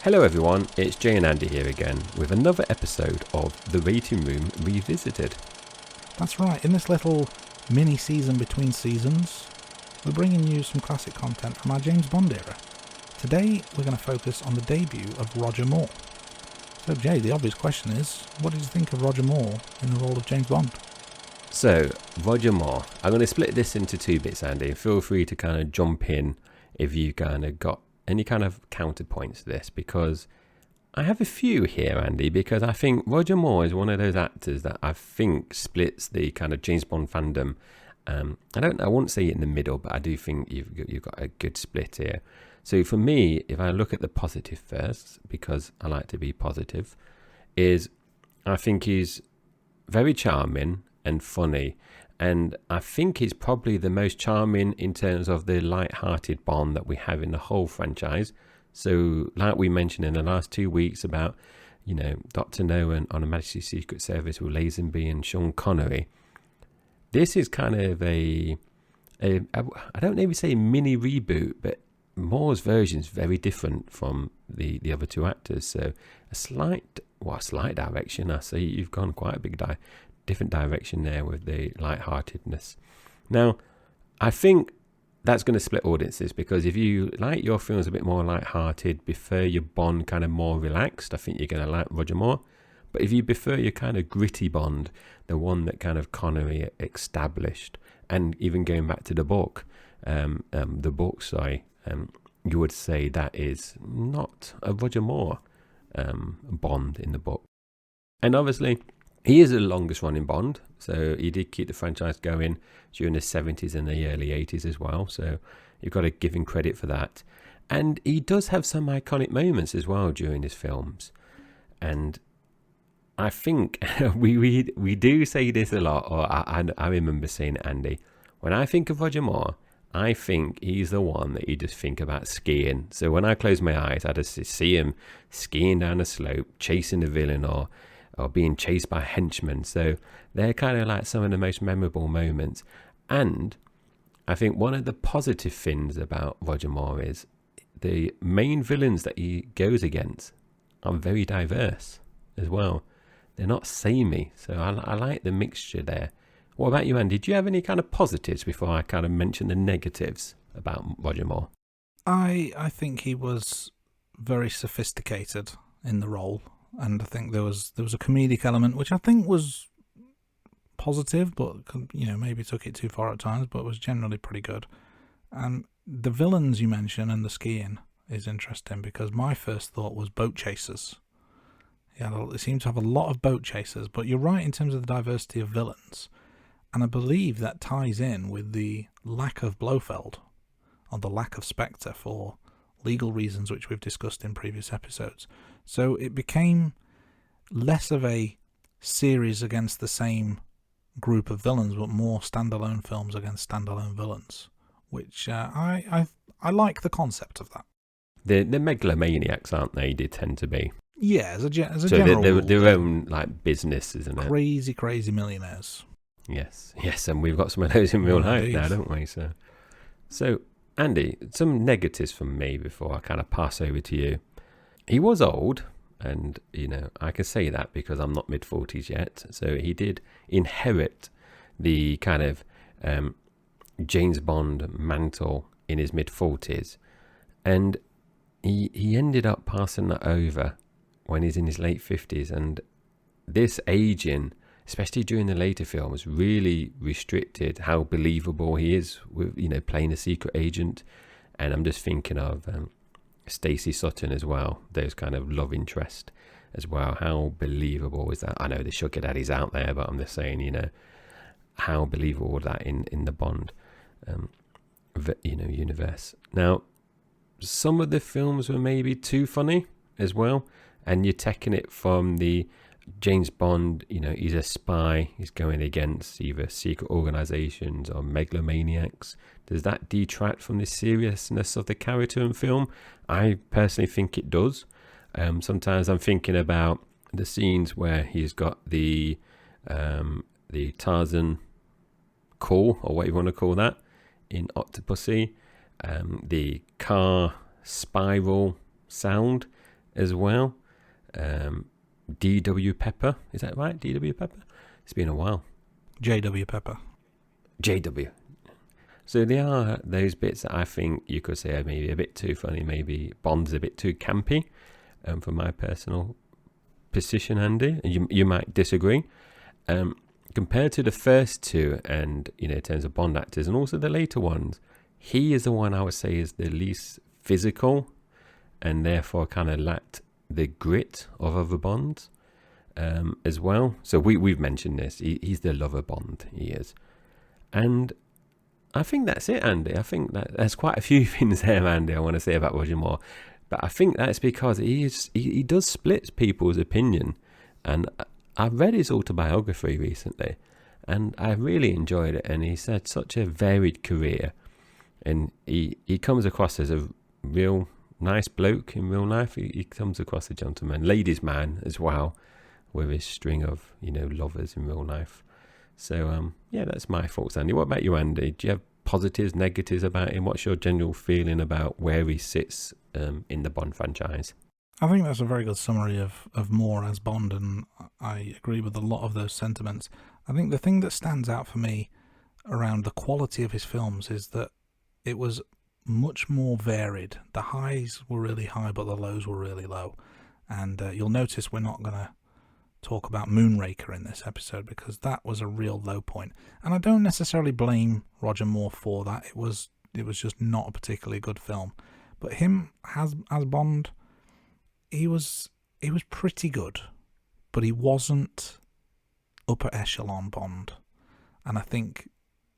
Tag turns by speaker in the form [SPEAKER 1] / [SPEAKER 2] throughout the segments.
[SPEAKER 1] Hello everyone, it's Jay and Andy here again with another episode of The Rating Room Revisited.
[SPEAKER 2] That's right, in this little mini season between seasons, we're bringing you some classic content from our James Bond era. Today we're going to focus on the debut of Roger Moore. So Jay, the obvious question is, what did you think of Roger Moore in the role of James Bond?
[SPEAKER 1] So, Roger Moore, I'm going to split this into two bits, Andy. Feel free to kind of jump in if you kind of got any kind of counterpoints to this, because I have a few here, Andy, because I think Roger Moore is one of those actors that I think splits the kind of James Bond fandom. I won't say it in the middle, but I do think you've got a good split here. So for me, if I look at the positive first, because I like to be positive, is I think he's very charming and funny. And I think he's probably the most charming in terms of the light-hearted Bond that we have in the whole franchise. So, like we mentioned in the last 2 weeks about, Dr. No and On Her Majesty's Secret Service with Lazenby and Sean Connery, this is kind of I don't maybe say mini reboot, but Moore's version is very different from the other two actors. So, a slight direction. I see you've gone quite a big different direction there with the lightheartedness. Now, I think that's going to split audiences, because if you like your films a bit more lighthearted, prefer your Bond kind of more relaxed, I think you're going to like Roger Moore. But if you prefer your kind of gritty Bond, the one that kind of Connery established, and even going back to the book, you would say that is not a Roger Moore Bond in the book. And obviously, he is the longest running Bond, so he did keep the franchise going during the 70s and the early 80s as well, so you've got to give him credit for that. And he does have some iconic moments as well during his films. And I think we do say this a lot, or I remember saying it, Andy, when I think of Roger Moore, I think he's the one that you just think about skiing. So when I close my eyes, I just see him skiing down a slope, chasing the villain, or being chased by henchmen. So they're kind of like some of the most memorable moments. And I think one of the positive things about Roger Moore is the main villains that he goes against are very diverse as well. They're not samey. So I like the mixture there. What about you, Andy? Do you have any kind of positives before I kind of mention the negatives about Roger Moore?
[SPEAKER 2] I think he was very sophisticated in the role. And I think there was a comedic element, which I think was positive, but maybe took it too far at times, but was generally pretty good. And the villains you mentioned and the skiing is interesting, because my first thought was boat chasers. Yeah, it seemed to have a lot of boat chasers, but you're right in terms of the diversity of villains. And I believe that ties in with the lack of Blofeld, or the lack of Spectre, for legal reasons which we've discussed in previous episodes. So it became less of a series against the same group of villains, but more standalone films against standalone villains, which I like the concept of that.
[SPEAKER 1] The megalomaniacs, aren't they? They tend to be.
[SPEAKER 2] Yeah, as a
[SPEAKER 1] so
[SPEAKER 2] general
[SPEAKER 1] they're
[SPEAKER 2] rule,
[SPEAKER 1] their own like business, isn't it?
[SPEAKER 2] Crazy millionaires.
[SPEAKER 1] Yes, and we've got some of those in real life now, don't we? So Andy, some negatives from me before I kind of pass over to you. He was old, and I can say that because I'm not mid-40s yet. So he did inherit the kind of James Bond mantle in his mid-40s, and he ended up passing that over when he's in his late 50s. And this aging, especially during the later films, really restricted how believable he is with playing a secret agent. And I'm just thinking of Stacey Sutton as well, those kind of love interest as well. How believable is that? I know the sugar daddy's out there, but I'm just saying, how believable is that in the Bond universe. Now, some of the films were maybe too funny as well, and you're taking it from the James Bond, he's a spy, he's going against either secret organizations or megalomaniacs. Does that detract from the seriousness of the character in film? I personally think it does. Sometimes I'm thinking about the scenes where he's got the Tarzan call, or what you want to call that, in Octopussy, the car spiral sound as well. D.W. Pepper, is that right? D.W. Pepper? It's been a while.
[SPEAKER 2] J.W. Pepper.
[SPEAKER 1] J.W. So there are those bits that I think you could say are maybe a bit too funny, maybe Bond's a bit too campy, from my personal position, Andy. You might disagree. Compared to the first two, and in terms of Bond actors, and also the later ones, he is the one I would say is the least physical, and therefore kind of lacked the grit of other Bonds as well. So we've mentioned this. He's the lover Bond. He is, and I think that's it, Andy. I think that there's quite a few things there, Andy, I want to say about Roger Moore, but I think that's because he does split people's opinion, and I've read his autobiography recently, and I really enjoyed it. And he's had such a varied career, and he comes across as a real nice bloke in real life. He comes across a gentleman, ladies' man as well, with his string of lovers in real life. So yeah, that's my thoughts, Andy. What about you, Andy? Do you have positives, negatives about him? What's your general feeling about where he sits in the Bond franchise?
[SPEAKER 2] I think that's a very good summary of Moore as Bond, and I agree with a lot of those sentiments. I think the thing that stands out for me around the quality of his films is that it was much more varied. The highs were really high, but the lows were really low. And you'll notice we're not going to talk about Moonraker in this episode, because that was a real low point. And I don't necessarily blame Roger Moore for that. It was just not a particularly good film. But him as Bond, he was pretty good, but he wasn't upper echelon Bond. And I think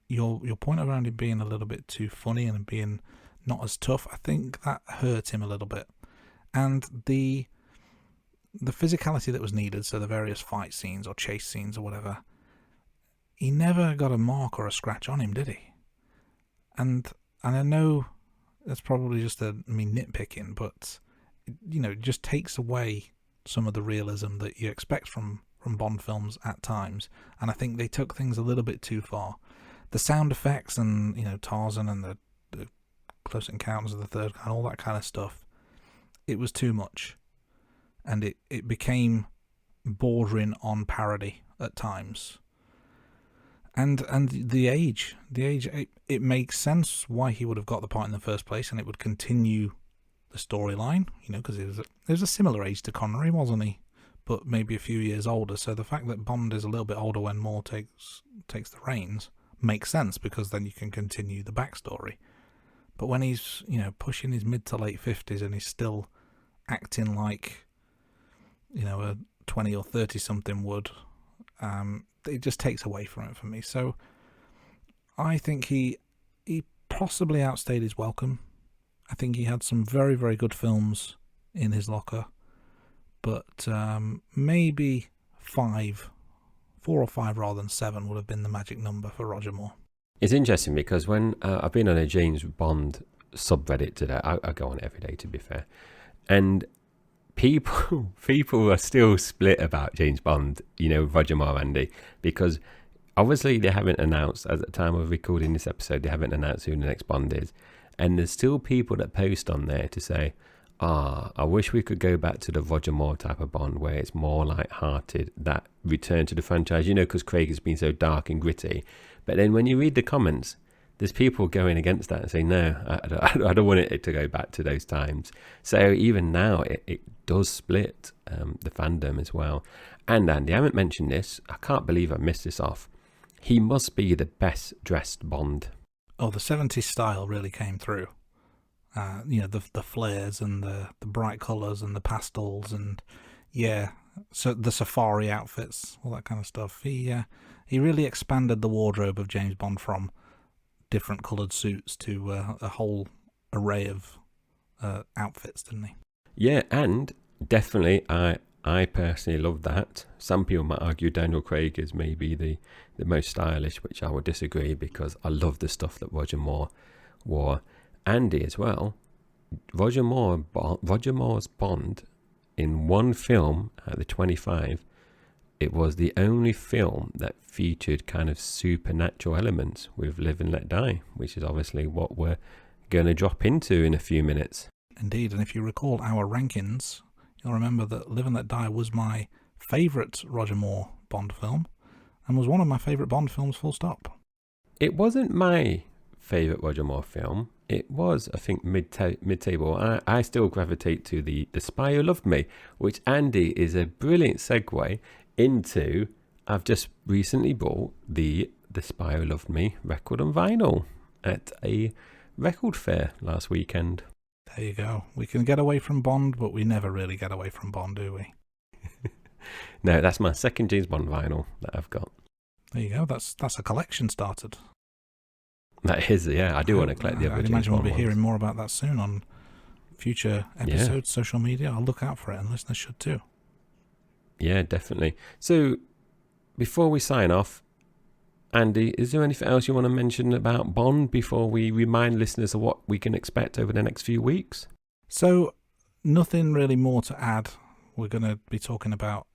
[SPEAKER 2] your point around him being a little bit too funny and being not as tough, I think that hurt him a little bit. And the physicality that was needed, so the various fight scenes or chase scenes or whatever, he never got a mark or a scratch on him, did he? And I know that's probably just me nitpicking, but it just takes away some of the realism that you expect from Bond films at times. And I think they took things a little bit too far. The sound effects and Tarzan and the Close Encounters of the Third Kind, all that kind of stuff, it was too much, and it became bordering on parody at times. And the age, it makes sense why he would have got the part in the first place, and it would continue the storyline, because he was a similar age to Connery, wasn't he? But maybe a few years older. So the fact that Bond is a little bit older when Moore takes the reins makes sense, because then you can continue the backstory. But when he's pushing his mid to late 50s and he's still acting like a 20 or 30 something would, it just takes away from it for me. So I think he possibly outstayed his welcome. I think he had some very, very good films in his locker, but maybe 4 or 5 rather than 7 would have been the magic number for Roger Moore.
[SPEAKER 1] It's interesting because when I've been on a James Bond subreddit today, I go on it every day to be fair, and people are still split about James Bond, Roger Moore, Andy, because obviously they haven't announced, at the time of recording this episode, they haven't announced who the next Bond is, and there's still people that post on there to say, I wish we could go back to the Roger Moore type of Bond where it's more light-hearted, that return to the franchise, because Craig has been so dark and gritty. But then when you read the comments, there's people going against that and saying, no, I don't want it to go back to those times. So even now, it does split the fandom as well. And Andy, I haven't mentioned this. I can't believe I missed this off. He must be the best dressed Bond.
[SPEAKER 2] Oh, the 70s style really came through. The flares and the bright colours and the pastels and, so the safari outfits, all that kind of stuff. He really expanded the wardrobe of James Bond from different coloured suits to a whole array of outfits, didn't he?
[SPEAKER 1] Yeah, and definitely I personally love that. Some people might argue Daniel Craig is maybe the most stylish, which I would disagree, because I love the stuff that Roger Moore wore. Andy as well. Roger Moore's Bond in one film at the 25, it was the only film that featured kind of supernatural elements with Live and Let Die, which is obviously what we're going to drop into in a few minutes.
[SPEAKER 2] Indeed, and if you recall our rankings, you'll remember that Live and Let Die was my favourite Roger Moore Bond film and was one of my favourite Bond films, full stop.
[SPEAKER 1] It wasn't my favourite Roger Moore film. It was, I think, mid-table. I still gravitate to the Spy Who Loved Me, which, Andy, is a brilliant segue into... I've just recently bought the Spy Who Loved Me record on vinyl at a record fair last weekend.
[SPEAKER 2] There you go. We can get away from Bond, but we never really get away from Bond, do we?
[SPEAKER 1] No, that's my second James Bond vinyl that I've got.
[SPEAKER 2] There you go. That's a collection started.
[SPEAKER 1] That is, yeah. I do want to collect the other
[SPEAKER 2] I'd
[SPEAKER 1] James
[SPEAKER 2] imagine
[SPEAKER 1] Bond
[SPEAKER 2] we'll be
[SPEAKER 1] ones.
[SPEAKER 2] hearing more about that soon on future episodes, social media. I'll look out for it, and listeners should too.
[SPEAKER 1] Yeah, definitely. So, before we sign off, Andy, is there anything else you want to mention about Bond before we remind listeners of what we can expect over the next few weeks?
[SPEAKER 2] So, nothing really more to add. We're going to be talking about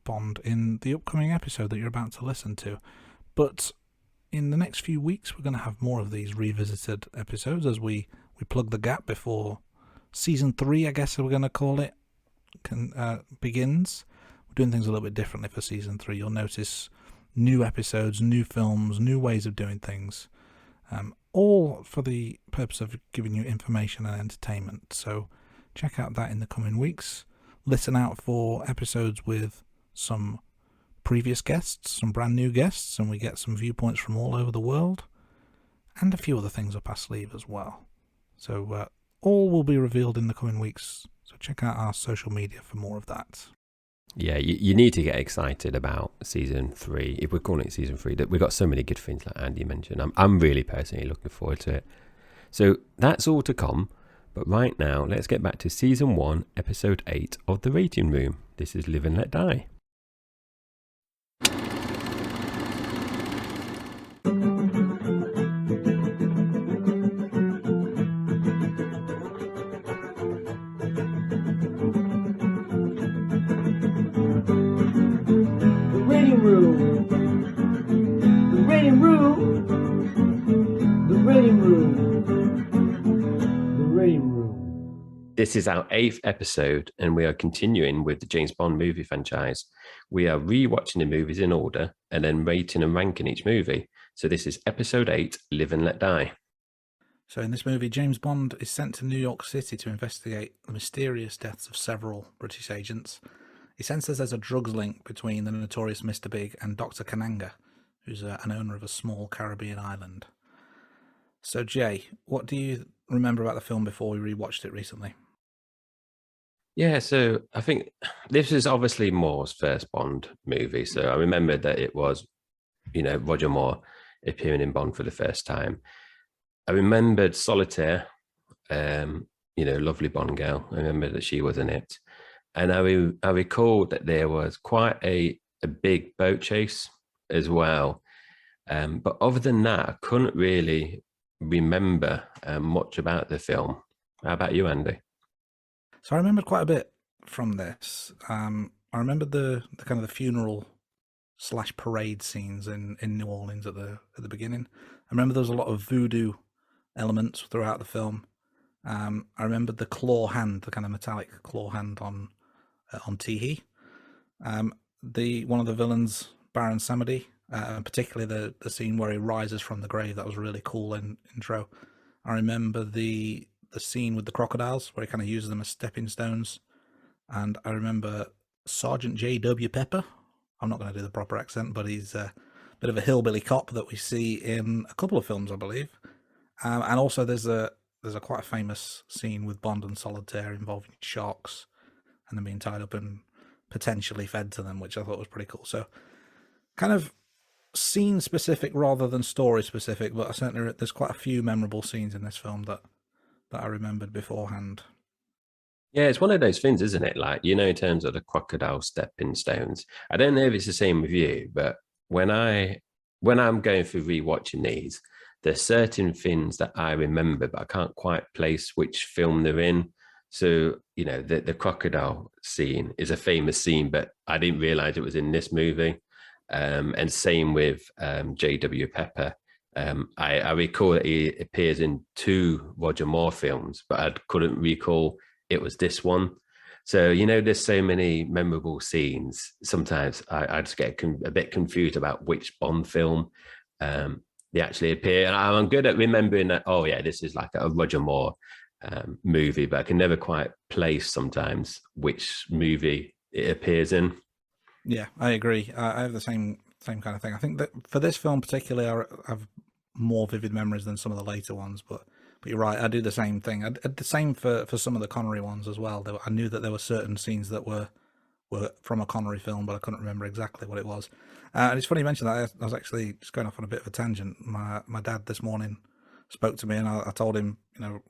[SPEAKER 2] Bond in the upcoming episode that you're about to listen to. But in the next few weeks, we're going to have more of these revisited episodes as we plug the gap before season 3, I guess we're going to call it, begins. We're doing things a little bit differently for season 3. You'll notice new episodes, new films, new ways of doing things, all for the purpose of giving you information and entertainment. So check out that in the coming weeks. Listen out for episodes with some previous guests, some brand new guests, and we get some viewpoints from all over the world, and a few other things up our sleeve as well. So all will be revealed in the coming weeks. So check out our social media for more of that.
[SPEAKER 1] Yeah, you need to get excited about season 3, if we're calling it season 3. We've got so many good things like Andy mentioned. I'm really personally looking forward to it. So that's all to come. But right now, let's get back to season 1, episode 8 of The Rating Room. This is Live and Let Die. This is our 8th episode, and we are continuing with the James Bond movie franchise. We are re-watching the movies in order and then rating and ranking each movie. So this is episode 8, Live and Let Die.
[SPEAKER 2] So in this movie, James Bond is sent to New York City to investigate the mysterious deaths of several British agents. He senses there's a drugs link between the notorious Mr. Big and Dr. Kananga, who's an owner of a small Caribbean island. So Jay, what do you remember about the film before we rewatched it recently?
[SPEAKER 1] Yeah, so I think this is obviously Moore's first Bond movie. So I remember that it was, Roger Moore appearing in Bond for the first time. I remembered Solitaire, lovely Bond girl. I remember that she was in it. And I recall that there was quite a big boat chase as well. But other than that, I couldn't really remember much about the film. How about you, Andy?
[SPEAKER 2] So I remembered quite a bit from this. I remembered the kind of the funeral / parade scenes in New Orleans at the beginning. I remember there was a lot of voodoo elements throughout the film. I remembered the claw hand, the kind of metallic claw hand on Teehee. One of the villains, Baron Samedi, particularly the scene where he rises from the grave. That was a really cool intro. I remember the scene with the crocodiles where he kind of uses them as stepping stones. And I remember Sergeant J.W. Pepper. I'm not going to do the proper accent, but he's a bit of a hillbilly cop that we see in a couple of films, I believe. And also there's a quite a famous scene with Bond and Solitaire involving sharks and them being tied up and potentially fed to them, which I thought was pretty cool. So kind of scene specific rather than story specific, but certainly there's quite a few memorable scenes in this film that I remembered beforehand.
[SPEAKER 1] Yeah, it's one of those things, isn't it? Like, in terms of the crocodile stepping stones. I don't know if it's the same with you, but when I'm going through rewatching these, there's certain things that I remember, but I can't quite place which film they're in. So, the crocodile scene is a famous scene, but I didn't realize it was in this movie. And same with J.W. Pepper. I recall that he appears in 2 Roger Moore films, but I couldn't recall it was this one. So, there's so many memorable scenes. Sometimes I just get a bit confused about which Bond film um, they actually appear. And I'm good at remembering that, oh, yeah, this is like a Roger Moore movie, but I can never quite place sometimes which movie it appears in.
[SPEAKER 2] Yeah, I agree. I have the same kind of thing. I think that for this film particularly, I have more vivid memories than some of the later ones. But you're right, I do the same thing. I did the same for some of the Connery ones as well. I knew that there were certain scenes that were from a Connery film, but I couldn't remember exactly what it was. And it's funny you mentioned that. I was actually just going off on a bit of a tangent. My dad this morning spoke to me, and I told him,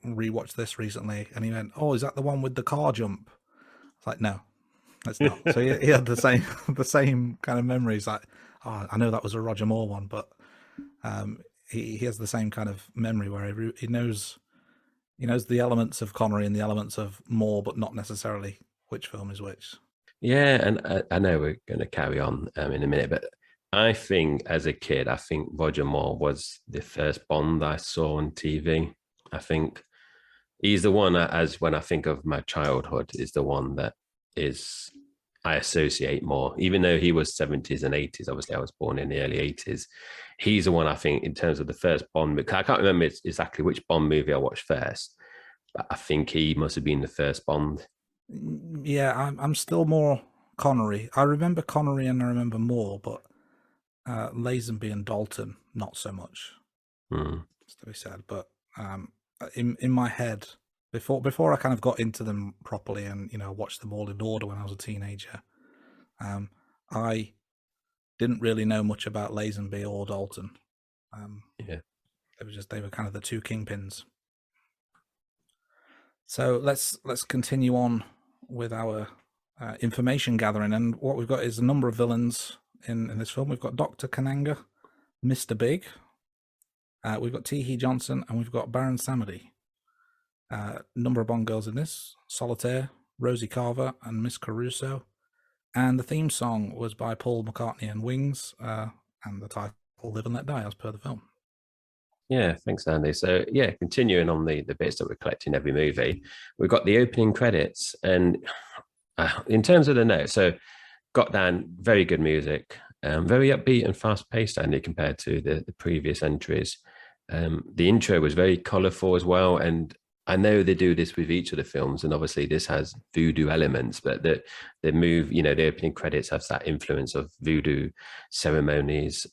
[SPEAKER 2] rewatched this recently, and he went, "Oh, is that the one with the car jump?" I was like, "No, it's not." So he had the same the same kind of memories. Like, oh, I know that was a Roger Moore one, but he has the same kind of memory where he knows the elements of Connery and the elements of Moore, but not necessarily which film is which.
[SPEAKER 1] Yeah, and I know we're going to carry on in a minute, but I think as a kid, I think Roger Moore was the first Bond I saw on TV. I think he's the one as when I think of my childhood, is the one that is I associate more, even though he was 70s and 80s. Obviously, I was born in the early 80s. He's the one I think in terms of the first Bond movie. I can't remember exactly which Bond movie I watched first, but I think he must have been the first Bond.
[SPEAKER 2] Yeah, I'm still more Connery. I remember Connery and I remember Moore, but Lazenby and Dalton not so much.
[SPEAKER 1] Hmm.
[SPEAKER 2] It's to be said, but in my head, before I kind of got into them properly and watched them all in order when I was a teenager, I didn't really know much about Lazenby or Dalton.
[SPEAKER 1] Yeah.
[SPEAKER 2] They were kind of the two kingpins. So let's continue on with our information gathering, and what we've got is a number of villains in this film. We've got Dr. Kananga, Mr. Big, we've got T.H. Johnson, and we've got Baron Samedi. Number of Bond girls in this: Solitaire, Rosie Carver, and Miss Caruso. And the theme song was by Paul McCartney and Wings, and the title "Live and Let Die" as per the film.
[SPEAKER 1] Yeah, thanks, Andy. So, yeah, continuing on the bits that we're collecting every movie, we've got the opening credits. And in terms of the notes, so got down very good music, very upbeat and fast paced, Andy, compared to the previous entries. The intro was very colourful as well. And I know they do this with each of the films, and obviously this has voodoo elements, but the opening credits has that influence of voodoo ceremonies.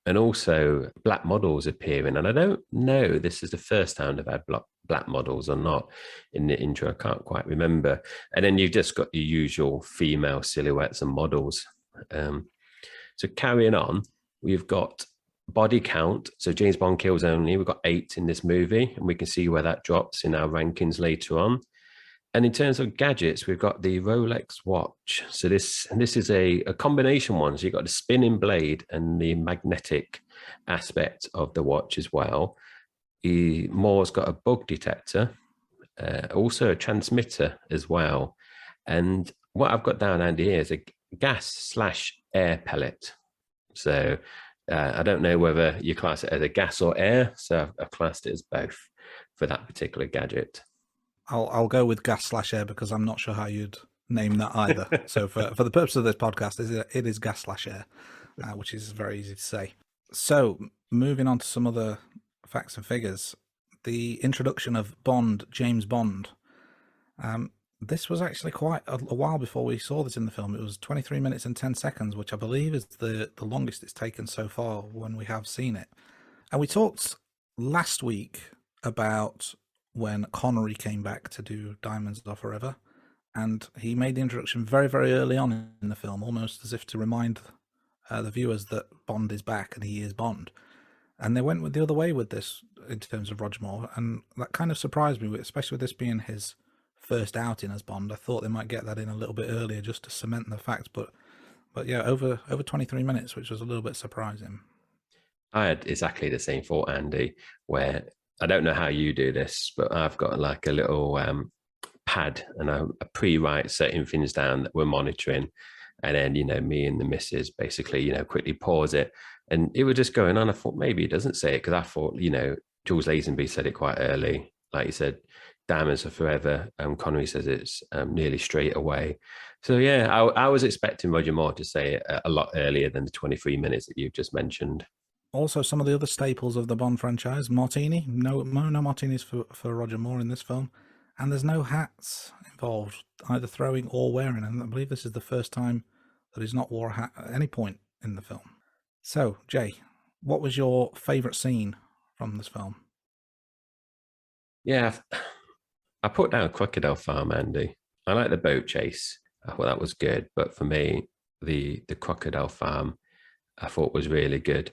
[SPEAKER 1] And also black models appearing. And I don't know, this is the first time they've had black models or not in the intro. I can't quite remember. And then you've just got your usual female silhouettes and models. So carrying on, we've got body count. So James Bond kills only. We've got 8 in this movie, and we can see where that drops in our rankings later on. And in terms of gadgets, we've got the Rolex watch. So this is a combination one. So you've got the spinning blade and the magnetic aspect of the watch as well. Moore's got a bug detector, also a transmitter as well. And what I've got down, Andy, here is a gas/air pellet. So I don't know whether you class it as a gas or air. So I've classed it as both for that particular gadget.
[SPEAKER 2] I'll go with gas/air because I'm not sure how you'd name that either. So for the purpose of this podcast, it is gas/air, which is very easy to say. So moving on to some other facts and figures, the introduction of James Bond. This was actually quite a while before we saw this in the film. It was 23 minutes and 10 seconds, which I believe is the longest it's taken so far when we have seen it. And we talked last week about when Connery came back to do Diamonds Are Forever, and he made the introduction very, very early on in the film, almost as if to remind the viewers that Bond is back and he is Bond. And they went with the other way with this in terms of Roger Moore, and that kind of surprised me, especially with this being his first outing as Bond. I thought they might get that in a little bit earlier just to cement the facts, but yeah, over 23 minutes, which was a little bit surprising.
[SPEAKER 1] I had exactly the same thought, Andy, where I don't know how you do this, but I've got like a little pad and I pre-write certain things down that we're monitoring. And then, me and the missus basically, quickly pause it. And it was just going on. I thought maybe he doesn't say it because I thought, Jules Lazenby said it quite early. Like you said, Diamonds Are Forever. Connery says it's nearly straight away. So yeah, I was expecting Roger Moore to say it a lot earlier than the 23 minutes that you've just mentioned.
[SPEAKER 2] Also, some of the other staples of the Bond franchise, Martini. No martinis for Roger Moore in this film. And there's no hats involved, either throwing or wearing. And I believe this is the first time that he's not wore a hat at any point in the film. So, Jay, what was your favourite scene from this film?
[SPEAKER 1] Yeah, I put down Crocodile Farm, Andy. I like the boat chase. I thought that was good, but for me, the Crocodile Farm, I thought was really good.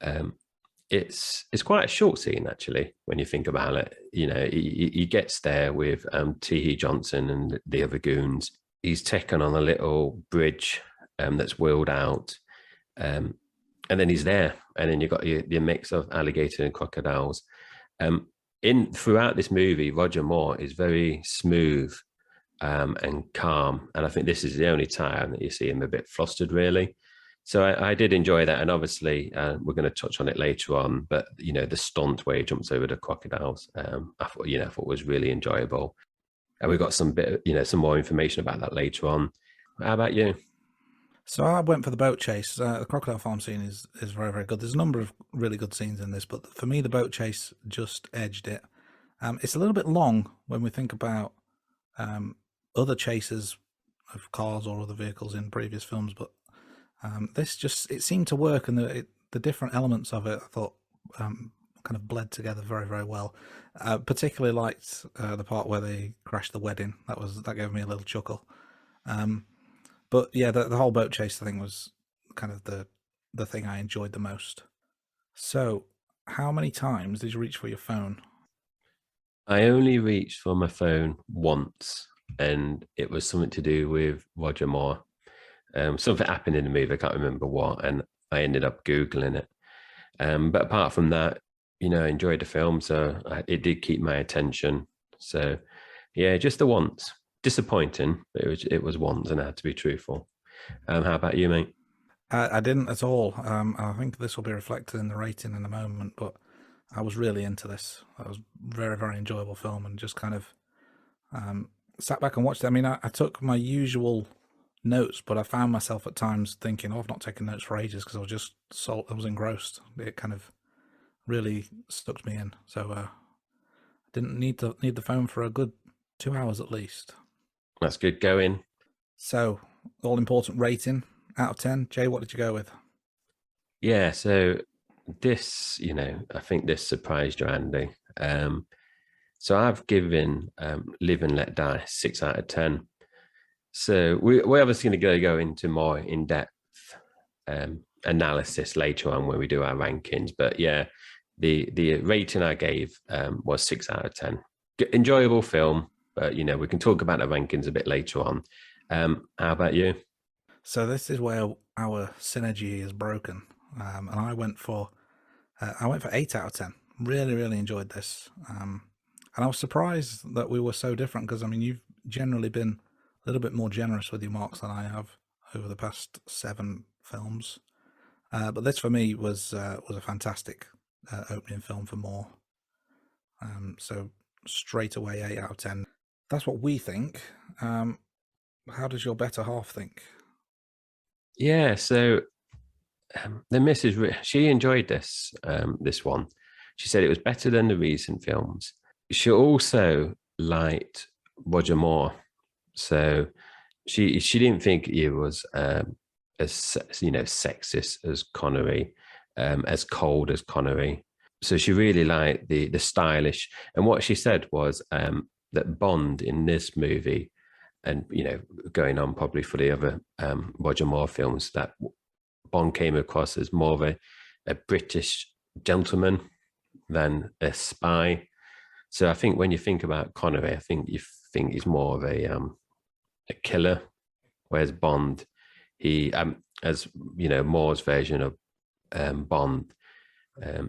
[SPEAKER 1] Um, it's quite a short scene actually when you think about it. You know, he gets there with T. Johnson and the other goons. He's taken on a little bridge that's wheeled out, and then he's there, and then you've got your mix of alligator and crocodiles. In throughout this movie, Roger Moore is very smooth and calm, and I think this is the only time that you see him a bit flustered, really. So I did enjoy that, and obviously we're going to touch on it later on. But you know, the stunt where he jumps over the crocodiles, I thought was really enjoyable. And we got some some more information about that later on. How about you?
[SPEAKER 2] So I went for the boat chase. The Crocodile Farm scene is very, very good. There's a number of really good scenes in this, but for me, the boat chase just edged it. It's a little bit long when we think about other chases of cars or other vehicles in previous films, but this it seemed to work, and the different elements of it I thought kind of bled together very, very well. Particularly liked the part where they crashed the wedding. That gave me a little chuckle. But yeah, the whole boat chase thing was kind of the thing I enjoyed the most. So, how many times did you reach for your phone?
[SPEAKER 1] I only reached for my phone once, and it was something to do with Roger Moore. Something happened in the movie, I can't remember what, and I ended up Googling it. But apart from that, you know, I enjoyed the film, so it did keep my attention. So, yeah, just the once. Disappointing, but it was once, and I had to be truthful. How about you, mate?
[SPEAKER 2] I didn't at all. I think this will be reflected in the rating in a moment, but I was really into this. It was very, very enjoyable film, and just kind of sat back and watched it. I mean, I took my usual notes, but I found myself at times thinking, "Oh, I've not taken notes for ages," because I was engrossed. It kind of really sucked me in. So didn't need the phone for a good 2 hours at least.
[SPEAKER 1] That's good going.
[SPEAKER 2] So, all important rating out of 10. Jay, what did you go with?
[SPEAKER 1] Yeah, so this, you know, I think this surprised you, Andy. So I've given Live and Let Die 6 out of 10. So we're obviously going to go into more in-depth analysis later on when we do our rankings. But yeah, the rating I gave was 6 out of 10. Enjoyable film, but you know, we can talk about the rankings a bit later on. How about you?
[SPEAKER 2] So this is where our synergy is broken, and I went for 8 out of 10. Really, really enjoyed this, and I was surprised that we were so different, because I mean, you've generally been a little bit more generous with your marks than I have over the past 7 films. But this for me was a fantastic opening film for Moore. So straight away 8 out of 10. That's what we think. How does your better half think?
[SPEAKER 1] Yeah, so the missus, she enjoyed this one. She said it was better than the recent films. She also liked Roger Moore, so she didn't think he was as sexist as Connery, as cold as Connery. So she really liked the stylish. And what she said was that Bond in this movie, and you know, going on probably for the other Roger Moore films, that Bond came across as more of a British gentleman than a spy. So I think when you think about Connery, I think you think he's more of a killer, whereas Bond, he as you know, Moore's version of Bond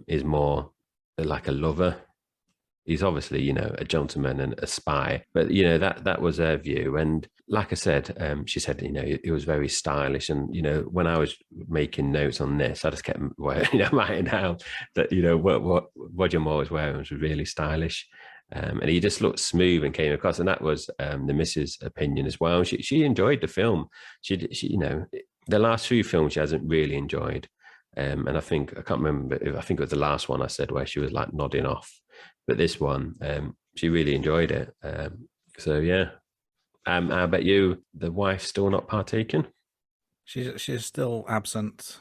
[SPEAKER 1] is more like a lover. He's obviously, you know, a gentleman and a spy, but you know, that was her view. And like I said, she said, you know, it was very stylish. And you know, when I was making notes on this, I just kept writing down that, you know, what Roger Moore was wearing was really stylish. and he just looked smooth and came across. And that was the missus' opinion as well. She enjoyed the film. She the last few films she hasn't really enjoyed. And I can't remember if I think it was the last one I said where she was like nodding off, but this one she really enjoyed it. So yeah, I bet you the wife's still not partaking.
[SPEAKER 2] She's still absent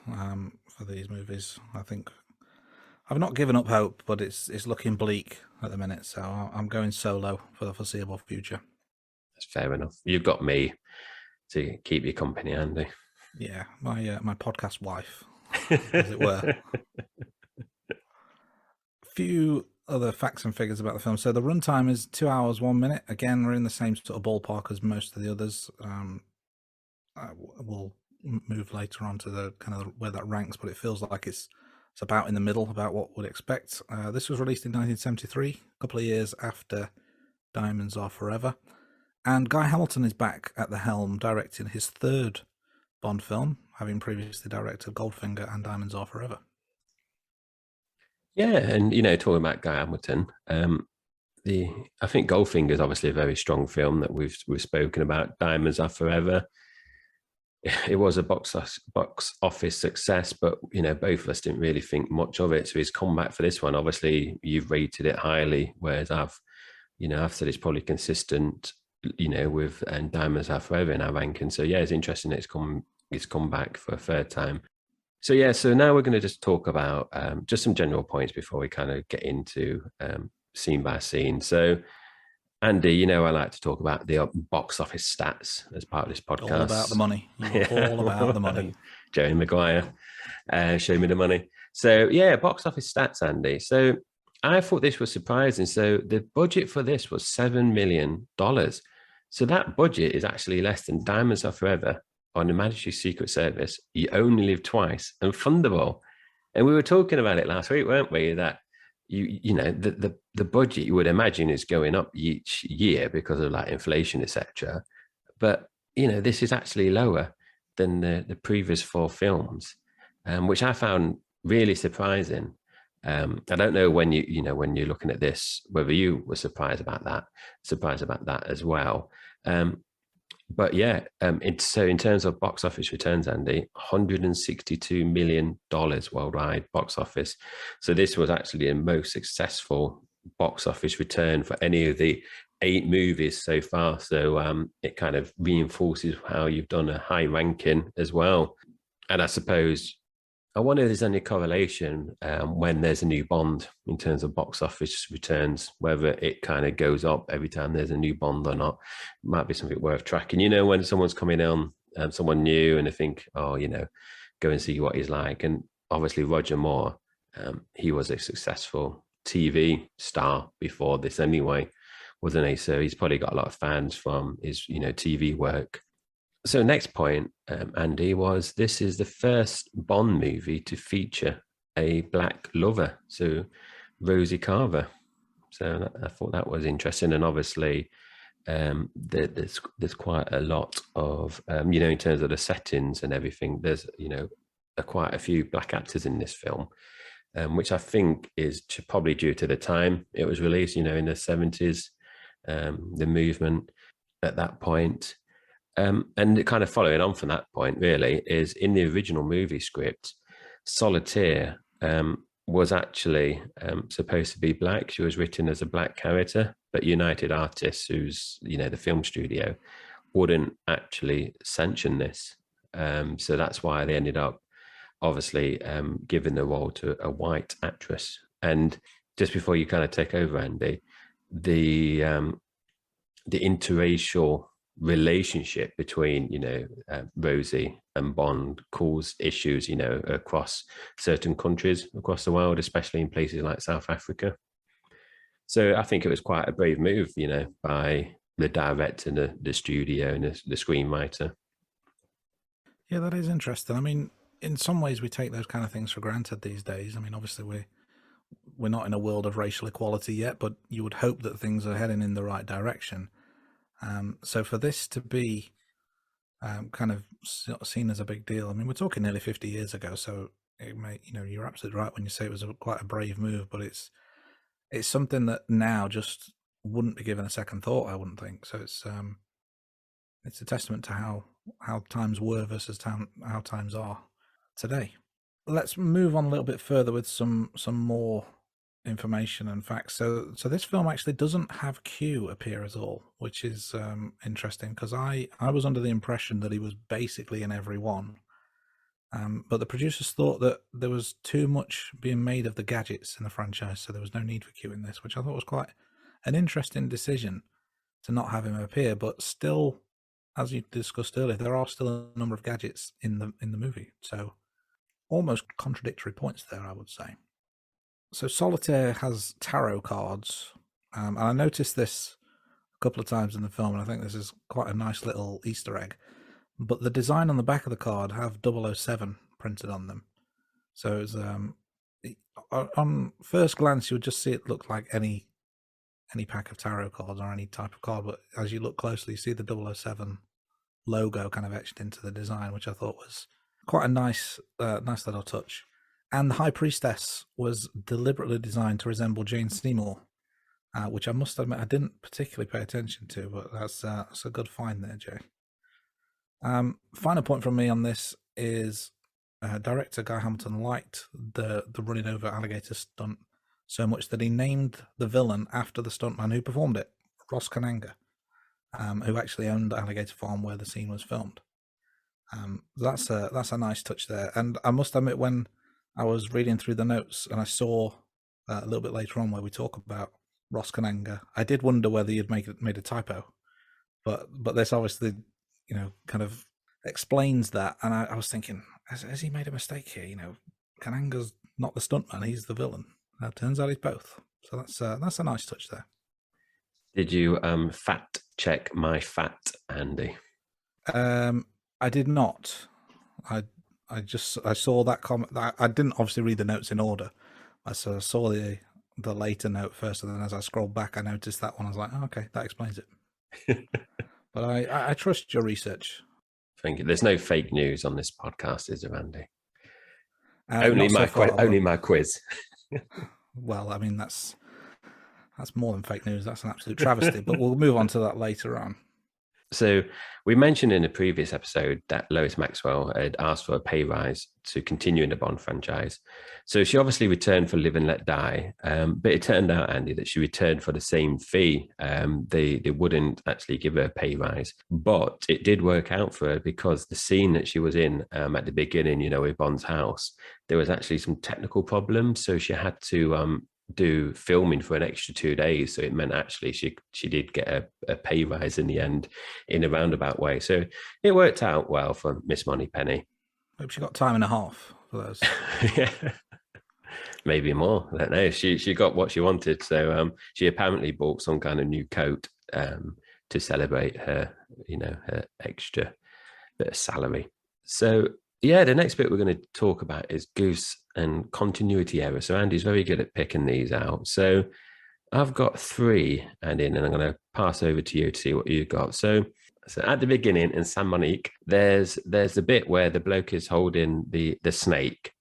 [SPEAKER 2] for these movies. I think I've not given up hope, but it's looking bleak at the minute. So I'm going solo for the foreseeable future.
[SPEAKER 1] That's fair enough. You've got me to keep you company, Andy.
[SPEAKER 2] Yeah, my podcast wife, as it were. A few other facts and figures about the film. So the runtime is 2 hours 1 minute. Again, we're in the same sort of ballpark as most of the others. We'll move later on to the kind of where that ranks, but it feels like it's about in the middle, about what we'd expect. This was released in 1973, a couple of years after Diamonds Are Forever. And Guy Hamilton is back at the helm, directing his third Bond film, having previously directed Goldfinger and Diamonds Are Forever.
[SPEAKER 1] Yeah, and talking about Guy Hamilton, I think Goldfinger is obviously a very strong film that we've spoken about. Diamonds Are Forever. It was a box office success, but both of us didn't really think much of it. So he's come back for this one. Obviously, you've rated it highly, whereas I've said it's probably consistent, with and Diamonds Are Forever in our ranking. So yeah, it's interesting that it's come back for a third time. So yeah, so now we're going to just talk about just some general points before we kind of get into scene by scene. So Andy, I like to talk about the box office stats as part of this podcast.
[SPEAKER 2] All about the money. All about the money.
[SPEAKER 1] Jerry Maguire, show me the money. So yeah, box office stats, Andy. So I thought this was surprising. So the budget for this was $7 million. So that budget is actually less than Diamonds Are Forever, on the Majesty's Secret Service, You Only Live Twice, and Thunderball. And we were talking about it last week, weren't we? That the budget you would imagine is going up each year because of like inflation, etc. But this is actually lower than the previous four films, which I found really surprising. I don't know when when you're looking at this whether you were surprised about that as well. But yeah, so in terms of box office returns, Andy, $162 million worldwide box office. So this was actually the most successful box office return for any of the 8 movies so far. So it kind of reinforces how you've done a high ranking as well. And I suppose I wonder if there's any correlation when there's a new Bond in terms of box office returns, whether it kind of goes up every time there's a new Bond or not. It might be something worth tracking. When someone's coming on, someone new, and they think, oh, go and see what he's like. And obviously Roger Moore, he was a successful TV star before this anyway, wasn't he? So he's probably got a lot of fans from his, TV work. So next point, Andy, was this is the first Bond movie to feature a black lover, so Rosie Carver. So I thought that was interesting, and obviously there's quite a lot of in terms of the settings and everything. There's quite a few black actors in this film, which I think is probably due to the time it was released. In the 70s, the movement at that point. And kind of following on from that point, really, is in the original movie script, Solitaire was actually supposed to be black. She was written as a black character, but United Artists, who's, the film studio, wouldn't actually sanction this. So that's why they ended up, obviously, giving the role to a white actress. And just before you kind of take over, Andy, the interracial relationship between Rosie and Bond caused issues across certain countries across the world, especially in places like South Africa. So I think it was quite a brave move by the director, the studio, and the screenwriter.
[SPEAKER 2] Yeah, that is interesting. I mean, in some ways we take those kind of things for granted these days. I mean, obviously we're not in a world of racial equality yet, but you would hope that things are heading in the right direction. So for this to be kind of seen as a big deal, I mean, we're talking nearly 50 years ago, so it may, you're absolutely right when you say it was quite a brave move, but it's something that now just wouldn't be given a second thought, I wouldn't think. So it's a testament to how times were versus how times are today. Let's move on a little bit further with some more information and facts. So this film actually doesn't have Q appear at all, which is interesting, because I was under the impression that he was basically in every one. But the producers thought that there was too much being made of the gadgets in the franchise, so there was no need for Q in this, which I thought was quite an interesting decision to not have him appear. But still, as you discussed earlier, there are still a number of gadgets in the movie, so almost contradictory points there, I would say. So Solitaire has tarot cards, and I noticed this a couple of times in the film, and I think this is quite a nice little Easter egg. But the design on the back of the card have 007 printed on them. So it's, on first glance, you would just see it look like any pack of tarot cards or any type of card. But as you look closely, you see the 007 logo kind of etched into the design, which I thought was quite a nice little touch. And the High Priestess was deliberately designed to resemble Jane Seymour, which I must admit I didn't particularly pay attention to, but that's a good find there, Jay. Final point from me on this is director Guy Hamilton liked the running over alligator stunt so much that he named the villain after the stuntman who performed it, Ross Kananga, who actually owned the alligator farm where the scene was filmed. That's a nice touch there. And I must admit, when I was reading through the notes and I saw a little bit later on where we talk about Ross Kananga, I did wonder whether you'd made a typo, but this obviously, kind of explains that. And I was thinking, has he made a mistake here? Kananga's not the stuntman; he's the villain. Turns out he's both. So that's a nice touch there.
[SPEAKER 1] Did you fact check my fact, Andy?
[SPEAKER 2] I did not. I saw that comment. I didn't obviously read the notes in order. I saw the later note first, and then as I scrolled back, I noticed that one. I was like, oh, okay, that explains it. But I trust your research.
[SPEAKER 1] Thank you. There's no fake news on this podcast, is there, Andy?
[SPEAKER 2] Only
[SPEAKER 1] my quiz.
[SPEAKER 2] Well, I mean, that's more than fake news. That's an absolute travesty. But we'll move on to that later on.
[SPEAKER 1] So we mentioned in a previous episode that Lois Maxwell had asked for a pay rise to continue in the Bond franchise. So she obviously returned for Live and Let Die, but it turned out, Andy, that she returned for the same fee. They wouldn't actually give her a pay rise, but it did work out for her, because the scene that she was in at the beginning, with Bond's house, there was actually some technical problems. So she had to do filming for an extra 2 days, so it meant actually she did get a pay rise in the end, in a roundabout way. So it worked out well for Miss Moneypenny.
[SPEAKER 2] Hope she got time and a half for those.
[SPEAKER 1] Yeah, maybe more. I don't know. She got what she wanted. So she apparently bought some kind of new coat to celebrate her her extra bit of salary. So yeah, the next bit we're going to talk about is Goose and continuity error. So Andy's very good at picking these out. So I've got 3, Andy, and I'm going to pass over to you to see what you got. So at the beginning in San Monique, there's the bit where the bloke is holding the snake.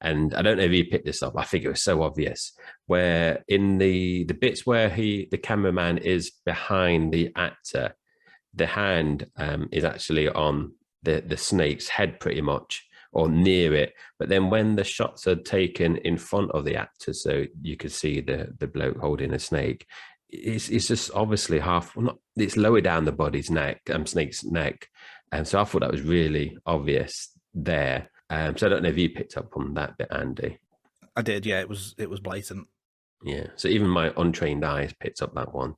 [SPEAKER 1] And I don't know if you picked this up. I think it was so obvious, where in the bits where the cameraman is behind the actor, the hand is actually on the snake's head pretty much, or near it. But then when the shots are taken in front of the actor, so you could see the bloke holding a snake, it's just obviously it's lower down the body's neck, snake's neck. And so I thought that was really obvious there. So I don't know if you picked up on that bit, Andy.
[SPEAKER 2] I did, yeah. It was blatant.
[SPEAKER 1] Yeah. So even my untrained eyes picked up that one.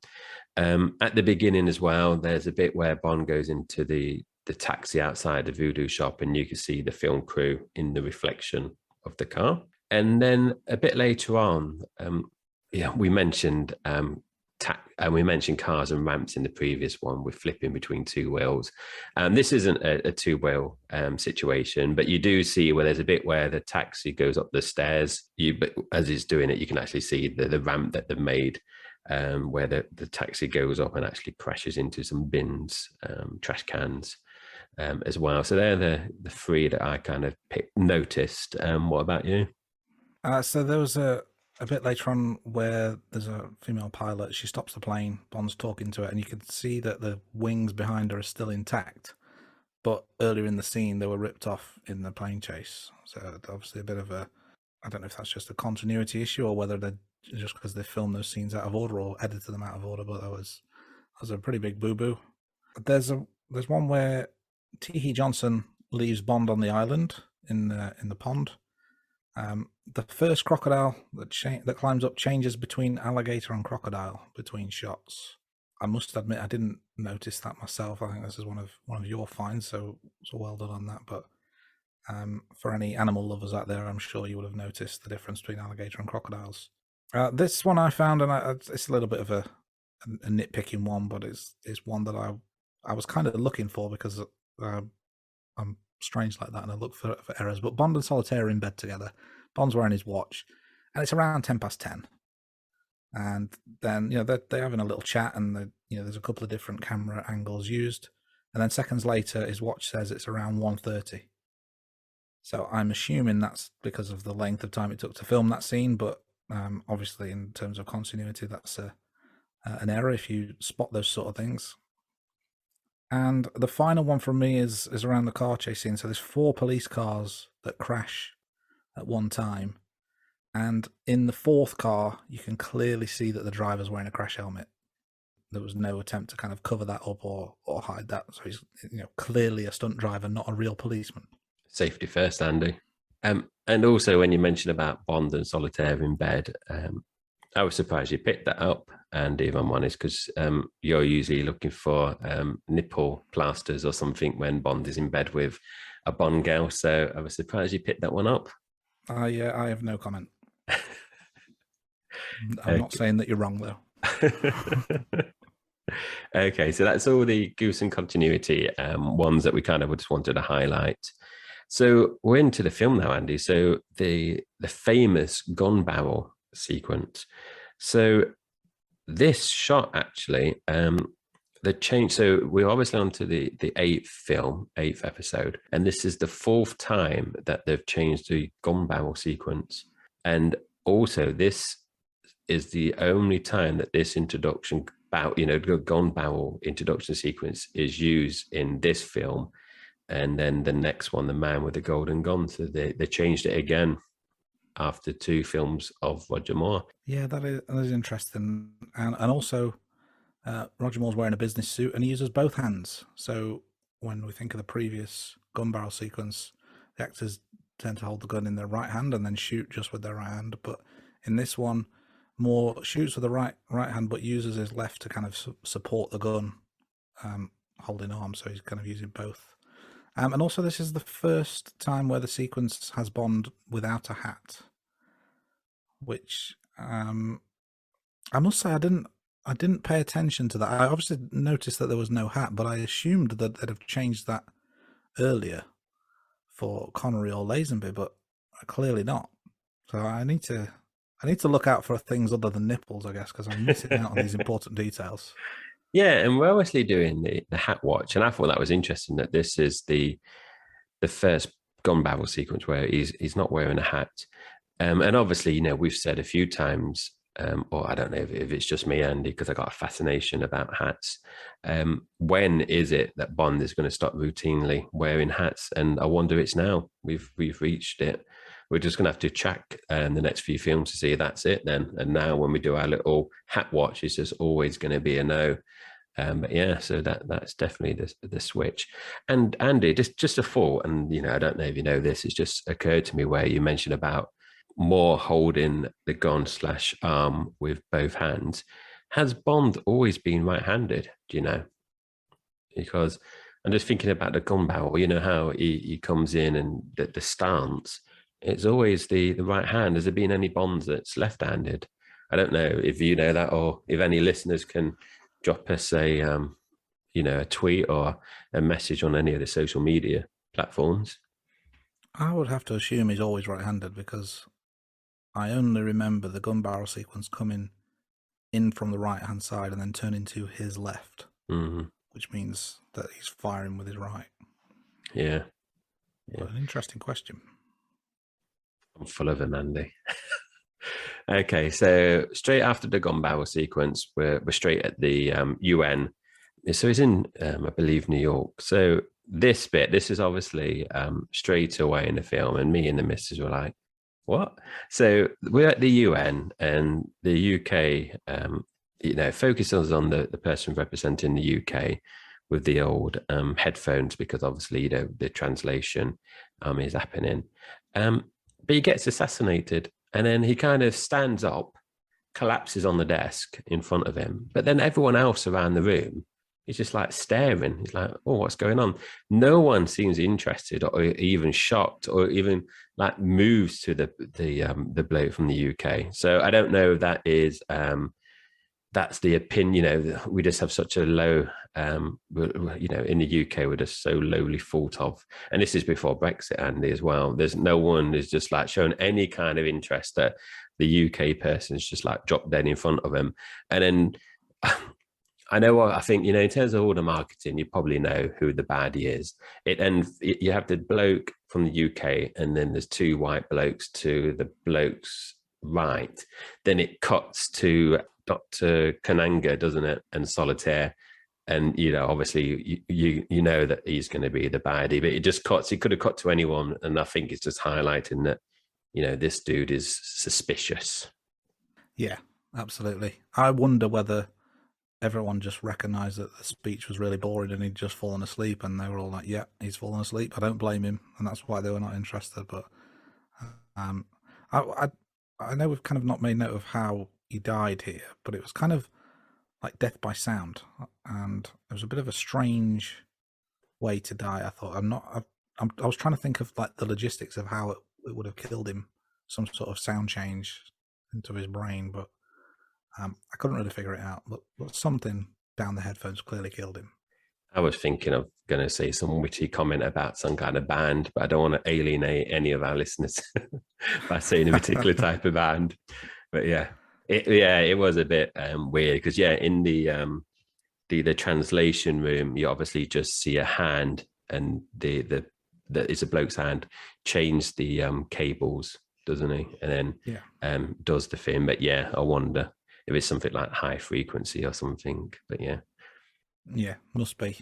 [SPEAKER 1] At the beginning as well, there's a bit where Bond goes into the taxi outside the Voodoo shop, and you can see the film crew in the reflection of the car. And then a bit later on, we mentioned we mentioned cars and ramps in the previous one with flipping between 2 wheels. This isn't a 2-wheel situation, but you do see where there's a bit where the taxi goes up the stairs. But as it's doing it, you can actually see the ramp that they've made, where the taxi goes up and actually crashes into some bins, trash cans. As well. So they're the 3 that I kind of noticed. What about you?
[SPEAKER 2] So there was a a bit later on where there's a female pilot. She stops the plane. Bond's talking to her, and you can see that the wings behind her are still intact. But earlier in the scene, they were ripped off in the plane chase. So obviously a bit of a, I don't know if that's just a continuity issue or whether they're just because they filmed those scenes out of order or edited them out of order. But that was a pretty big boo boo. There's one where T.H. Johnson leaves Bond on the island in the pond. The first crocodile that climbs up changes between alligator and crocodile between shots. I must admit I didn't notice that myself. I think this is one of your finds, so well done on that. But for any animal lovers out there, I'm sure you would have noticed the difference between alligator and crocodiles. This one I found, and it's a little bit of a nitpicking one, but it's one that I was kind of looking for because I'm strange like that and I look for errors. But Bond and Solitaire are in bed together. Bond's wearing his watch, and it's around 10:10. And then they're having a little chat, and there's a couple of different camera angles used, and then seconds later his watch says it's around 1:30. So I'm assuming that's because of the length of time it took to film that scene, but obviously in terms of continuity that's an error if you spot those sort of things. And the final one from me is around the car chase scene. So there's 4 police cars that crash at one time. And in the 4th car, you can clearly see that the driver's wearing a crash helmet. There was no attempt to kind of cover that up or hide that. So he's clearly a stunt driver, not a real policeman.
[SPEAKER 1] Safety first, Andy. And also when you mentioned about Bond and Solitaire in bed, I was surprised you picked that up, Andy, if I'm honest, because you're usually looking for nipple plasters or something when Bond is in bed with a Bond girl. So I was surprised you picked that one up.
[SPEAKER 2] I have no comment. I'm not saying that you're wrong, though.
[SPEAKER 1] Okay, so that's all the Goose and continuity ones that we kind of just wanted to highlight. So we're into the film now, Andy. So the famous gun barrel sequence. So this shot actually, the change. So we're obviously on to the 8th episode, and this is the 4th time that they've changed the gun barrel sequence. And also, this is the only time that this introduction gun barrel introduction sequence is used in this film. And then the next one, The Man with the Golden Gun. So they changed it again after 2 films of Roger Moore.
[SPEAKER 2] Yeah, that is interesting. And also, Roger Moore's wearing a business suit and he uses both hands. So when we think of the previous gun barrel sequence, the actors tend to hold the gun in their right hand and then shoot just with their right hand. But in this one, Moore shoots with the right hand, but uses his left to kind of support the gun, holding arm. So he's kind of using both. And also, this is the first time where the sequence has Bond without a hat, which I must say I didn't pay attention to that. I obviously noticed that there was no hat, but I assumed that they'd have changed that earlier for Connery or Lazenby, but clearly not. So I need to look out for things other than nipples, I guess, because I'm missing out on these important details.
[SPEAKER 1] Yeah, and we're obviously doing the hat watch, and I thought that was interesting that this is the first gun barrel sequence where he's not wearing a hat. And obviously, we've said a few times, or I don't know if it's just me, Andy, because I got a fascination about hats. When is it that Bond is going to stop routinely wearing hats? And I wonder it's now. We've reached it. We're just going to have to check the next few films to see if that's it then. And now when we do our little hat watch, it's just always going to be a no. But yeah, so that's definitely the switch. And Andy, just a thought, and I don't know if you know this, it's just occurred to me where you mentioned about Moore holding the gun/arm with both hands. Has Bond always been right-handed? Do you know? Because I'm just thinking about the gun barrel. You know how he comes in and the stance. It's always the right hand. Has there been any Bonds that's left-handed? I don't know if you know that, or if any listeners can drop us a tweet or a message on any of the social media platforms.
[SPEAKER 2] I would have to assume he's always right-handed because I only remember the gun barrel sequence coming in from the right-hand side and then turning to his left, which means that he's firing with his right.
[SPEAKER 1] Yeah.
[SPEAKER 2] An interesting question.
[SPEAKER 1] I'm full of them, Andy. Okay, so straight after the gun barrel sequence, we're straight at the UN. So it's in, I believe, New York. So this is obviously straight away in the film, and me and the missus were like, "What?" So we're at the UN, and the UK, focuses on the person representing the UK with the old headphones because obviously, the translation is happening. But he gets assassinated, and then he kind of stands up, collapses on the desk in front of him. But then everyone else around the room is just like staring. He's like, "Oh, what's going on?" No one seems interested or even shocked or even like moves to the bloke from the UK. So I don't know if that is that's the opinion. We just have such a low in the UK we're just so lowly thought of, and this is before Brexit, Andy, as well. There's no one is just like showing any kind of interest that the UK person's just like dropped dead in front of him. And then I know what I think, in terms of all the marketing, you probably know who the baddie is. You have the bloke from the UK, and then there's two white blokes to the blokes right. Then it cuts to Dr. Kananga, doesn't it? And Solitaire. And obviously you know that he's going to be the baddie, but it just cuts. It could have cut to anyone, and I think it's just highlighting that this dude is suspicious.
[SPEAKER 2] Yeah, absolutely. I wonder whether everyone just recognised that the speech was really boring and he'd just fallen asleep, and they were all like, "Yeah, he's fallen asleep." I don't blame him, and that's why they were not interested. But um, I know we've kind of not made note of how he died here, but it was kind of like death by sound, and it was a bit of a strange way to die. I thought I was trying to think of like the logistics of how it would have killed him, some sort of sound change into his brain, but I couldn't really figure it out. But something down the headphones clearly killed him.
[SPEAKER 1] I was thinking of going to say some witty comment about some kind of band, but I don't want to alienate any of our listeners by saying a particular type of band. But it was a bit weird because in the translation room, you obviously just see a hand, and the it's a bloke's hand, change the cables, doesn't he? And then does the thing. But I wonder if it's something like high frequency or something. But
[SPEAKER 2] yeah, must be.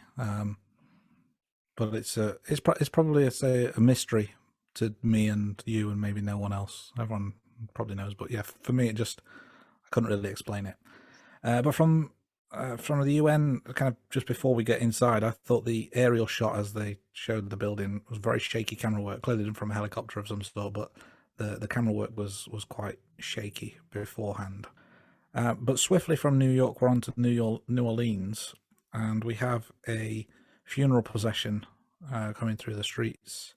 [SPEAKER 2] But it's probably a mystery to me and you and maybe no one else. Everyone probably knows, but for me, I couldn't really explain it. But from the UN, kind of just before we get inside, I thought the aerial shot as they showed the building was very shaky camera work, clearly done from a helicopter of some sort, but the camera work was quite shaky beforehand. But swiftly from New York, we're on to New Orleans, and we have a funeral procession coming through the streets,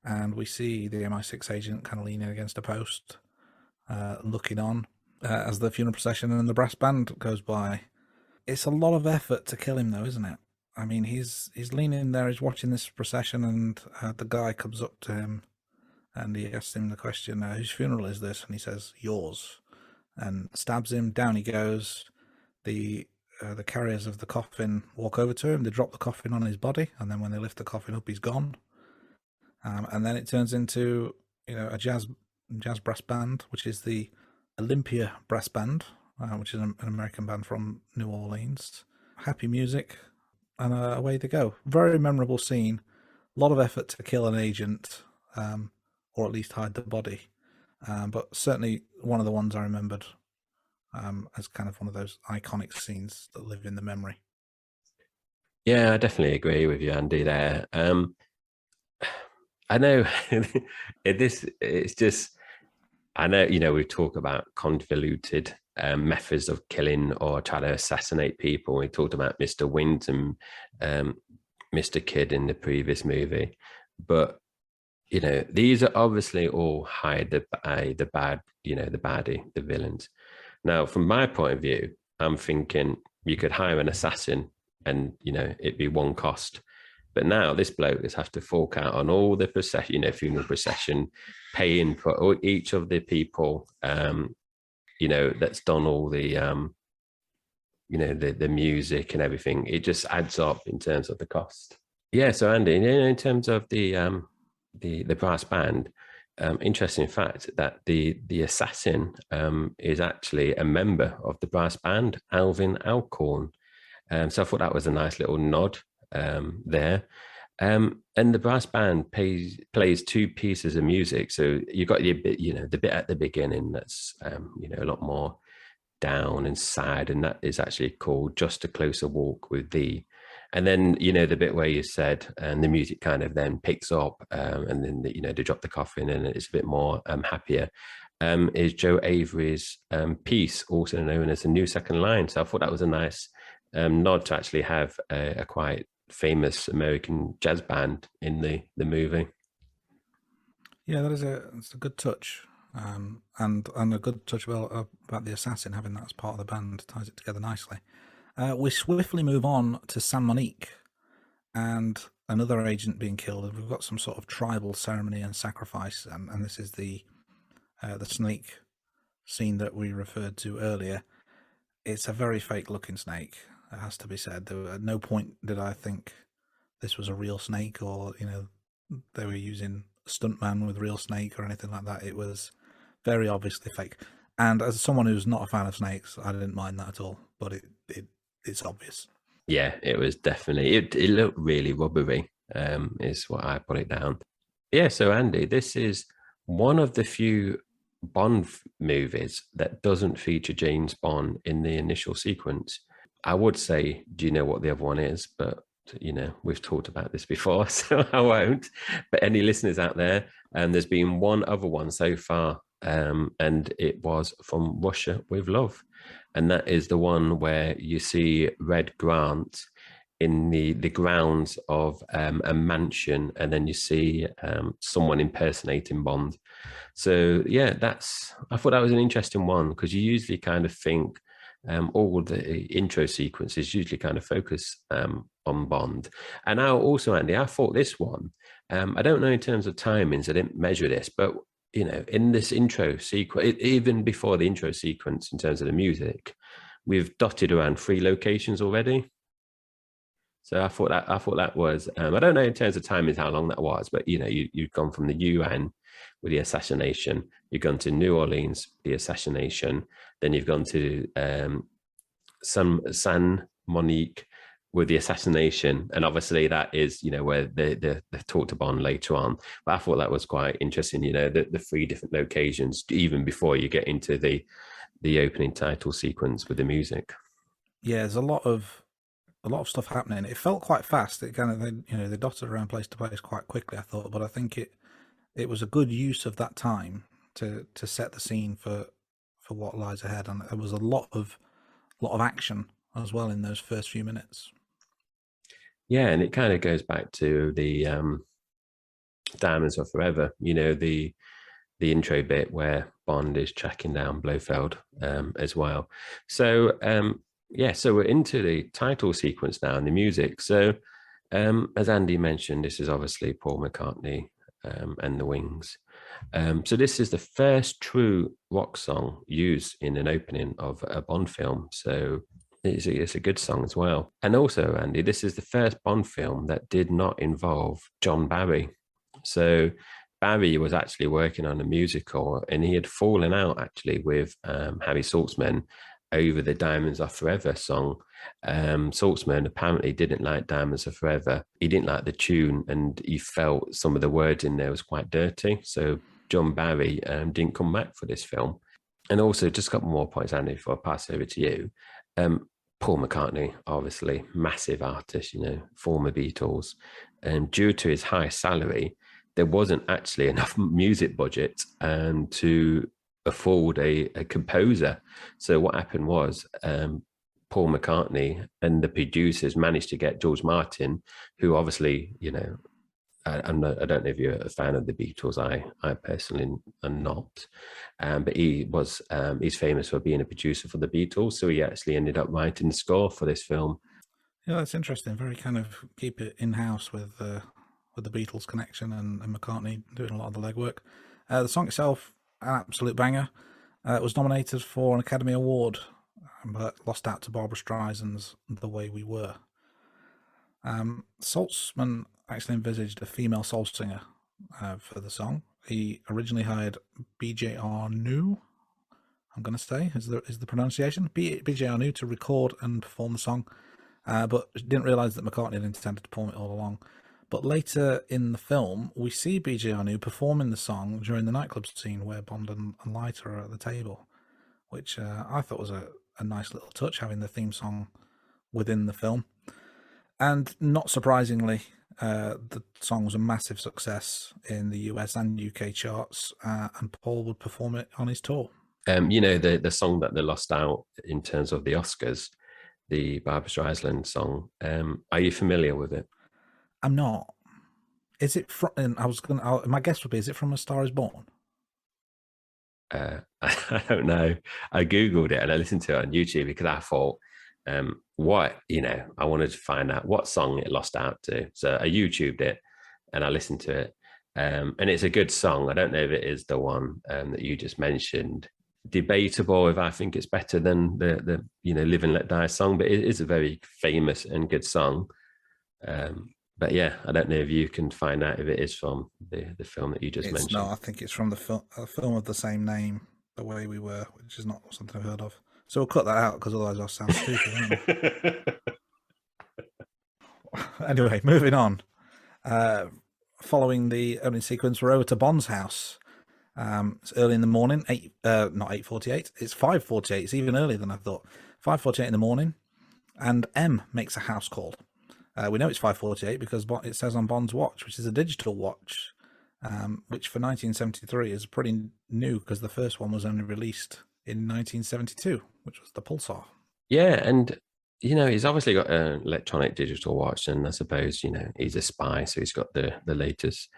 [SPEAKER 2] and we see the MI6 agent kind of leaning against a post, looking on as the funeral procession and the brass band goes by. It's a lot of effort to kill him, though, isn't it? I mean, he's leaning there, he's watching this procession, and the guy comes up to him, and he asks him the question, "Whose funeral is this?" And he says, "Yours," and stabs him. Down he goes. The carriers of the coffin walk over to him. They drop the coffin on his body, and then when they lift the coffin up, he's gone. And then it turns into a jazz brass band, which is the Olympia Brass Band, which is an American band from New Orleans. Happy music, and away they go. Very memorable scene. A lot of effort to kill an agent, or at least hide the body. But certainly one of the ones I remembered as kind of one of those iconic scenes that live in the memory.
[SPEAKER 1] Yeah, I definitely agree with you, Andy, there. I know it's just, I know, we talk about convoluted methods of killing or trying to assassinate people. We talked about Mr. Wint and Mr. Kidd in the previous movie. But, these are obviously all hide the bad, the baddie, the villains. Now, from my point of view, I'm thinking you could hire an assassin and, it'd be one cost. But now this bloke has to fork out on all the procession, funeral procession, paying for each of the people, that's done all the, the music and everything. It just adds up in terms of the cost. Yeah. So Andy, in terms of the brass band, interesting fact that the assassin is actually a member of the brass band, Alvin Alcorn. So I thought that was a nice little nod there. And the brass band plays two pieces of music. So you've got the bit, the bit at the beginning that's a lot more down and sad, and that is actually called Just a Closer Walk with Thee. And then the bit where you said, and the music kind of then picks up, and then they drop the coffin, and it's a bit more happier. Is Joe Avery's piece, also known as the New Second Line. So I thought that was a nice nod to actually have a quite famous American jazz band in the movie.
[SPEAKER 2] Yeah, it's a good touch, and a good touch about the assassin having that as part of the band ties it together nicely. We swiftly move on to San Monique and another agent being killed. We've got some sort of tribal ceremony and sacrifice, and this is the snake scene that we referred to earlier. It's a very fake-looking snake, it has to be said. At no point did I think this was a real snake, or they were using a stuntman with real snake or anything like that. It was very obviously fake. And as someone who's not a fan of snakes, I didn't mind that at all. But it's obvious.
[SPEAKER 1] Yeah, it was definitely, it looked really rubbery, is what I put it down. Yeah, so Andy, this is one of the few Bond movies that doesn't feature James Bond in the initial sequence. I would say, do you know what the other one is? But, we've talked about this before, so I won't. But any listeners out there, there's been one other one so far, and it was From Russia with Love. And that is the one where you see Red Grant in the grounds of a mansion, and then you see someone impersonating Bond. So yeah, I thought that was an interesting one, because you usually kind of think all the intro sequences usually kind of focus on Bond. And now also, Andy, I thought this one, I don't know in terms of timings, I didn't measure this, but in this intro sequence, even before the intro sequence in terms of the music, we've dotted around 3 locations already. So I thought that was, I don't know in terms of timings how long that was, but you've gone from the UN with the assassination, you've gone to New Orleans, the assassination, then you've gone to San Monique with the assassination, and obviously that is where they talk to Bond later on. But I thought that was quite interesting, the 3 different locations, even before you get into the opening title sequence with the music.
[SPEAKER 2] Yeah, there's a lot of stuff happening. It felt quite fast. It kind of they dotted around place to place quite quickly, I thought, but I think it was a good use of that time to set the scene for what lies ahead, and there was a lot of action as well in those first few minutes.
[SPEAKER 1] Yeah, and it kind of goes back to the Diamonds Are Forever, the intro bit where Bond is tracking down Blofeld as well. So so we're into the title sequence now and the music. So as Andy mentioned, this is obviously Paul McCartney and the Wings. So this is the first true rock song used in an opening of a Bond film. So it's a good song as well. And also, Andy, this is the first Bond film that did not involve John Barry. So Barry was actually working on a musical, and he had fallen out actually with Harry Saltzman over the Diamonds Are Forever song. Saltzman apparently didn't like Diamonds Are Forever. He didn't like the tune, and he felt some of the words in there was quite dirty. So John Barry didn't come back for this film. And also, just a couple more points, Andy, before I pass over to you. Paul McCartney, obviously, massive artist, former Beatles. And due to his high salary, there wasn't actually enough music budget to afford a composer. So what happened was Paul McCartney and the producers managed to get George Martin, who obviously, I don't know if you're a fan of the Beatles. I personally am not, but he's famous for being a producer for the Beatles. So he actually ended up writing the score for this film.
[SPEAKER 2] Yeah, that's interesting. Very kind of keep it in house with the Beatles connection, and McCartney doing a lot of the legwork. The song itself, an absolute banger. It was nominated for an Academy Award, but lost out to Barbra Streisand's "The Way We Were." Saltzman actually envisaged a female soul singer for the song, he originally hired BJR New, I'm going to say, is the pronunciation, BJR New, to record and perform the song, but didn't realise that McCartney had intended to perform it all along. But later in the film, we see BJR New performing the song during the nightclub scene where Bond and Leiter are at the table, which I thought was a nice little touch, having the theme song within the film. And not surprisingly, the song was a massive success in the US and UK charts, and Paul would perform it on his tour.
[SPEAKER 1] The song that they lost out in terms of the Oscars, the Barbra Streisand song. Are you familiar with it?
[SPEAKER 2] I'm not. Is it from? My guess would be: is it from A Star Is Born?
[SPEAKER 1] I don't know. I googled it and I listened to it on YouTube because I thought, I wanted to find out what song it lost out to. So I YouTubed it and I listened to it, and it's a good song. I don't know if it is the one that you just mentioned. Debatable if I think it's better than the Live and Let Die song, but it is a very famous and good song. But yeah, I don't know if you can find out if it is from the film that you just mentioned.
[SPEAKER 2] No, I think it's from the film of the same name, The Way We Were, which is not something I've heard of. So we'll cut that out because otherwise I'll sound stupid, won't I? Anyway, moving on. Following the opening sequence, we're over to Bond's house. It's early in the morning, not 8:48, it's 5:48. It's even earlier than I thought. 5:48 in the morning, and M makes a house call. We know it's 5:48 because it says on Bond's watch, which is a digital watch, which for 1973 is pretty new because the first one was only released in 1972, which was the Pulsar.
[SPEAKER 1] Yeah, and he's obviously got an electronic digital watch, and I suppose he's a spy, so he's got the latest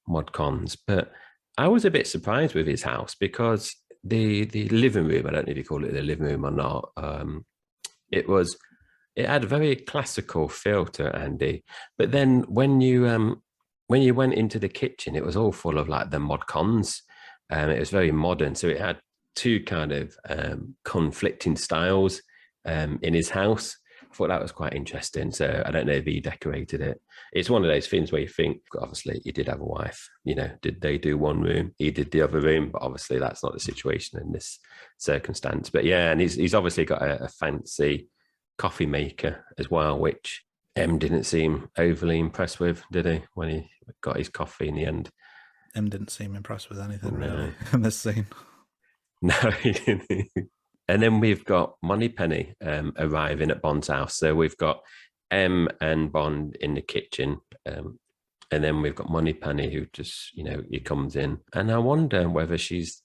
[SPEAKER 1] mod cons. But I was a bit surprised with his house because the living room, I don't know if you call it the living room or not, it had a very classical feel to it, Andy. But then when you went into the kitchen, it was all full of like the mod cons. It was very modern, so it had two kind of conflicting styles in his house. I thought that was quite interesting. So I don't know if he decorated it. It's one of those things where you think, obviously, he did have a wife. Did they do one room? He did the other room, but obviously that's not the situation in this circumstance. But yeah, and he's obviously got a fancy coffee maker as well, which M didn't seem overly impressed with, did he, when he got his coffee in the end?
[SPEAKER 2] M didn't seem impressed with anything really in this scene.
[SPEAKER 1] No, he didn't. And then we've got Moneypenny arriving at Bond's house. So we've got M and Bond in the kitchen. And then we've got Moneypenny who just, he comes in. And I wonder whether she's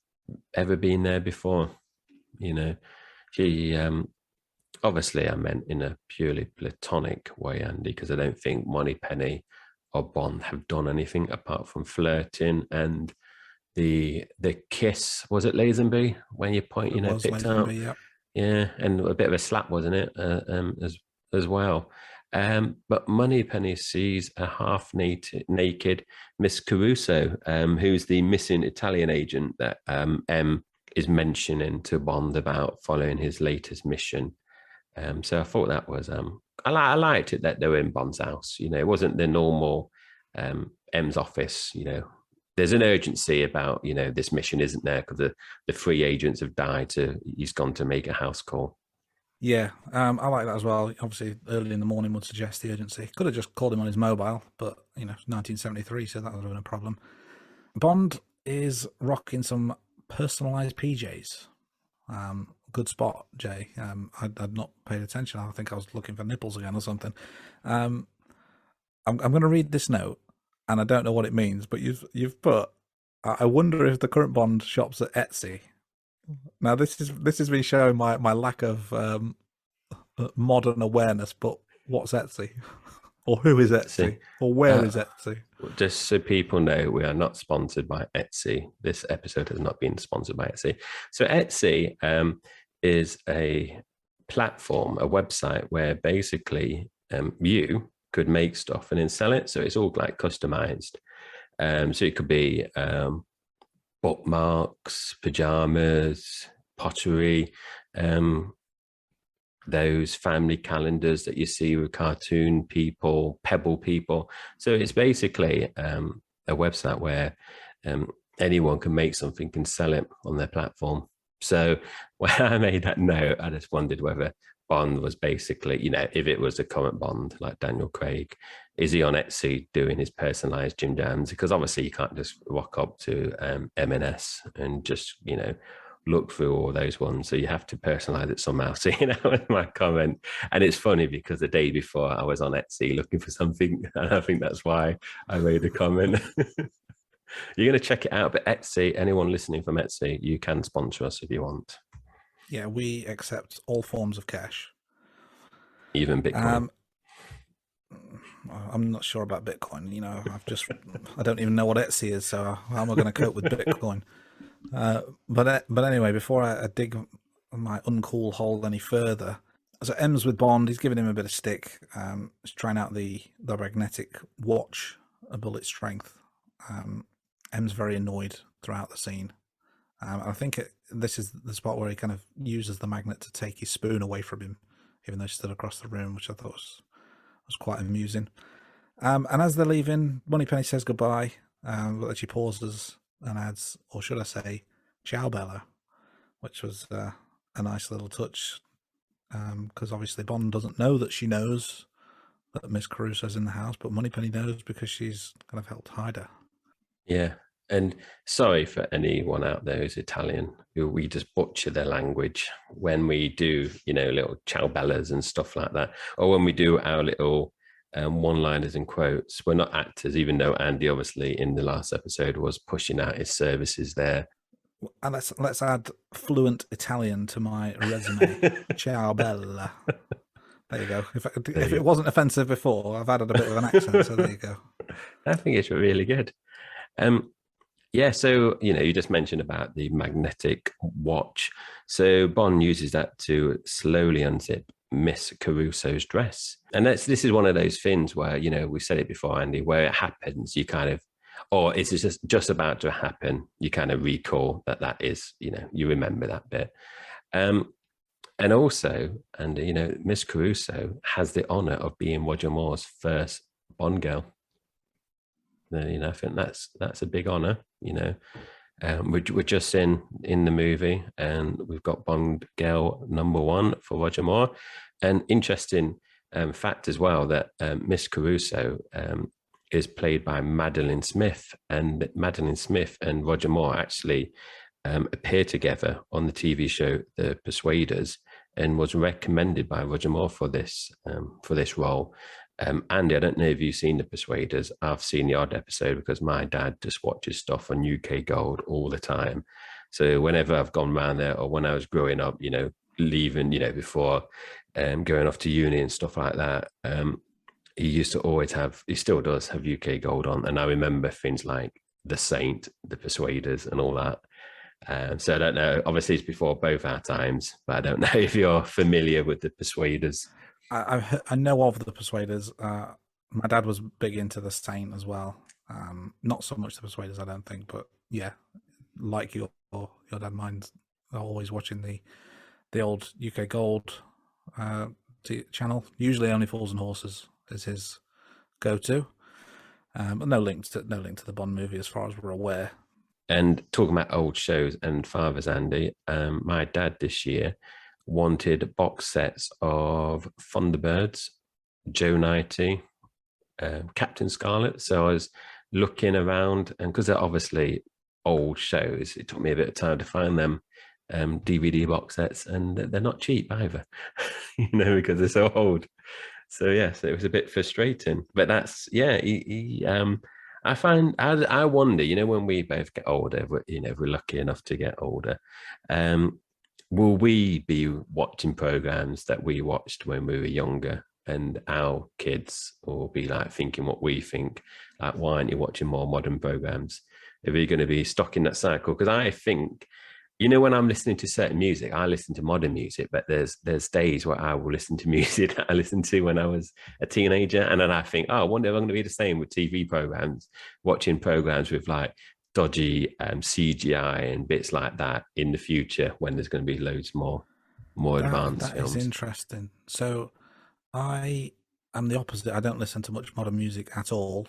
[SPEAKER 1] ever been there before. She, obviously I meant in a purely platonic way, Andy, because I don't think Moneypenny or Bond have done anything apart from flirting and the kiss. Was it Lazenby when you point picked out? Yeah, and a bit of a slap, wasn't it, as well. But Moneypenny sees a half naked Miss Caruso, who's the missing Italian agent that M is mentioning to Bond about following his latest mission. So I thought that was I liked it that they were in Bond's house. It wasn't the normal M's office. There's an urgency about, this mission, isn't there? Because the three agents have died, so he's gone to make a house call.
[SPEAKER 2] Yeah, I like that as well. Obviously, early in the morning would suggest the urgency. Could have just called him on his mobile, but, 1973, so that would have been a problem. Bond is rocking some personalised PJs. Good spot, Jay. I'd not paid attention. I think I was looking for nipples again or something. I'm going to read this note. And I don't know what it means, but you've put, I wonder if the current Bond shops at Etsy. Now this is me showing my lack of modern awareness, but what's Etsy? Or who is Etsy? Or where is Etsy?
[SPEAKER 1] Just so people know, we are not sponsored by Etsy. This episode has not been sponsored by Etsy. So Etsy is a platform, a website where basically you could make stuff and then sell it. So it's all like customized. So it could be bookmarks, pajamas, pottery, those family calendars that you see with cartoon people, pebble people. So it's basically a website where anyone can make something and sell it on their platform. So when I made that note, I just wondered whether Bond was basically, if it was a current Bond like Daniel Craig, is he on Etsy doing his personalized Jim Jams? Because obviously you can't just rock up to M&S and just, look through all those ones. So you have to personalize it somehow. So, was my comment. And it's funny because the day before I was on Etsy looking for something. And I think that's why I made a comment. You're going to check it out. But Etsy, anyone listening from Etsy, you can sponsor us if you want.
[SPEAKER 2] Yeah, we accept all forms of cash.
[SPEAKER 1] Even Bitcoin.
[SPEAKER 2] I'm not sure about Bitcoin. I don't even know what Etsy is, so how am I going to cope with Bitcoin? But anyway, before I dig my uncool hole any further, so M's with Bond, he's giving him a bit of stick. He's trying out the magnetic watch, a bullet strength. M's very annoyed throughout the scene. I think this is the spot where he kind of uses the magnet to take his spoon away from him, even though he stood across the room, which I thought was quite amusing. And as they're leaving, Moneypenny says goodbye, but she pauses and adds, or should I say, ciao Bella, which was a nice little touch, because obviously Bond doesn't know that she knows that Miss Caruso's in the house, but Moneypenny knows because she's kind of helped hide her.
[SPEAKER 1] Yeah. And sorry for anyone out there who's Italian, who we just butcher their language when we do, little ciao bellas and stuff like that, or when we do our little one-liners and quotes. We're not actors, even though Andy obviously in the last episode was pushing out his services there.
[SPEAKER 2] And let's add fluent Italian to my resume. Ciao bella. There you go. If it wasn't offensive before, I've added a bit of an accent, so there you go.
[SPEAKER 1] I think it's really good. Yeah, so, you just mentioned about the magnetic watch. So Bond uses that to slowly unzip Miss Caruso's dress. And this is one of those things where, we said it before, Andy, where it happens, you kind of, or it's just about to happen, you kind of recall that is, you remember that bit. And also, Miss Caruso has the honor of being Roger Moore's first Bond girl. I think that's a big honor. We're just in the movie, and we've got Bond girl number 1 for Roger Moore. An interesting fact as well that Miss Caruso is played by Madeline Smith, and Madeline Smith and Roger Moore actually appear together on the TV show The Persuaders, and was recommended by Roger Moore for this role. Andy, I don't know if you've seen The Persuaders. I've seen the odd episode because my dad just watches stuff on UK Gold all the time. So whenever I've gone around there, or when I was growing up, leaving, before going off to uni and stuff like that, he used to always he still does have UK Gold on. And I remember things like The Saint, The Persuaders and all that. So I don't know. Obviously, it's before both our times, but I don't know if you're familiar with The Persuaders.
[SPEAKER 2] I know of The Persuaders. My dad was big into The Saint as well. Not so much The Persuaders, I don't think, but yeah, like your dad, mine's always watching the old UK Gold channel. Usually, Only Fools and Horses is his go-to, but no link to the Bond movie as far as we're aware.
[SPEAKER 1] And talking about old shows and fathers, Andy, my dad this year wanted box sets of Thunderbirds, Joe 90, Captain Scarlet. So I was looking around, and because they're obviously old shows, it took me a bit of time to find them DVD box sets, and they're not cheap either, because they're so old. So yes, it was a bit frustrating. But that's I wonder, when we both get older, we're lucky enough to get older. Will we be watching programs that we watched when we were younger, and our kids will be like thinking what we think? Like, why aren't you watching more modern programs? Are we going to be stuck in that cycle? Because I think, when I'm listening to certain music, I listen to modern music, but there's days where I will listen to music that I listened to when I was a teenager, and then I think, I wonder if I'm going to be the same with TV programs, watching programs with like dodgy CGI and bits like that in the future, when there's going to be loads more advanced films.
[SPEAKER 2] That is interesting. So I am the opposite. I don't listen to much modern music at all.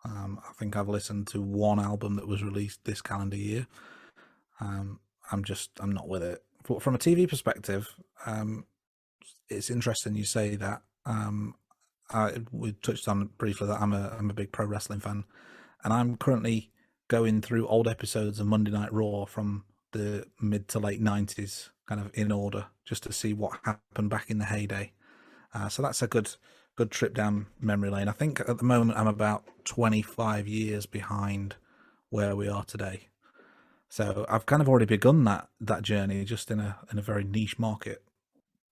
[SPEAKER 2] I think I've listened to one album that was released this calendar year. Um, I'm not with it. But from a TV perspective, it's interesting you say that. We touched on briefly that I'm a big pro wrestling fan, and I'm currently going through old episodes of Monday Night Raw from the mid to late '90s, kind of in order, just to see what happened back in the heyday. So that's a good trip down memory lane. I think at the moment I'm about 25 years behind where we are today. So I've kind of already begun that journey, just in a very niche market.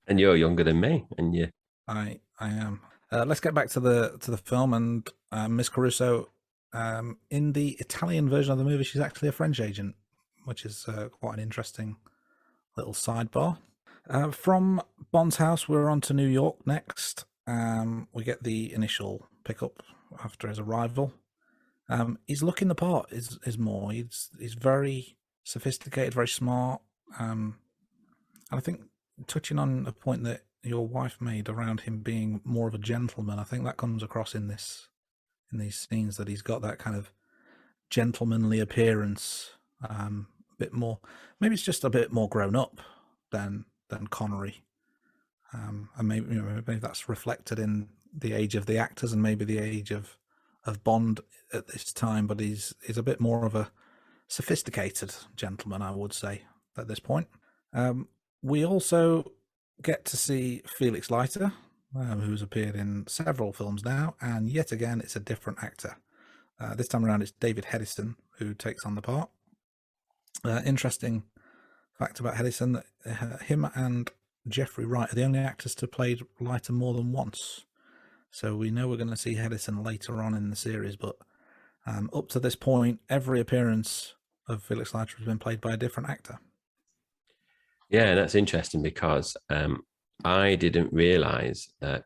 [SPEAKER 1] And you're younger than me, and you.
[SPEAKER 2] I am. Let's get back to the film and Miss Caruso. In the Italian version of the movie, she's actually a French agent, which is quite an interesting little sidebar. From Bond's house, we're on to New York next. We get the initial pickup after his arrival. He's looking the part. Is more. He's very sophisticated, very smart. I think touching on a point that your wife made around him being more of a gentleman, I think that comes across in these scenes, that he's got that kind of gentlemanly appearance, a bit more. Maybe it's just a bit more grown up than Connery, and maybe that's reflected in the age of the actors and maybe the age of Bond at this time. But he's a bit more of a sophisticated gentleman, I would say, at this point. We also get to see Felix Leiter, who's appeared in several films now, and yet again, it's a different actor. This time around, it's David Hedison who takes on the part. Interesting fact about Hedison, that him and Jeffrey Wright are the only actors to play Leiter more than once. So we know we're going to see Hedison later on in the series, but up to this point, every appearance of Felix Leiter has been played by a different actor.
[SPEAKER 1] Yeah, that's interesting because I didn't realize that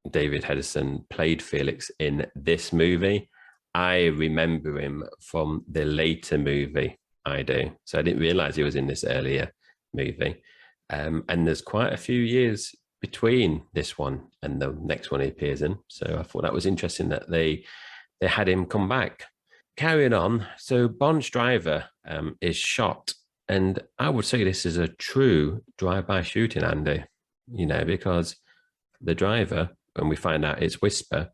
[SPEAKER 1] David Hedison played Felix in this movie. I remember him from the later movie. I do. So I didn't realize he was in this earlier movie. And there's quite a few years between this one and the next one he appears in. So I thought that was interesting that they had him come back. Carrying on, so Bond's driver is shot, and I would say this is a true drive-by shooting, Andy, because the driver, when we find out it's Whisper,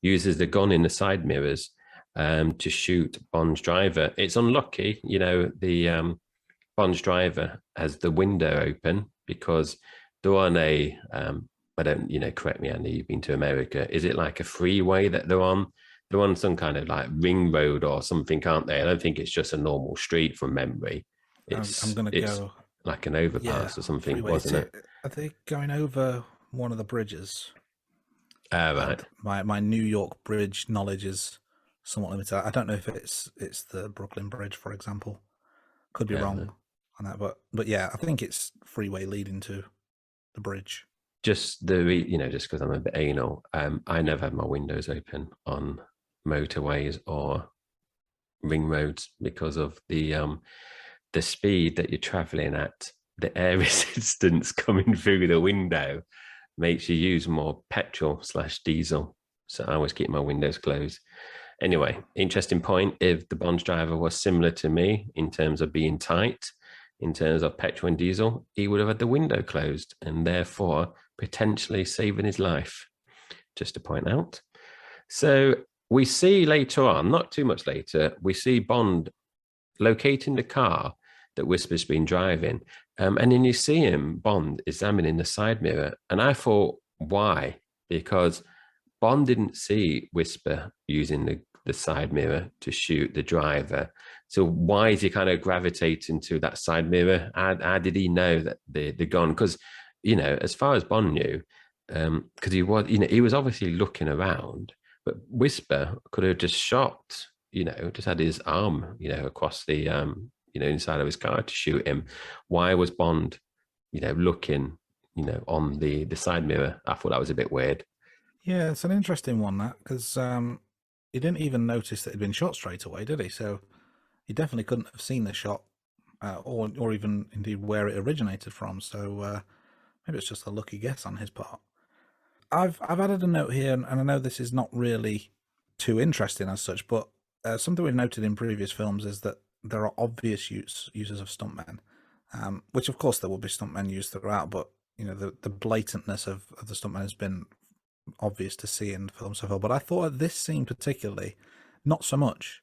[SPEAKER 1] uses the gun in the side mirrors to shoot Bond's driver. It's unlucky, the Bond's driver has the window open because they're on a, I don't, correct me, Andy, you've been to America. Is it like a freeway that they're on? They're on some kind of like ring road or something, aren't they? I don't think it's just a normal street from memory.
[SPEAKER 2] I'm going to go
[SPEAKER 1] like an overpass or something, freeway, wasn't it?
[SPEAKER 2] Are they going over one of the bridges?
[SPEAKER 1] Right.
[SPEAKER 2] My New York bridge knowledge is somewhat limited. I don't know if it's the Brooklyn Bridge, for example. Could be wrong on that, but yeah, I think it's freeway leading to the bridge.
[SPEAKER 1] Just just because I'm a bit anal, I never have my windows open on motorways or ring roads because of the speed that you're traveling at. The air resistance coming through the window makes you use more petrol/diesel. So I always keep my windows closed. Anyway, interesting point. If the Bond's driver was similar to me in terms of being tight, in terms of petrol and diesel, he would have had the window closed and therefore potentially saving his life, just to point out. So we see later on, not too much later, we see Bond locating the car that Whisper's been driving. And then you see him, Bond, examining the side mirror. And I thought, why? Because Bond didn't see Whisper using the side mirror to shoot the driver. So why is he kind of gravitating to that side mirror? How did he know that the gun? Because, as far as Bond knew, because he was obviously looking around, but Whisper could have just shot, just had his arm, across the, inside of his car to shoot him. Why was Bond, looking, on the side mirror? I thought that was a bit weird.
[SPEAKER 2] Yeah, it's an interesting one, that, because he didn't even notice that he'd been shot straight away, did he? So he definitely couldn't have seen the shot, or even indeed where it originated from. So maybe it's just a lucky guess on his part. I've added a note here, and I know this is not really too interesting as such. But something we've noted in previous films is that there are obvious uses of stuntmen, which of course there will be stuntmen used throughout. But the blatantness of the stuntman has been obvious to see in the film so far. But I thought at this scene particularly, not so much.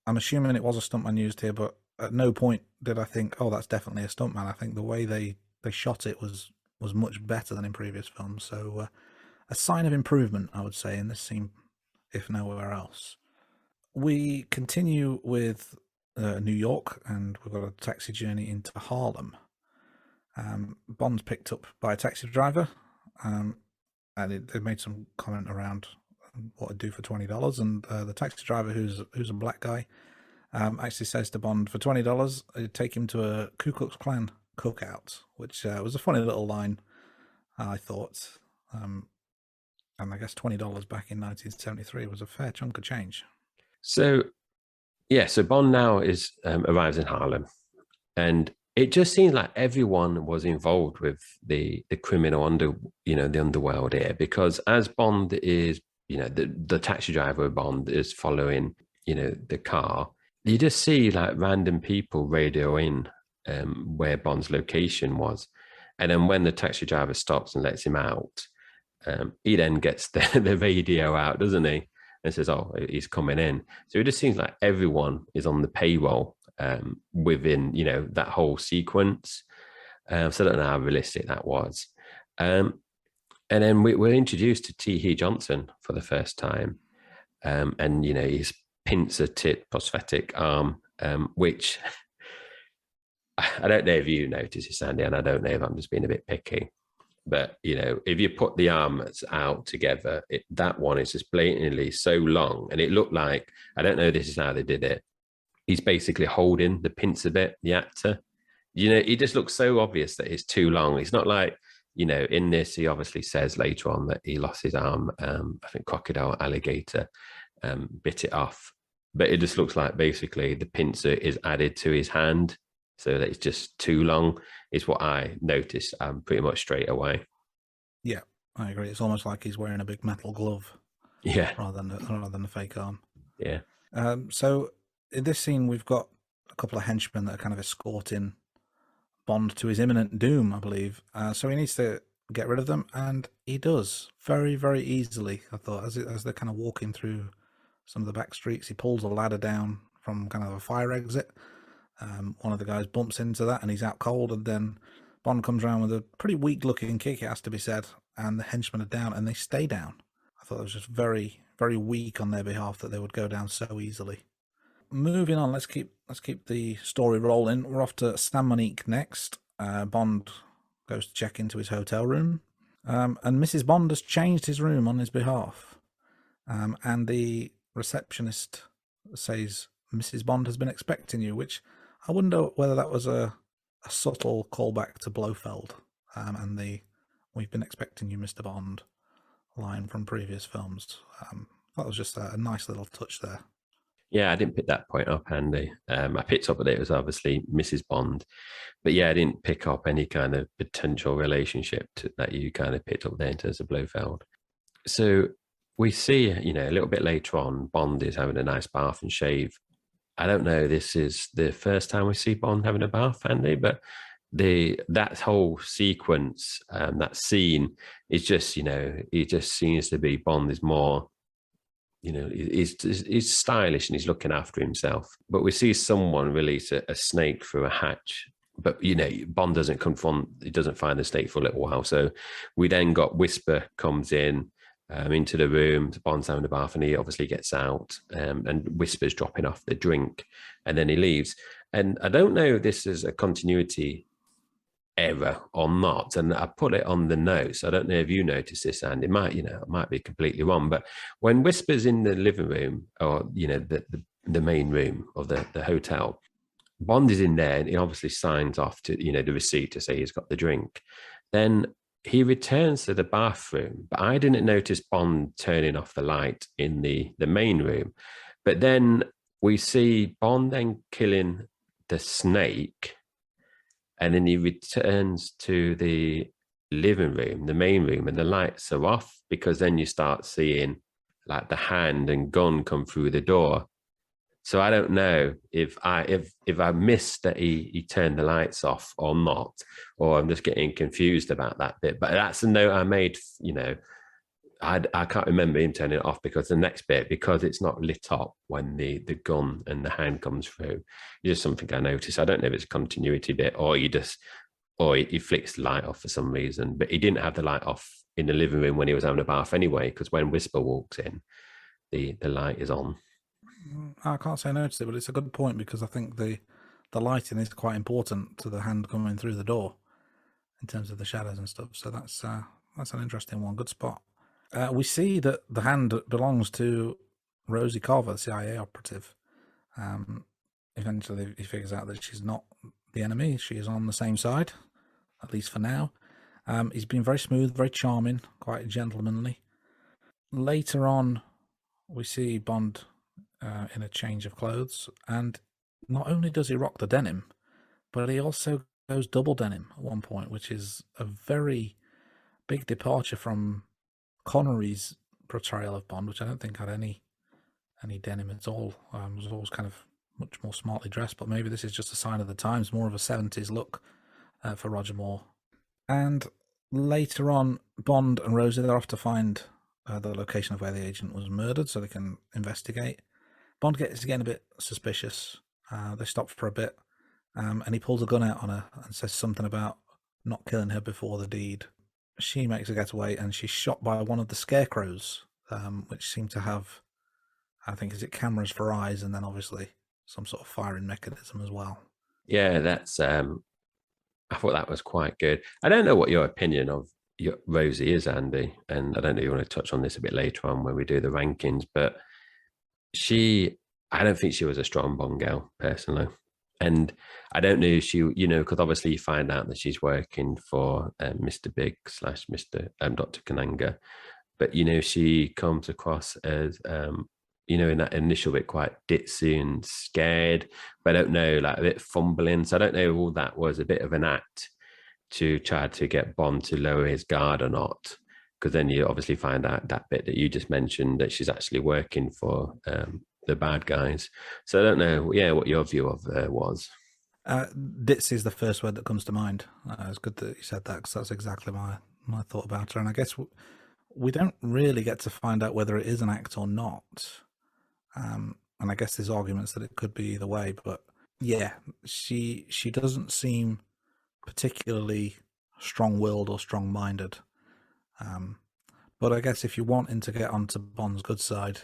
[SPEAKER 2] I'm assuming it was a stuntman used here, but at no point did I think, oh, that's definitely a stuntman. I think the way they shot it was much better than in previous films. So a sign of improvement, I would say, in this scene, if nowhere else. We continue with New York, and we've got a taxi journey into Harlem. Bond's picked up by a taxi driver, and they made some comment around what I'd do for $20, and the taxi driver, who's a black guy, actually says to Bond, for $20, it'd take him to a Ku Klux Klan cookout, which was a funny little line, I thought. And I guess $20 back in 1973 was a fair chunk of change.
[SPEAKER 1] So, yeah, so Bond now arrives in Harlem, and it just seems like everyone was involved with the criminal the underworld here, because as Bond is, the taxi driver of Bond is following, the car, you just see like random people radio in where Bond's location was. And then when the taxi driver stops and lets him out, he then gets the radio out, doesn't he? And says, oh, he's coming in. So it just seems like everyone is on the payroll within, that whole sequence. So I don't know how realistic that was. And then we're introduced to T.H. Johnson for the first time. And, his pincer tip prosthetic arm, which I don't know if you notice this, Andy, and I don't know if I'm just being a bit picky. But, if you put the arms out together, that one is just blatantly so long. And it looked like, I don't know, this is how they did it. He's basically holding the pincer bit, the actor. It just looks so obvious that it's too long. It's not like, in this, he obviously says later on that he lost his arm. I think crocodile, alligator bit it off. But it just looks like basically the pincer is added to his hand, so that it's just too long, is what I noticed pretty much straight away.
[SPEAKER 2] Yeah, I agree. It's almost like he's wearing a big metal glove, rather than a fake arm.
[SPEAKER 1] Yeah.
[SPEAKER 2] So in this scene, we've got a couple of henchmen that are kind of escorting Bond to his imminent doom, I believe. So he needs to get rid of them, and he does very, very easily. I thought as they're kind of walking through some of the back streets, he pulls a ladder down from kind of a fire exit. One of the guys bumps into that and he's out cold, and then Bond comes around with a pretty weak looking kick, it has to be said, and the henchmen are down and they stay down. I thought it was just very, very weak on their behalf that they would go down so easily. Moving on, let's keep the story rolling. We're off to San Monique next. Bond goes to check into his hotel room, and Mrs. Bond has changed his room on his behalf, and the receptionist says, Mrs. Bond has been expecting you, which I wonder whether that was a subtle callback to Blofeld and the "We've been expecting you, Mr. Bond" line from previous films. That was just a nice little touch there.
[SPEAKER 1] Yeah, I didn't pick that point up, Andy. I picked up that it was obviously Mrs. Bond, but yeah, I didn't pick up any kind of potential relationship that you kind of picked up there in terms of Blofeld. So we see, a little bit later on, Bond is having a nice bath and shave. I don't know, this is the first time we see Bond having a bath, Andy, but that whole sequence, that scene is just, it just seems to be Bond is more, he's stylish and he's looking after himself. But we see someone release a snake through a hatch. But, Bond doesn't he doesn't find the snake for a little while. So we then got Whisper comes into the room. Bond's having a bath and he obviously gets out, and Whisper's dropping off the drink, and then he leaves. And I don't know if this is a continuity error or not, and I put it on the notes. I don't know if you noticed this, and it might be completely wrong, but when Whisper's in the living room, or the main room of the hotel, Bond is in there and he obviously signs off to the receipt to say he's got the drink. Then he returns to the bathroom, but I didn't notice Bond turning off the light in the main room. But then we see Bond then killing the snake, and then he returns to the living room, the main room, and the lights are off, because then you start seeing like the hand and gun come through the door. So I don't know if I missed that he turned the lights off or not, or I'm just getting confused about that bit. But that's the note I made. I can't remember him turning it off because the next bit, because it's not lit up when the gun and the hand comes through, it's just something I noticed. I don't know if it's a continuity bit or he flicks the light off for some reason, but he didn't have the light off in the living room when he was having a bath anyway, because when Whisper walks in, the light is on.
[SPEAKER 2] I can't say I noticed it, but it's a good point because I think the lighting is quite important to the hand coming through the door in terms of the shadows and stuff. So that's an interesting one. Good spot. We see that the hand belongs to Rosie Carver, the CIA operative. Eventually, he figures out that she's not the enemy. She is on the same side, at least for now. He's been very smooth, very charming, quite gentlemanly. Later on, we see Bond in a change of clothes, and not only does he rock the denim, but he also goes double denim at one point, which is a very big departure from Connery's portrayal of Bond, which I don't think had any denim at all. Was always kind of much more smartly dressed, but maybe this is just a sign of the times, more of a 70s look for Roger Moore. And later on, Bond and Rosie, they're off to find the location of where the agent was murdered so they can investigate. Bond gets again a bit suspicious. They stop for a bit, and he pulls a gun out on her and says something about not killing her before the deed. She makes a getaway, and she's shot by one of the scarecrows, which seem to have, I think, is it cameras for eyes, and then obviously some sort of firing mechanism as well.
[SPEAKER 1] Yeah, that's. I thought that was quite good. I don't know what your opinion of Rosie is, Andy, and I don't know if you want to touch on this a bit later on when we do the rankings, but I don't think she was a strong Bond girl personally. And I don't know if she, because obviously you find out that she's working for Mr. Big slash Mr. Dr. Kananga, but she comes across as in that initial bit quite ditzy and scared, but I don't know, like a bit fumbling. So I don't know if all that was a bit of an act to try to get Bond to lower his guard or not. Because then you obviously find out that bit that you just mentioned that she's actually working for the bad guys. So I don't know, what your view of was.
[SPEAKER 2] Ditzy is the first word that comes to mind. It's good that you said that because that's exactly my thought about her. And I guess we don't really get to find out whether it is an act or not. And I guess there's arguments that it could be either way. But yeah, she doesn't seem particularly strong-willed or strong-minded. But I guess if you're wanting to get onto Bond's good side,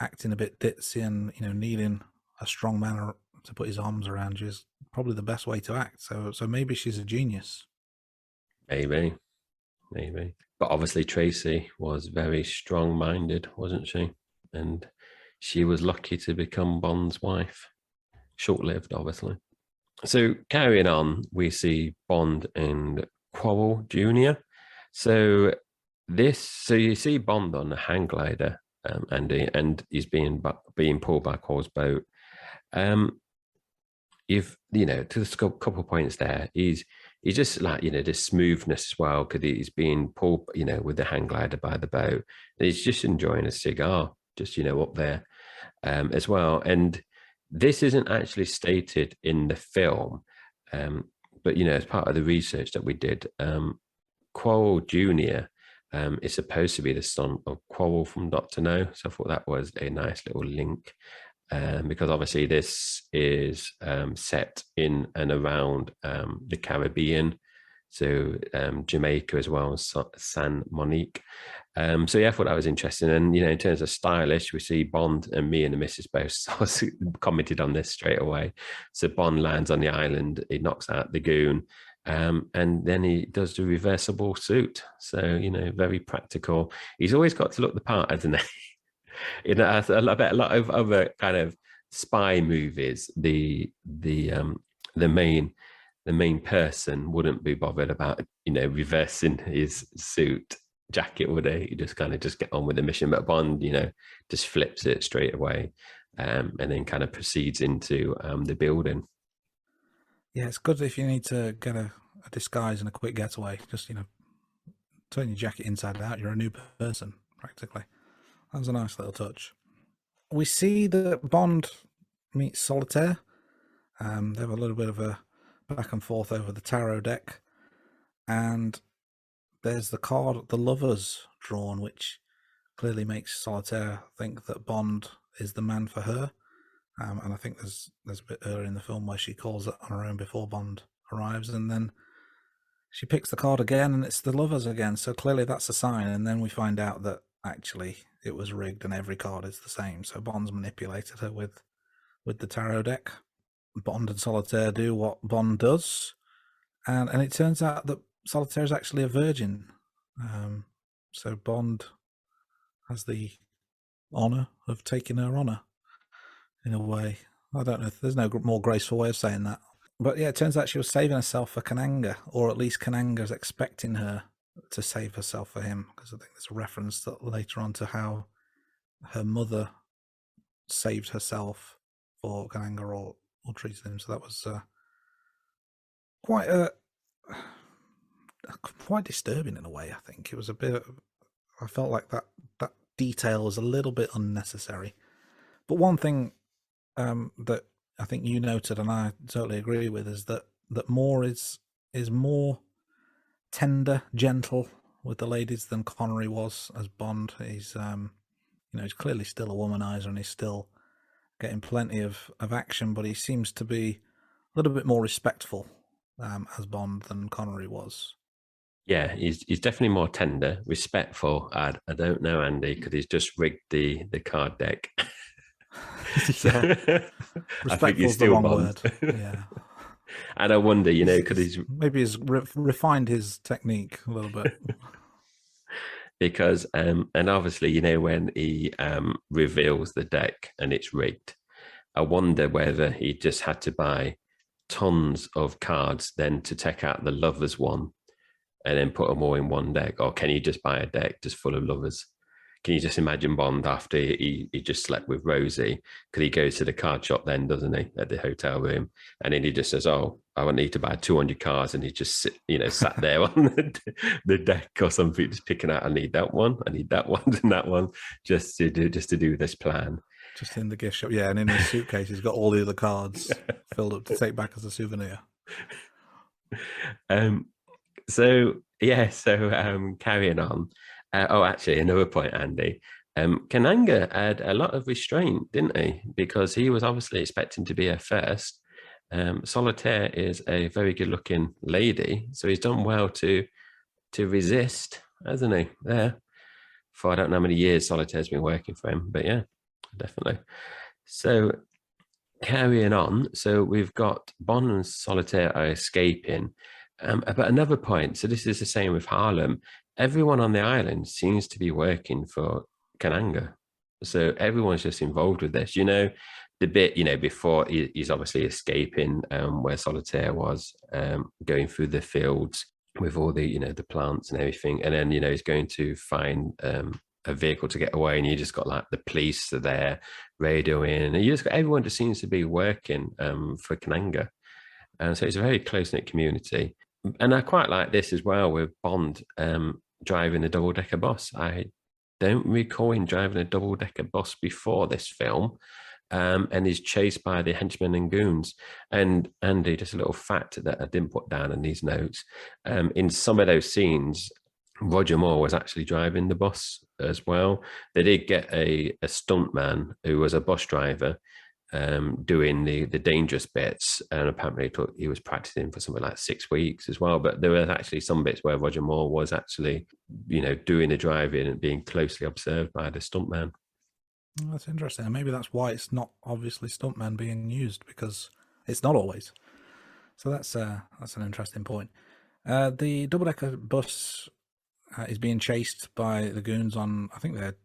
[SPEAKER 2] acting a bit ditzy and needing a strong man to put his arms around you is probably the best way to act. So maybe she's a genius.
[SPEAKER 1] Maybe. But obviously Tracy was very strong-minded, wasn't she? And she was lucky to become Bond's wife. Short-lived, obviously. So carrying on, we see Bond and Quarrel Jr. So you see Bond on a hang glider, Andy, and he's being pulled by Quarrel's boat. You've to a couple of points there. He's just like the smoothness as well because he's being pulled with the hang glider by the boat. And he's just enjoying a cigar, just up there as well. And this isn't actually stated in the film, but as part of the research that we did, Quarrel Jr. Is supposed to be the son of Quarrel from Doctor No. So I thought that was a nice little link. Because obviously this is set in and around the Caribbean, so Jamaica as well as San Monique. So yeah, I thought that was interesting. And in terms of stylish, we see Bond and me and the missus both commented on this straight away. So Bond lands on the island, he knocks out the goon, and then he does the reversible suit. So very practical. He's always got to look the part, hasn't he? A lot of other kind of spy movies, the main person wouldn't be bothered about reversing his suit jacket, would he? He just kind of just get on with the mission. But Bond, just flips it straight away, and then kind of proceeds into the building.
[SPEAKER 2] Yeah, it's good if you need to get a disguise and a quick getaway. Just turn your jacket inside out. You're a new person practically. That was a nice little touch. We see that Bond meets Solitaire. They have a little bit of a back and forth over the tarot deck, and there's the card, the Lovers, drawn, which clearly makes Solitaire think that Bond is the man for her. And I think there's a bit earlier in the film where she calls it on her own before Bond arrives, and then she picks the card again, and it's the Lovers again. So clearly that's a sign. And then we find out that actually it was rigged, and every card is the same. So Bond's manipulated her with the tarot deck. Bond and Solitaire do what Bond does, and it turns out that Solitaire is actually a virgin. So Bond has the honour of taking her honour, in a way. I don't know if there's no more graceful way of saying that. But yeah, it turns out she was saving herself for Kananga, or at least Kananga's expecting her to save herself for him, because I think there's a reference that later on to how her mother saved herself for Kananga or treated him. So that was quite disturbing in a way. I think it was a bit. I felt like that detail was a little bit unnecessary. But one thing that I think you noted, and I totally agree with, is that Moore is more tender, gentle with the ladies than Connery was as Bond. He's he's clearly still a womanizer, and he's still getting plenty of action, but he seems to be a little bit more respectful as Bond than Connery was.
[SPEAKER 1] Yeah, he's definitely more tender, respectful. I don't know, Andy, because he's just rigged the card deck.
[SPEAKER 2] Yeah.
[SPEAKER 1] I think he's still Bond.
[SPEAKER 2] Word. Yeah.
[SPEAKER 1] And I wonder, because he's
[SPEAKER 2] maybe he's refined his technique a little bit.
[SPEAKER 1] Because and obviously, when he reveals the deck and it's rigged, I wonder whether he just had to buy tons of cards then to take out the Lovers one and then put them all in one deck, or can you just buy a deck just full of Lovers? Can you just imagine Bond after he just slept with Rosie? Because he goes to the card shop then, doesn't he, at the hotel room? And then he just says, oh, I would need to buy 200 cards. And he just sat there on the deck or something, just picking out, I need that one, and that one, just to do this plan.
[SPEAKER 2] Just in the gift shop. Yeah, and in his suitcase, he's got all the other cards filled up to take back as a souvenir.
[SPEAKER 1] Carrying on. Actually, another point, Andy. Kananga had a lot of restraint, didn't he? Because he was obviously expecting to be her first. Solitaire is a very good-looking lady, so he's done well to resist, hasn't he? There, for I don't know how many years Solitaire's been working for him, but yeah, definitely. So carrying on, so we've got Bond and Solitaire are escaping. But another point, so this is the same with Harlem. Everyone on the island seems to be working for Kananga. So everyone's just involved with this. The bit, before he's obviously escaping where Solitaire was, going through the fields with all the, the plants and everything. And then, he's going to find a vehicle to get away. And you just got like the police are there radioing. And you just got everyone just seems to be working for Kananga. And so it's a very close-knit community. And I quite like this as well with Bond driving a double-decker bus. I don't recall him driving a double-decker bus before this film, and he's chased by the henchmen and goons. And Andy, just a little fact that I didn't put down in these notes, in some of those scenes, Roger Moore was actually driving the bus as well. They did get a stuntman who was a bus driver doing the dangerous bits, and apparently he was practicing for something like 6 weeks as well. But there were actually some bits where Roger Moore was actually, doing the driving and being closely observed by the stuntman.
[SPEAKER 2] That's interesting. And maybe that's why it's not obviously stuntman being used, because it's not always. So that's an interesting point. The double-decker bus is being chased by the goons on, I think are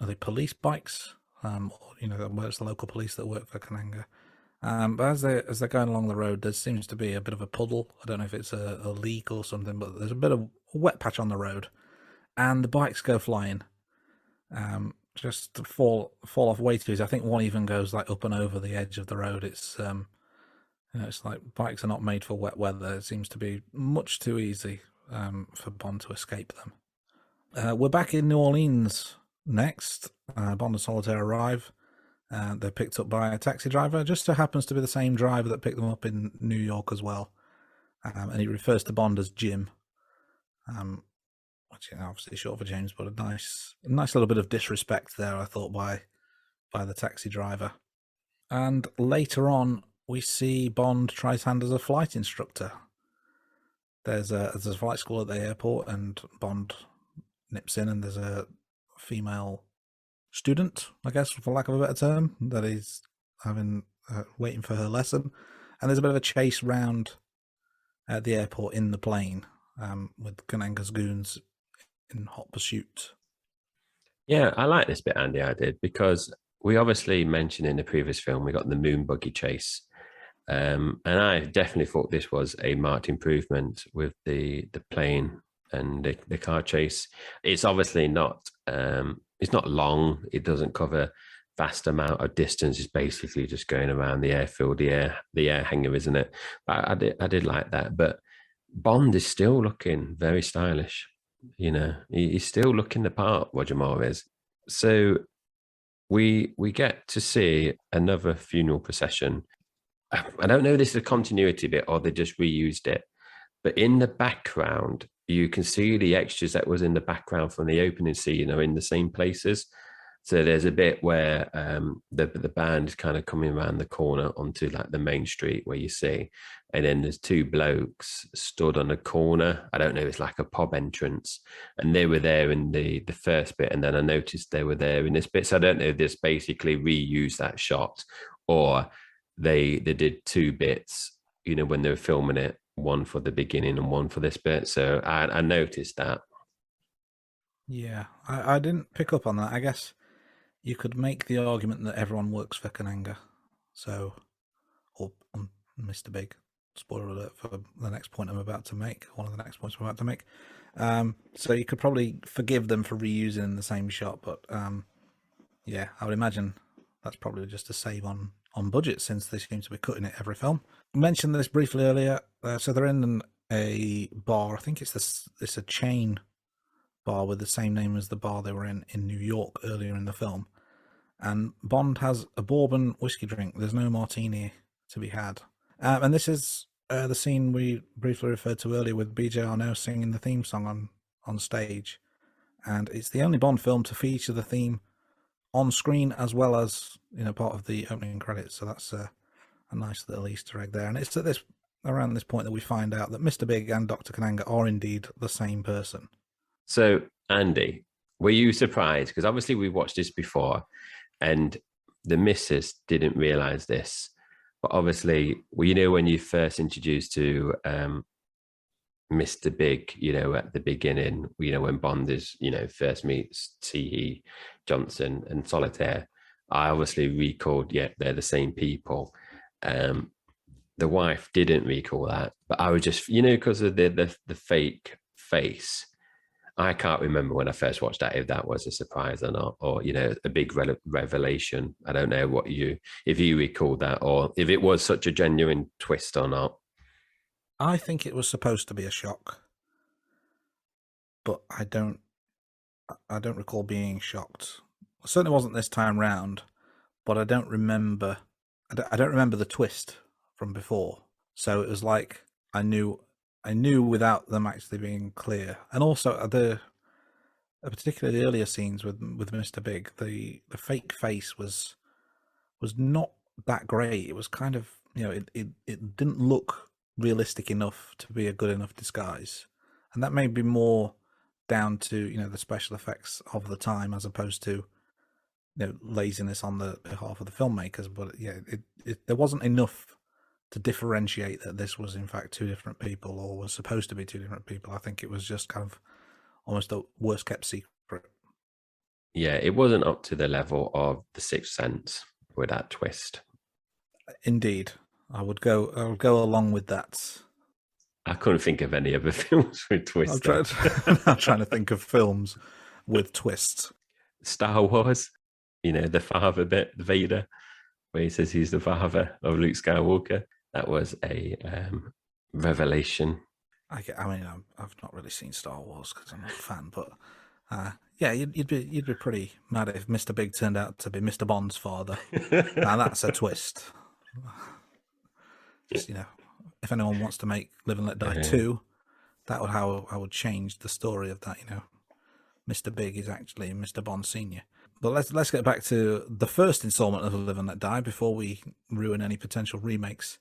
[SPEAKER 2] they police bikes? Where it's the local police that work for Kananga. But as they're going along the road, there seems to be a bit of a puddle. I don't know if it's a leak or something, but there's a bit of a wet patch on the road, and the bikes go flying. Just to fall off way too easy. I think one even goes like up and over the edge of the road. It's it's like bikes are not made for wet weather. It seems to be much too easy for Bond to escape them. We're back in New Orleans Next, Bond and Solitaire arrive. They're picked up by a taxi driver. Just so happens to be the same driver that picked them up in New York as well. And he refers to Bond as Jim. Which, obviously short for James, but a nice little bit of disrespect there, I thought, by the taxi driver. And later on, we see Bond try his hand as a flight instructor. There's a flight school at the airport, and Bond nips in, and there's a female student, I guess, for lack of a better term, that he's having waiting for her lesson. And there's a bit of a chase round at the airport in the plane, with Kananga's goons in hot pursuit.
[SPEAKER 1] Yeah, I like this bit, Andy. I did, because we obviously mentioned in the previous film we got the moon buggy chase, and I definitely thought this was a marked improvement with the plane and the car chase. It's obviously not it's not long. It doesn't cover vast amount of distance. It's basically just going around the airfield, the air hangar, isn't it? But I did like that. But Bond is still looking very stylish. He's still looking the part, Roger Moore is. So we get to see another funeral procession. I don't know if this is a continuity bit or they just reused it, but in the background, you can see the extras that was in the background from the opening scene are in the same places. So there's a bit where the band is kind of coming around the corner onto like the main street where you see, and then there's two blokes stood on a corner. I don't know, it's like a pub entrance, and they were there in the first bit, and then I noticed they were there in this bit. So I don't know if this basically reused that shot, or they did two bits, when they were filming it, one for the beginning and one for this bit. So I noticed that.
[SPEAKER 2] Yeah, I didn't pick up on that. I guess you could make the argument that everyone works for Kananga. So, or Mr. Big. Spoiler alert for the next point I'm about to make, one of the next points I'm about to make. So you could probably forgive them for reusing the same shot, but yeah, I would imagine that's probably just a save on budget, since they seem to be cutting it every film. I mentioned this briefly earlier. So they're in a bar. I think it's a chain bar with the same name as the bar they were in New York earlier in the film. And Bond has a bourbon whiskey drink. There's no martini to be had. And this is the scene we briefly referred to earlier, with BJ Arnault singing the theme song on stage. And it's the only Bond film to feature the theme on screen as well as part of the opening credits. So that's a nice little Easter egg there. And it's at around this point that we find out that Mr. Big and Dr. Kananga are indeed the same person.
[SPEAKER 1] So, Andy, were you surprised? Because obviously we watched this before, and the missus didn't realize this. But obviously, when you first introduced to Mr. Big, at the beginning, when Bond is, first meets T.E. Johnson and Solitaire, I obviously recalled, they're the same people. The wife didn't recall that, but I was just, because of the fake face, I can't remember when I first watched that if that was a surprise or not, or a big revelation. I don't know if you recall that, or if it was such a genuine twist or not.
[SPEAKER 2] I think it was supposed to be a shock, but I don't recall being shocked. It certainly wasn't this time round, but I don't remember the twist from before. So it was like I knew without them actually being clear. And also particularly the earlier scenes with Mr. Big, the fake face was not that great. It was kind of, it didn't look realistic enough to be a good enough disguise. And that may be more down to, the special effects of the time, as opposed to, laziness on the behalf of the filmmakers. But yeah, there wasn't enough to differentiate that this was in fact two different people, or was supposed to be two different people. I think it was just kind of almost a worst kept secret.
[SPEAKER 1] Yeah, it wasn't up to the level of The Sixth Sense with that twist.
[SPEAKER 2] Indeed, I would go along with that.
[SPEAKER 1] I couldn't think of any other films with twists.
[SPEAKER 2] I'm trying to think of films with twists.
[SPEAKER 1] Star Wars, the father bit, Vader, where he says he's the father of Luke Skywalker. That was a revelation.
[SPEAKER 2] I mean, I've not really seen Star Wars because I'm not a fan, but Yeah, you'd be pretty mad if Mr. Big turned out to be Mr. Bond's father. Now that's a twist. Just if anyone wants to make Live and Let Die
[SPEAKER 1] Uh,
[SPEAKER 2] 2, that would how I would change the story of that. Mr. Big is actually Mr. Bond Senior. But let's get back to the first installment of Live and Let Die before we ruin any potential remakes.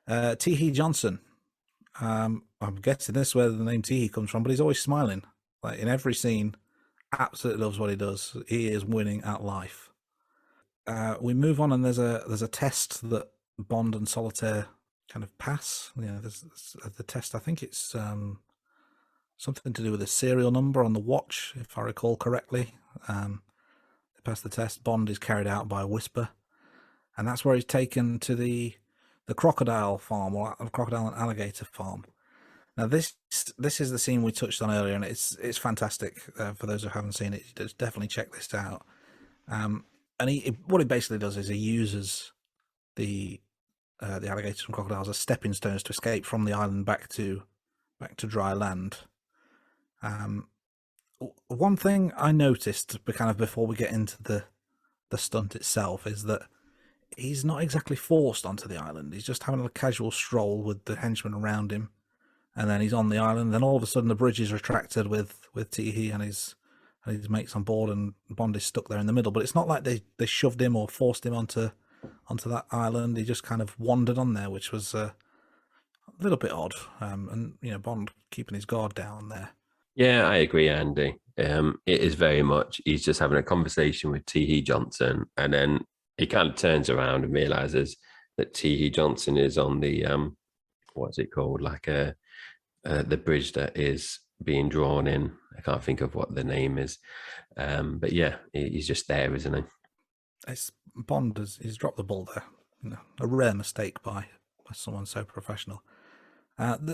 [SPEAKER 2] T.H. Johnson. I'm guessing this is where the name T.H. comes from, but he's always smiling. Like in every scene, absolutely loves what he does. He is winning at life. We move on, and there's a test that Bond and Solitaire kind of pass. There's the test. I think it's something to do with a serial number on the watch, if I recall correctly. They pass the test. Bond is carried out by a whisper, and that's where he's taken to the crocodile farm, or crocodile and alligator farm. Now this is the scene we touched on earlier, and it's fantastic. For those who haven't seen it, just definitely check this out. And what he basically does is he uses the alligators and crocodiles as stepping stones to escape from the island back to dry land. One thing I noticed, kind of before we get into the stunt itself, is that he's not exactly forced onto the island. He's just having a casual stroll with the henchmen around him, and then he's on the island. Then all of a sudden, the bridge is retracted with Teehee and his mates on board, and Bond is stuck there in the middle. But it's not like they shoved him or forced him onto that island. He just kind of wandered on there, which was a little bit odd. And Bond keeping his guard down there.
[SPEAKER 1] yeah, I agree, Andy. It is very much he's just having a conversation with T.H. Johnson, and then he kind of turns around and realizes that T.H. Johnson is on the what's it called, like the bridge that is being drawn in. I can't think of what the name is, but yeah, he's just there, isn't he?
[SPEAKER 2] It's Bond he's dropped the ball there. A rare mistake by someone so professional.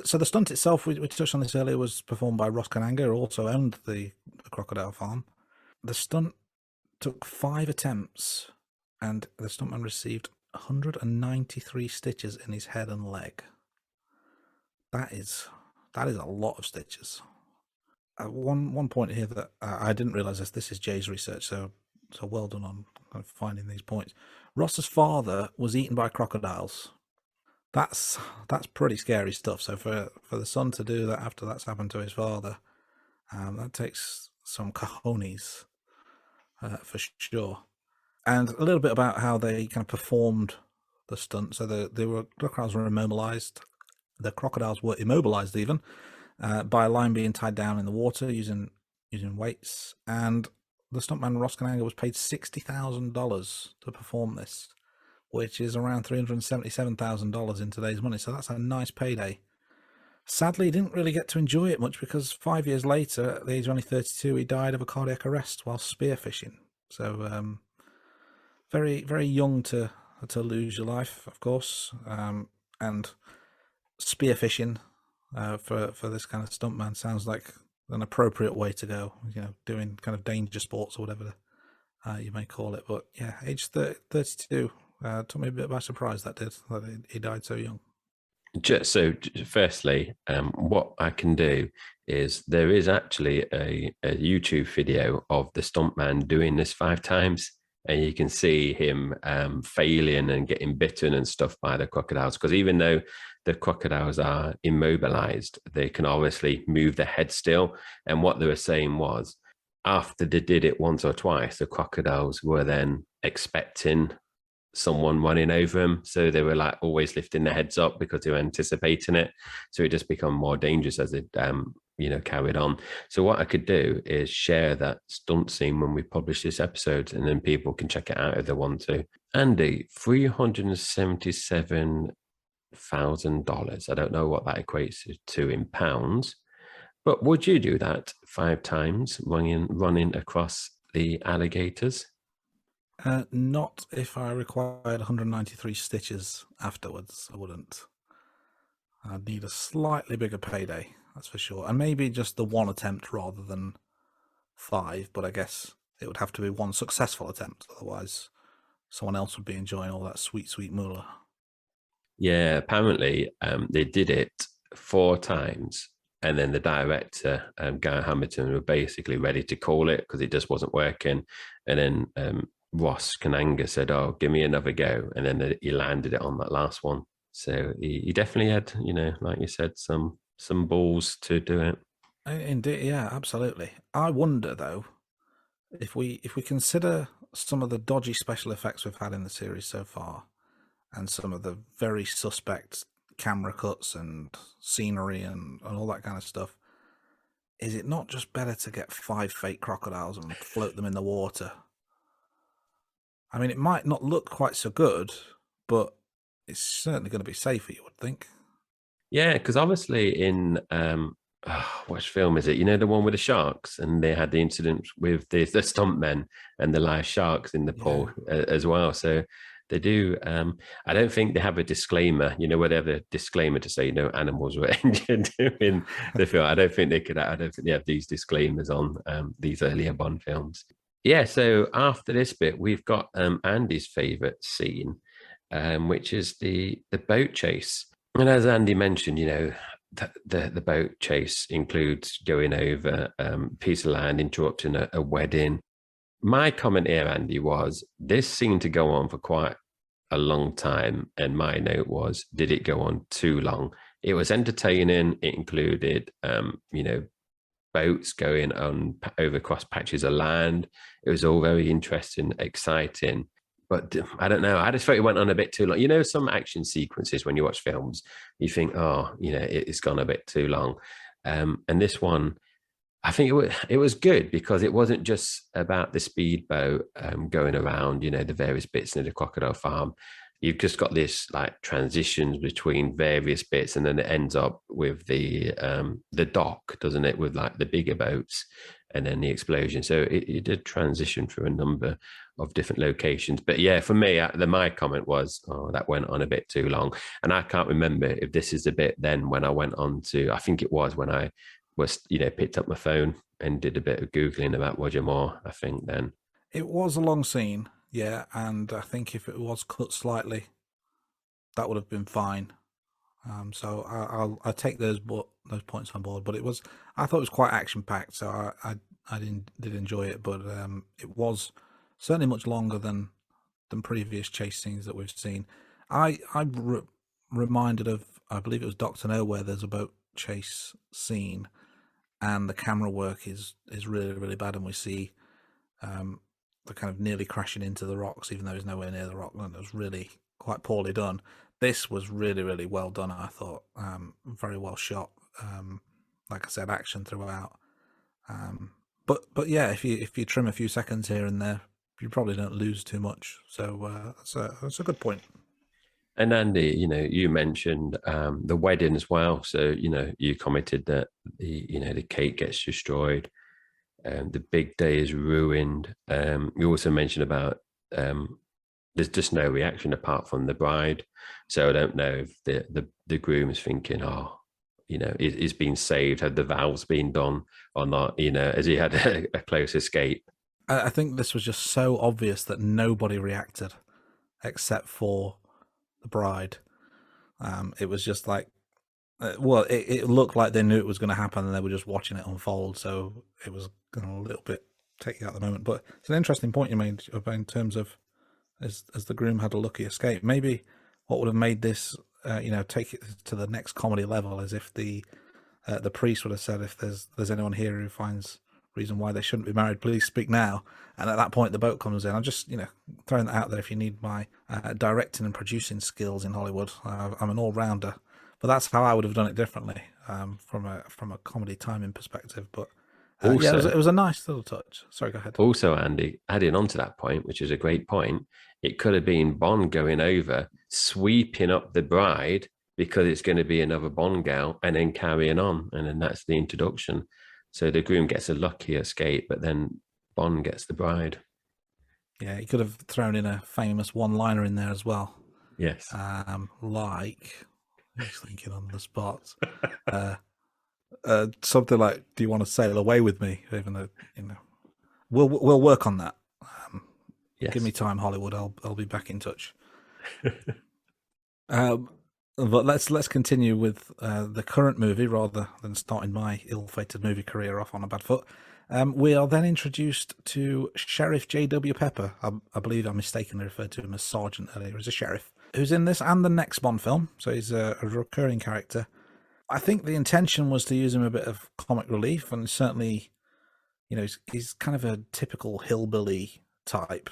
[SPEAKER 2] So the stunt itself, we touched on this earlier, was performed by Ross Kananga, who also owned the crocodile farm. The stunt took 5 attempts, and the stuntman received 193 stitches in his head and leg. That is a lot of stitches. One point here that I didn't realise this is Jay's research, so well done on kind of finding these points. Ross's father was eaten by crocodiles. That's pretty scary stuff. So for the son to do that after that's happened to his father, that takes some cojones for sure. And a little bit about how they kind of performed the stunt. So the crocodiles were immobilized. The crocodiles were immobilized even by a line being tied down in the water using weights. And the stuntman Ross Kananga was paid $60,000 to perform this, which is around $377,000 in today's money. So that's a nice payday. Sadly, he didn't really get to enjoy it much because 5 years later, at the age of only 32, he died of a cardiac arrest while spearfishing. So very, very young to lose your life, of course. And spearfishing for this kind of stuntman sounds like an appropriate way to go. Doing kind of danger sports or whatever you may call it. But yeah, age 32. Took me a bit by surprise that he died so young.
[SPEAKER 1] Firstly, what I can do is there is actually a YouTube video of the stuntman doing this 5 times, and you can see him failing and getting bitten and stuff by the crocodiles. Because even though the crocodiles are immobilized, they can obviously move their head still. And what they were saying was, after they did it once or twice, the crocodiles were then expecting someone running over them, so they were like always lifting their heads up because they were anticipating it. So it just become more dangerous as it carried on. So what I could do is share that stunt scene when we publish this episode, and then people can check it out if they want to. Andy, $377,000. I don't know what that equates to in pounds, but would you do that 5 times running across the alligators?
[SPEAKER 2] Not if I required 193 stitches afterwards. I wouldn't. I'd need a slightly bigger payday, that's for sure. And maybe just the one attempt rather than 5, but I guess it would have to be one successful attempt. Otherwise, someone else would be enjoying all that sweet, sweet moolah.
[SPEAKER 1] Yeah, apparently they did it 4 times, and then the director, Guy Hamilton, were basically ready to call it because it just wasn't working. And then Ross Kananga said, "Oh, give me another go," and then he landed it on that last one. So he definitely had, like you said, some balls to do it.
[SPEAKER 2] Indeed, yeah, absolutely. I wonder though, if we consider some of the dodgy special effects we've had in the series so far, and some of the very suspect camera cuts and scenery and all that kind of stuff, is it not just better to get 5 fake crocodiles and float them in the water? I mean, it might not look quite so good, but it's certainly going to be safer, you would think.
[SPEAKER 1] Yeah, because obviously in which film is it? You know, the one with the sharks, and they had the incident with the stuntmen and the live sharks in the
[SPEAKER 2] Yeah.
[SPEAKER 1] pool as well. So they do. I don't think they have a disclaimer. You know, where they have a disclaimer to say no animals were injured in the film. I don't think they could. I don't think they have these disclaimers on these earlier Bond films. Yeah. So after this bit, we've got Andy's favorite scene, which is the boat chase. And as Andy mentioned, the boat chase includes going over a piece of land, interrupting a wedding. My comment here, Andy, was this seemed to go on for quite a long time. And my note was, did it go on too long? It was entertaining. It included, boats going on over across patches of land. It was all very interesting, exciting. But I don't know. I just felt it went on a bit too long. You know, some action sequences when you watch films, you think, oh, it's gone a bit too long. And this one, I think it was good because it wasn't just about the speedboat going around, the various bits in the crocodile farm. You've just got this like transitions between various bits, and then it ends up with the dock, doesn't it, with like the bigger boats, and then the explosion. So it did transition through a number of different locations. But yeah, for me, my comment was, oh, that went on a bit too long, and I can't remember if this is the bit then when I went on to. I think it was when I was picked up my phone and did a bit of googling about Roger Moore. I think then.
[SPEAKER 2] It was a long scene, yeah, and I think if it was cut slightly, that would have been fine. So I'll take those points on board. But I thought it was quite action packed, so I did enjoy it. But it was certainly much longer than previous chase scenes that we've seen. I'm reminded of, I believe it was Doctor No, where there's a boat chase scene, and the camera work is really really bad, and we see the kind of nearly crashing into the rocks, even though he's nowhere near the rock. And it was really quite poorly done. This was really really well done, I thought. Very well shot. Like I said, action throughout. But yeah, if you trim a few seconds here and there, you probably don't lose too much. So that's a good point.
[SPEAKER 1] And Andy, you mentioned the wedding as well. So you commented that the cake gets destroyed, the big day is ruined. You also mentioned about there's just no reaction apart from the bride. So I don't know if the groom is thinking, oh, he's been saved. Had the vows been done or not? Has he had a close escape?
[SPEAKER 2] I think this was just so obvious that nobody reacted except for the bride. It was just like, it looked like they knew it was going to happen and they were just watching it unfold. So it was a little bit taking out the moment. But it's an interesting point you made in terms of as the groom had a lucky escape. Maybe what would have made this, take it to the next comedy level is if the priest would have said, if there's anyone here who finds reason why they shouldn't be married, please speak now. And at that point, the boat comes in. I'm just, throwing that out there. If you need my directing and producing skills in Hollywood, I'm an all-rounder. But that's how I would have done it differently, from a comedy timing perspective. But yeah,
[SPEAKER 1] Also,
[SPEAKER 2] it was a nice little touch. Sorry, go ahead.
[SPEAKER 1] Also, Andy, adding on to that point, which is a great point, it could have been Bond going over, sweeping up the bride because it's going to be another Bond gal, and then carrying on. And then that's the introduction. So the groom gets a lucky escape, but then Bond gets the bride.
[SPEAKER 2] Yeah, he could have thrown in a famous one-liner in there as well.
[SPEAKER 1] Yes.
[SPEAKER 2] Like, who's thinking on the spot? Something like, "Do you want to sail away with me?" Even though we'll work on that.
[SPEAKER 1] Yes.
[SPEAKER 2] Give me time, Hollywood. I'll be back in touch. Um, But let's continue with the current movie rather than starting my ill-fated movie career off on a bad foot. We are then introduced to Sheriff J.W. Pepper. I believe I mistakenly referred to him as Sergeant earlier, as a sheriff, who's in this and the next Bond film. So he's a recurring character. I think the intention was to use him a bit of comic relief, and certainly, he's kind of a typical hillbilly type.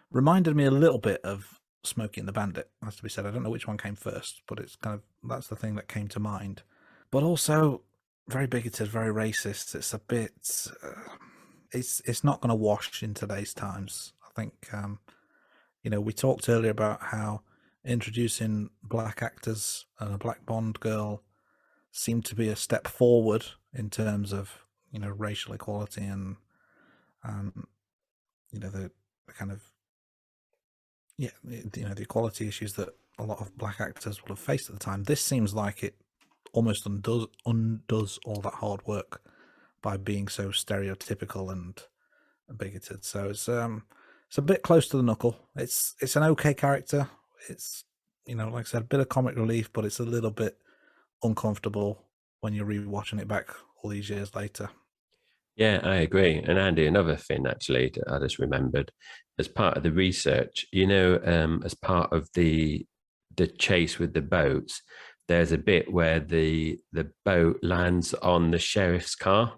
[SPEAKER 2] Reminded me a little bit of Smokey and the Bandit, has to be said. I don't know which one came first, but it's kind of, that's the thing that came to mind. But also very bigoted, very racist. It's a bit, it's not going to wash in today's times. I think, we talked earlier about how introducing black actors and a black Bond girl seemed to be a step forward in terms of, racial equality and, the kind of, the equality issues that a lot of black actors would have faced at the time. This seems like it almost undoes all that hard work by being so stereotypical and bigoted. So it's a bit close to the knuckle. It's an okay character. It's, like I said, a bit of comic relief, but it's a little bit uncomfortable when you're rewatching it back all these years later.
[SPEAKER 1] Yeah, I agree. And Andy, another thing actually that I just remembered as part of the research, as part of the chase with the boats, there's a bit where the boat lands on the sheriff's car.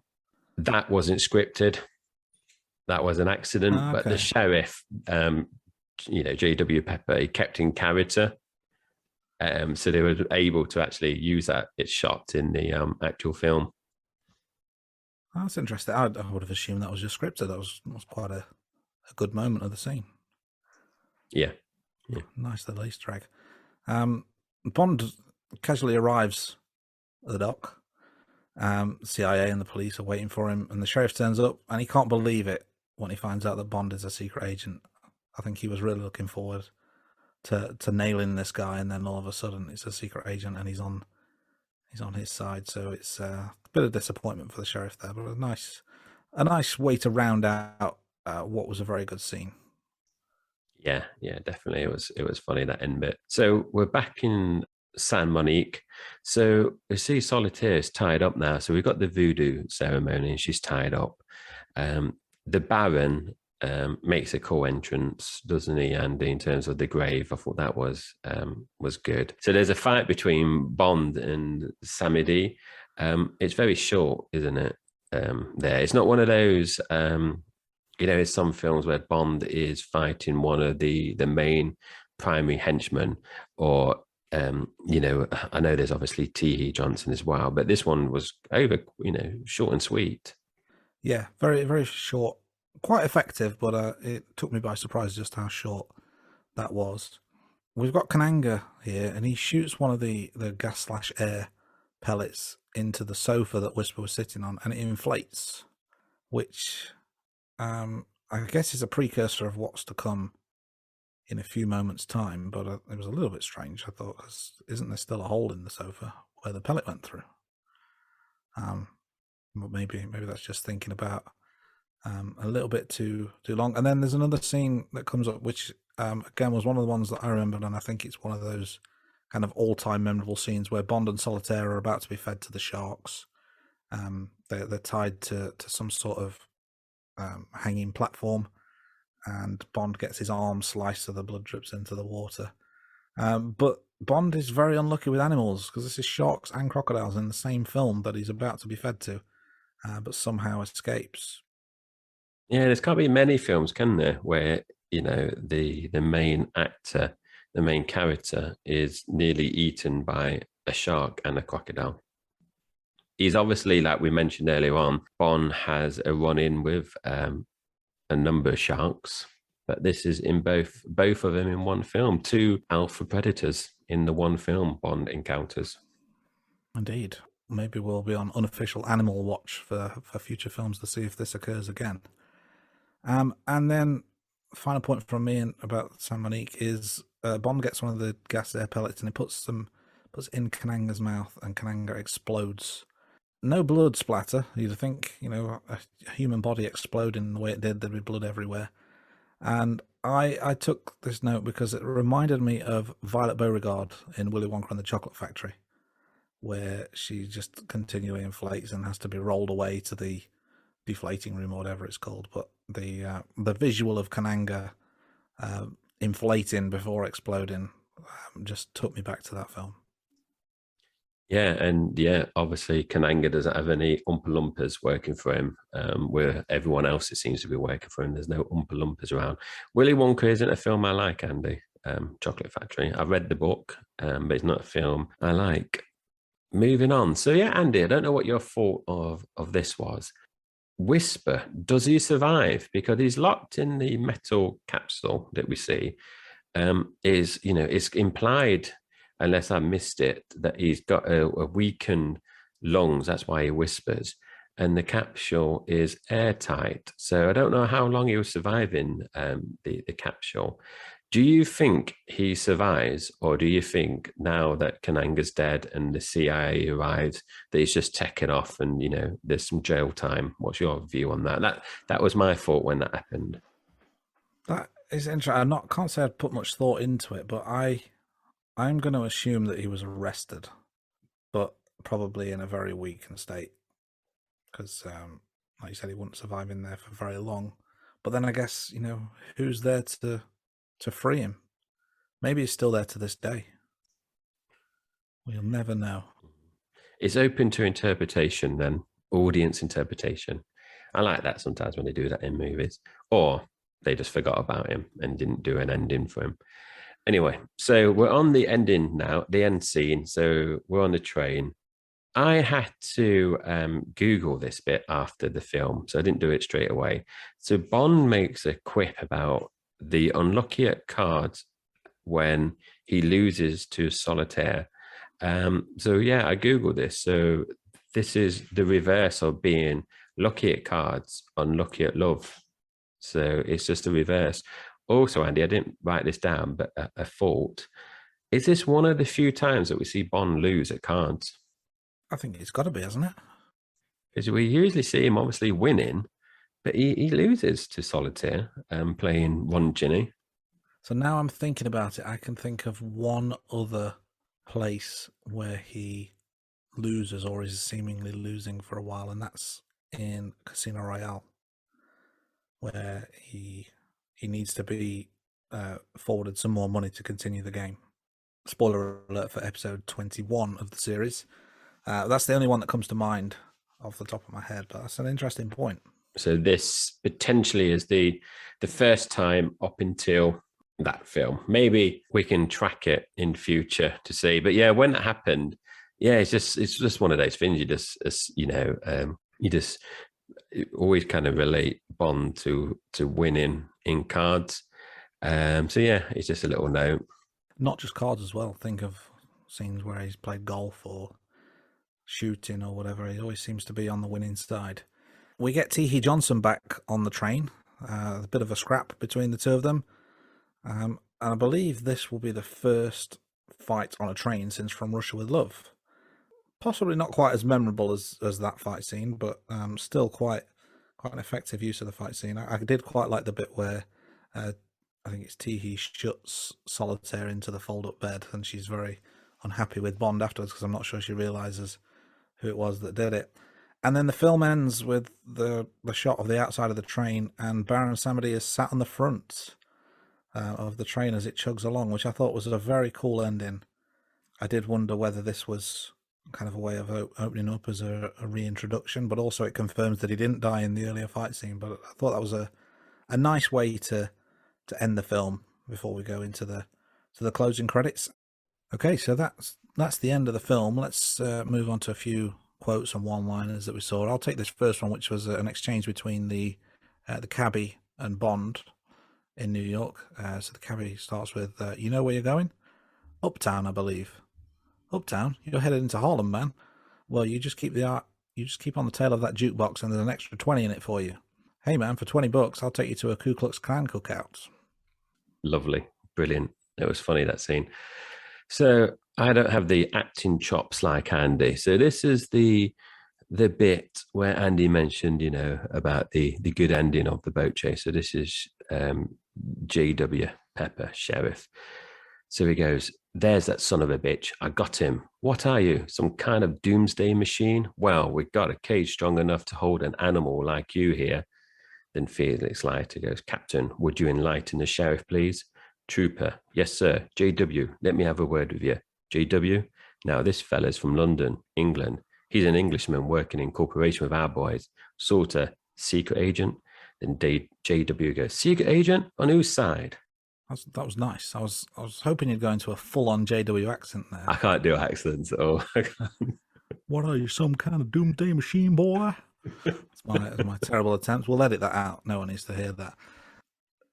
[SPEAKER 1] That wasn't scripted. That was an accident.
[SPEAKER 2] Okay.
[SPEAKER 1] But the sheriff, J.W. Pepper, he kept in character. So they were able to actually use that. It's shot in the actual film.
[SPEAKER 2] That's interesting. I would have assumed that was just scripted. That was quite a good moment of the scene.
[SPEAKER 1] Yeah.
[SPEAKER 2] Nice little Easter egg. Bond casually arrives at the dock. CIA and the police are waiting for him, and the sheriff turns up, and he can't believe it when he finds out that Bond is a secret agent. I think he was really looking forward to nailing this guy, and then all of a sudden it's a secret agent, and he's on his side. So it's a bit of disappointment for the sheriff there, but a nice way to round out what was a very good scene.
[SPEAKER 1] Yeah, definitely. It was funny, that end bit. So we're back in San Monique. So we see Solitaire is tied up now. So we've got the voodoo ceremony and she's tied up. The Baron makes a co-entrance, doesn't he, Andy, in terms of the grave? I thought that was good. So there's a fight between Bond and Samedi. It's very short, isn't it? There, it's not one of those. It's some films where Bond is fighting one of the main primary henchmen, or I know there's obviously T.E. Johnson as well, but this one was over, short and sweet.
[SPEAKER 2] Yeah, very, very short. Quite effective, but it took me by surprise just how short that was. We've got Kananga here, and he shoots one of the gas/air pellets into the sofa that Whisper was sitting on, and it inflates, which I guess is a precursor of what's to come in a few moments' time. But it was a little bit strange, I thought, because isn't there still a hole in the sofa where the pellet went through? But maybe that's just thinking about a little bit too long. And then there's another scene that comes up, which again was one of the ones that I remembered, and I think it's one of those kind of all-time memorable scenes where Bond and Solitaire are about to be fed to the sharks. They're tied to some sort of hanging platform, and Bond gets his arm sliced so the blood drips into the water. But Bond is very unlucky with animals, because this is sharks and crocodiles in the same film that he's about to be fed to, but somehow escapes.
[SPEAKER 1] Yeah, there's can't be many films, can there, where the main actor, the main character, is nearly eaten by a shark and a crocodile. He's obviously, like we mentioned earlier on, Bond has a run-in with a number of sharks, but this is in both of them in one film. 2 alpha predators in the one film Bond encounters.
[SPEAKER 2] Indeed. Maybe we'll be on unofficial animal watch for future films to see if this occurs again. And then final point from me about San Monique is Bond gets one of the gas air pellets and he puts in Kananga's mouth, and Kananga explodes. No blood splatter. You'd think, a human body exploding the way it did, there'd be blood everywhere. And I took this note because it reminded me of Violet Beauregard in Willy Wonka and the Chocolate Factory, where she just continually inflates and has to be rolled away to the deflating room or whatever it's called. But the visual of Kananga inflating before exploding just took me back to that film.
[SPEAKER 1] Yeah, and yeah, obviously Kananga doesn't have any Oompa Loompas working for him, where everyone else it seems to be working for him. There's no Oompa Loompas around. Willy Wonka isn't a film I like, Andy. Chocolate Factory. I've read the book, but it's not a film I like. Moving on. So yeah, Andy, I don't know what your thought of this was. Whisper, does he survive? Because he's locked in the metal capsule that we see. It's implied, unless I missed it, that he's got a weakened lungs. That's why he whispers. And the capsule is airtight. So I don't know how long he was surviving the capsule. Do you think he survives, or do you think now that Kananga's dead and the CIA arrives that he's just taken off and there's some jail time? What's your view on that? That was my thought when that happened.
[SPEAKER 2] That is interesting. Can't say I'd put much thought into it, but I'm going to assume that he was arrested, but probably in a very weakened state because, like you said, he wouldn't survive in there for very long. But then I guess who's there to free him? Maybe he's still there to this day. We'll never know.
[SPEAKER 1] It's open to interpretation, then audience interpretation. I like that sometimes when they do that in movies, or they just forgot about him and didn't do an ending for him. Anyway, so we're on the ending now, the end scene. So we're on the train. I had to Google this bit after the film, so I didn't do it straight away. So Bond makes a quip about the unlucky at cards when he loses to solitaire. So yeah, I Googled this. So this is the reverse of being lucky at cards, unlucky at love. So it's just the reverse. Also, Andy, I didn't write this down, but a fault. Is this one of the few times that we see Bond lose at cards?
[SPEAKER 2] I think it's got to be, hasn't it?
[SPEAKER 1] Because we usually see him obviously winning, but he loses to solitaire, playing Ron Ginny.
[SPEAKER 2] So now I'm thinking about it, I can think of one other place where he loses or is seemingly losing for a while, and that's in Casino Royale, where he needs to be forwarded some more money to continue the game. Spoiler alert for episode 21 of the series. That's the only one that comes to mind off the top of my head, but that's an interesting point.
[SPEAKER 1] So this potentially is the first time up until that film. Maybe we can track it in future to see. But yeah, when that happened, yeah, it's just one of those things. You just always kind of relate Bond to winning in cards. So yeah, it's just a little note.
[SPEAKER 2] Not just cards as well. Think of scenes where he's played golf or shooting or whatever. He always seems to be on the winning side. We get T.H. Johnson back on the train. A bit of a scrap between the two of them. And I believe this will be the first fight on a train since From Russia with Love. Possibly not quite as memorable as that fight scene, but still quite an effective use of the fight scene. I did quite like the bit where I think it's Teehee shuts Solitaire into the fold-up bed, and she's very unhappy with Bond afterwards because I'm not sure she realizes who it was that did it. And then the film ends with the shot of the outside of the train, and Baron Samedi is sat on the front of the train as it chugs along, which I thought was a very cool ending. I did wonder whether this was kind of a way of opening up as a reintroduction, but also it confirms that he didn't die in the earlier fight scene. But I thought that was a nice way to end the film before we go into the closing credits. Okay, so that's the end of the film. Let's move on to a few quotes and one-liners that we saw. I'll take this first one, which was an exchange between the cabbie and Bond in New York. So the cabbie starts with, "You know where you're going? Uptown, I believe." "Uptown? You're headed into Harlem, man. Well, you just keep on the tail of that jukebox, and there's an extra 20 in it for you. Hey, man, for $20, I'll take you to a Ku Klux Klan cookout."
[SPEAKER 1] Lovely, brilliant. It was funny, that scene. So I don't have the acting chops like Andy. So this is the bit where Andy mentioned, about the good ending of the boat chase. So this is J.W. Pepper, sheriff. So he goes, there's that son of a bitch. I got him. What are you? Some kind of doomsday machine? Well, we got a cage strong enough to hold an animal like you here. Then Felix Leiter goes, Captain, would you enlighten the sheriff, please? Trooper, yes, sir. J.W., let me have a word with you. J.W., now this fella's from London, England. He's an Englishman working in cooperation with our boys. Sort of secret agent. Then J.W. goes, secret agent? On whose side?
[SPEAKER 2] That was nice. I was hoping you'd go into a full-on JW accent there.
[SPEAKER 1] I can't do accents at all.
[SPEAKER 2] What are you, some kind of doomsday machine, boy? That's my terrible attempt. We'll edit that out. No one needs to hear that.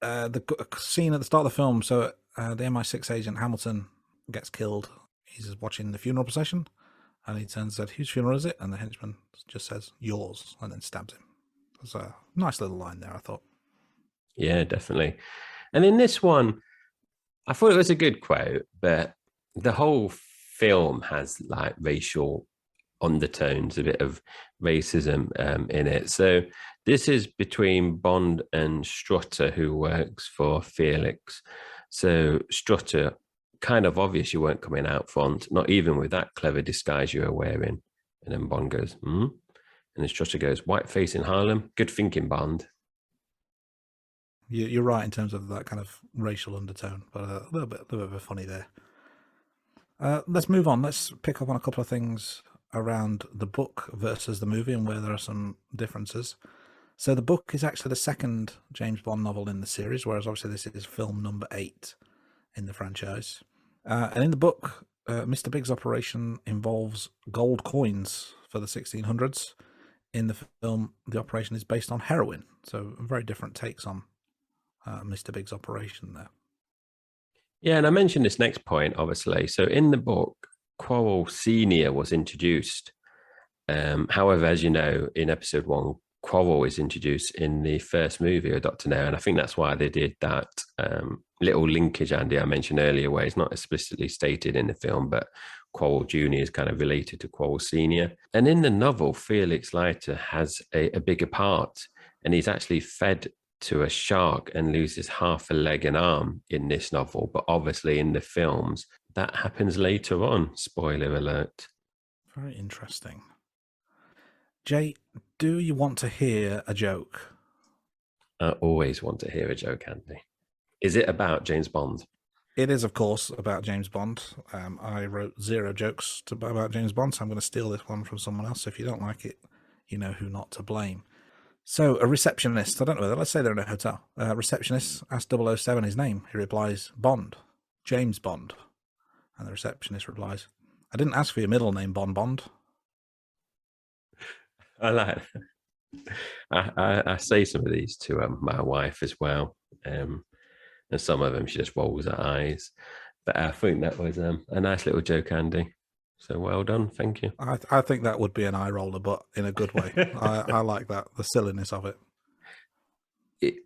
[SPEAKER 2] The scene at the start of the film, so the MI6 agent Hamilton gets killed. He's watching the funeral procession, and he turns and says, whose funeral is it? And the henchman just says, yours, and then stabs him. There's a nice little line there, I thought.
[SPEAKER 1] Yeah, definitely. And in this one, I thought it was a good quote, but the whole film has like racial undertones, a bit of racism in it. So this is between Bond and Strutter, who works for Felix. So Strutter, kind of obvious you weren't coming out front, not even with that clever disguise you were wearing. And then Bond goes, hmm? And then Strutter goes, whiteface in Harlem? Good thinking, Bond.
[SPEAKER 2] You're right in terms of that kind of racial undertone, but a little bit of funny there. Let's move on. Let's pick up on a couple of things around the book versus the movie and where there are some differences. So the book is actually the second James Bond novel in the series, whereas obviously this is film number 8 in the franchise. And in the book, Mr. Big's operation involves gold coins for the 1600s. In the film, the operation is based on heroin. So very different takes on Mr. Big's operation there.
[SPEAKER 1] Yeah, and I mentioned this next point, obviously. So in the book, Quarrel Senior was introduced. However, as you know, in episode 1, Quarrel is introduced in the first movie of Dr. No, and I think that's why they did that little linkage, Andy, I mentioned earlier, where it's not explicitly stated in the film, but Quarrel Jr. is kind of related to Quarrel Senior. And in the novel, Felix Leiter has a bigger part, and he's actually fed to a shark and loses half a leg and arm in this novel. But obviously in the films, that happens later on. Spoiler alert.
[SPEAKER 2] Very interesting. Jay, do you want to hear a joke?
[SPEAKER 1] I always want to hear a joke, Andy. Is it about James Bond?
[SPEAKER 2] It is, of course, about James Bond. I wrote 0 jokes about James Bond, so I'm going to steal this one from someone else. So if you don't like it, you know who not to blame. So a receptionist, I don't know whether, let's say they're in a hotel. Receptionist asks 007 his name. He replies, Bond, James Bond. And the receptionist replies, I didn't ask for your middle name, Bond.
[SPEAKER 1] I like I say some of these to my wife as well. And some of them, she just rolls her eyes. But I think that was a nice little joke, Andy. So well done. Thank you.
[SPEAKER 2] I think that would be an eye roller, but in a good way. I like that, the silliness of it.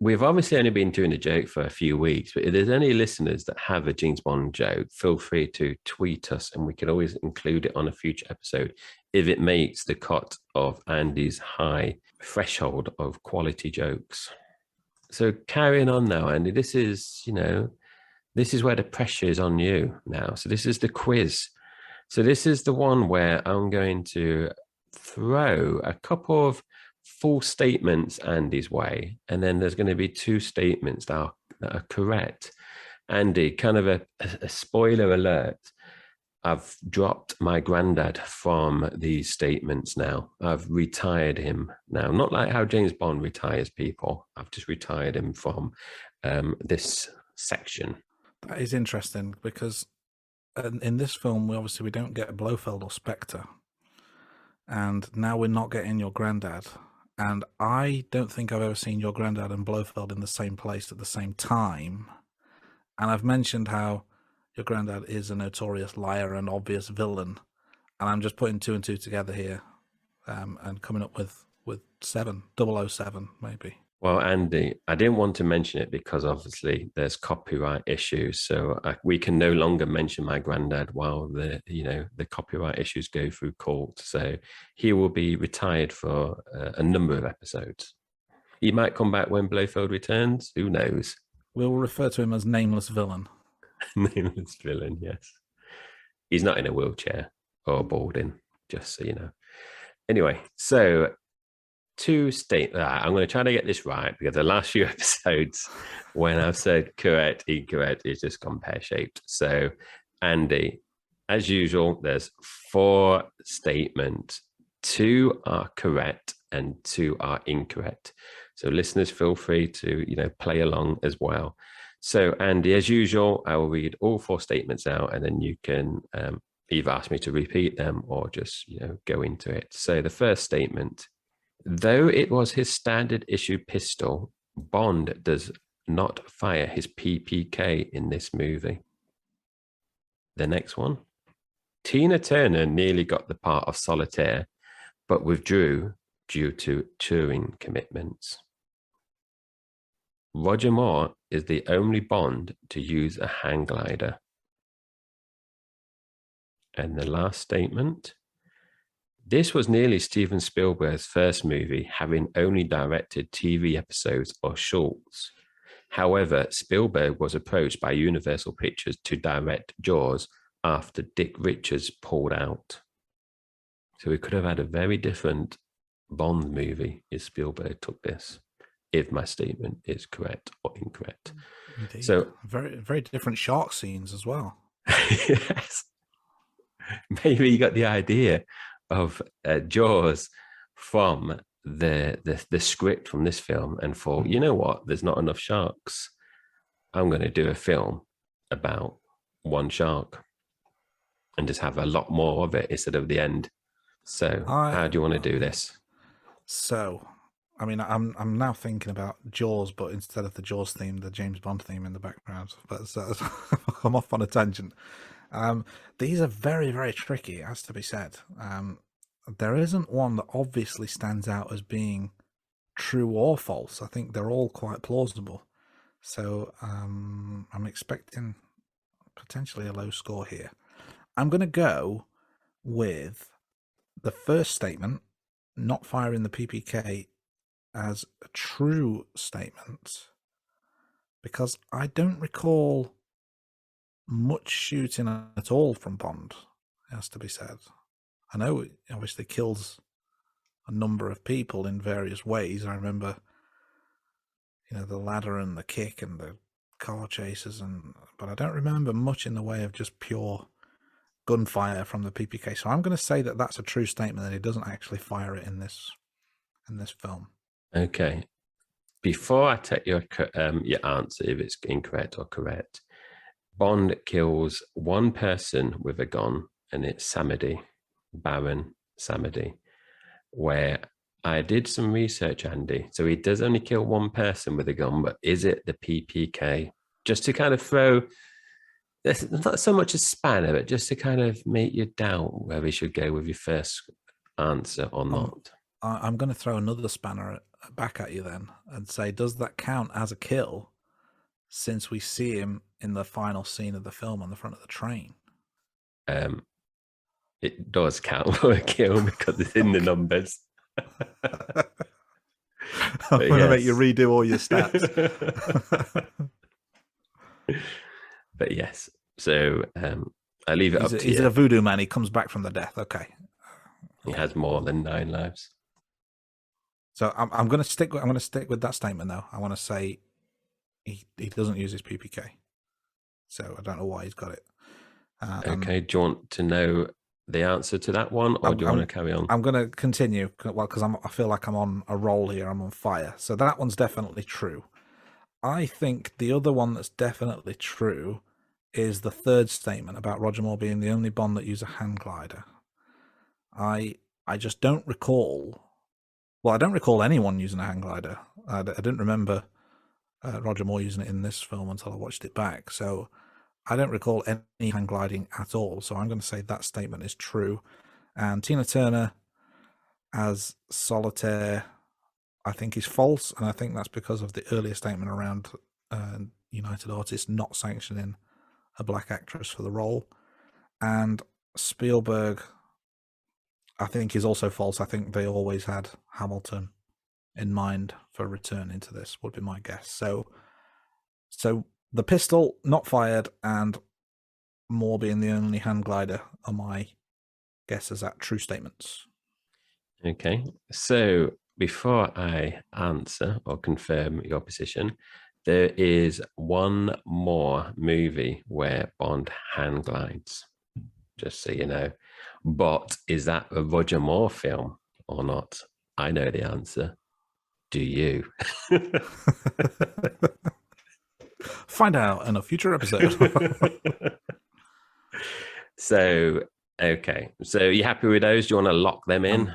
[SPEAKER 1] We've obviously only been doing a joke for a few weeks, but if there's any listeners that have a James Bond joke, feel free to tweet us and we can always include it on a future episode if it makes the cut of Andy's high threshold of quality jokes. So carrying on now, Andy, this is where the pressure is on you now. So this is the quiz. So this is the one where I'm going to throw a couple of full statements Andy's way, and then there's going to be 2 statements that are correct. Andy, kind of a spoiler alert, I've dropped my granddad from these statements now. I've retired him now. Not like how James Bond retires people. I've just retired him from this section.
[SPEAKER 2] That is interesting because in this film, we don't get Blofeld or Spectre. And now we're not getting your granddad. And I don't think I've ever seen your granddad and Blofeld in the same place at the same time. And I've mentioned how your granddad is a notorious liar and obvious villain. And I'm just putting 2 and 2 together here and coming up with 7, 007 maybe.
[SPEAKER 1] Well, Andy, I didn't want to mention it because obviously there's copyright issues. So we can no longer mention my granddad while the copyright issues go through court. So he will be retired for a number of episodes. He might come back when Blofeld returns. Who knows?
[SPEAKER 2] We'll refer to him as Nameless Villain.
[SPEAKER 1] Nameless villain, yes. He's not in a wheelchair or balding, just so you know. Anyway, so to state that, I'm going to try to get this right because the last few episodes, when I've said correct, incorrect, it's just gone pear-shaped. So, Andy, as usual, there's 4 statements. 2 are correct and 2 are incorrect. So listeners, feel free to, play along as well. So, Andy, as usual, I will read all 4 statements out, and then you can either ask me to repeat them or just, go into it. So the first statement: though it was his standard issue pistol, Bond does not fire his PPK in this movie. The next one: Tina Turner nearly got the part of Solitaire, but withdrew due to touring commitments. Roger Moore is the only Bond to use a hang glider. And the last statement: this was nearly Steven Spielberg's first movie, having only directed TV episodes or shorts. However, Spielberg was approached by Universal Pictures to direct Jaws after Dick Richards pulled out. So we could have had a very different Bond movie if Spielberg took this, if my statement is correct or incorrect.
[SPEAKER 2] Indeed.
[SPEAKER 1] So
[SPEAKER 2] very, very different shark scenes as well.
[SPEAKER 1] Yes. Maybe you got the idea of Jaws from the script from this film and thought, you know what, there's not enough sharks. I'm going to do a film about one shark and just have a lot more of it instead of the end. So how do you want to do this? So,
[SPEAKER 2] I mean, I'm now thinking about Jaws, but instead of the Jaws theme, the James Bond theme in the background. But I'm off on a tangent. These are very, very tricky, it has to be said. There isn't one that obviously stands out as being true or false. I think they're all quite plausible. So I'm expecting potentially a low score here. I'm going to go with the first statement, not firing the PPK, as a true statement, because I don't recall much shooting at all from Bond, it has to be said. I know it obviously kills a number of people in various ways. I remember, the ladder and the kick and the car chases, but I don't remember much in the way of just pure gunfire from the PPK. So I'm going to say that that's a true statement, that he doesn't actually fire it in this film.
[SPEAKER 1] Okay. Before I take your answer, if it's incorrect or correct, Bond kills one person with a gun, and it's Samedi, Baron Samedi, where I did some research, Andy. So he does only kill one person with a gun, but is it the PPK? Just to kind of throw, it's not so much a spanner, but just to kind of make you doubt whether you should go with your first answer or not.
[SPEAKER 2] I'm going to throw another spanner back at you then and say, does that count as a kill, since we see him in the final scene of the film on the front of the train?
[SPEAKER 1] It does count for a kill because it's in the numbers.
[SPEAKER 2] I'm going to make you redo all your stats.
[SPEAKER 1] But yes, so I leave it up to you.
[SPEAKER 2] He's a voodoo man. He comes back from the death. Okay.
[SPEAKER 1] He has more than 9 lives.
[SPEAKER 2] So I'm going to stick with that statement though. I want to say he doesn't use his PPK. So I don't know why he's got it.
[SPEAKER 1] Okay. Do you want to know the answer to that one, or do you want to carry on?
[SPEAKER 2] I'm going to continue, well, because I feel like I'm on a roll here. I'm on fire. So that one's definitely true. I think the other one that's definitely true is the third statement about Roger Moore being the only Bond that used a hand glider. I just don't recall. Well, I don't recall anyone using a hang glider. I didn't remember Roger Moore using it in this film until I watched it back. So I don't recall any hang gliding at all. So I'm going to say that statement is true. And Tina Turner as Solitaire, I think, is false. And I think that's because of the earlier statement around United Artists not sanctioning a black actress for the role. And Spielberg, I think, is also false. I think they always had Hamilton in mind for returning to this, would be my guess. So So the pistol not fired and Moore being the only hand glider are my guesses at true statements.
[SPEAKER 1] Okay. So before I answer or confirm your position, there is one more movie where Bond hand glides, just so you know. But is that a Roger Moore film or not? I know the answer. Do you?
[SPEAKER 2] Find out in a future episode.
[SPEAKER 1] So, okay. So you happy with those? Do you want to lock them in?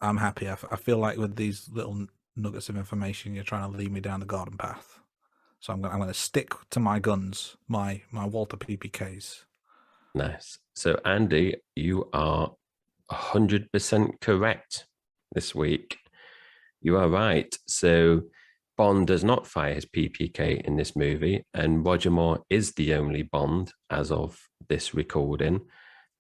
[SPEAKER 2] I'm happy. I feel like with these little nuggets of information, you're trying to lead me down the garden path. So I'm going to stick to my guns, my Walter PPKs.
[SPEAKER 1] Nice. So Andy, you are 100% correct this week. You are right. So Bond does not fire his PPK in this movie, and Roger Moore is the only Bond, as of this recording,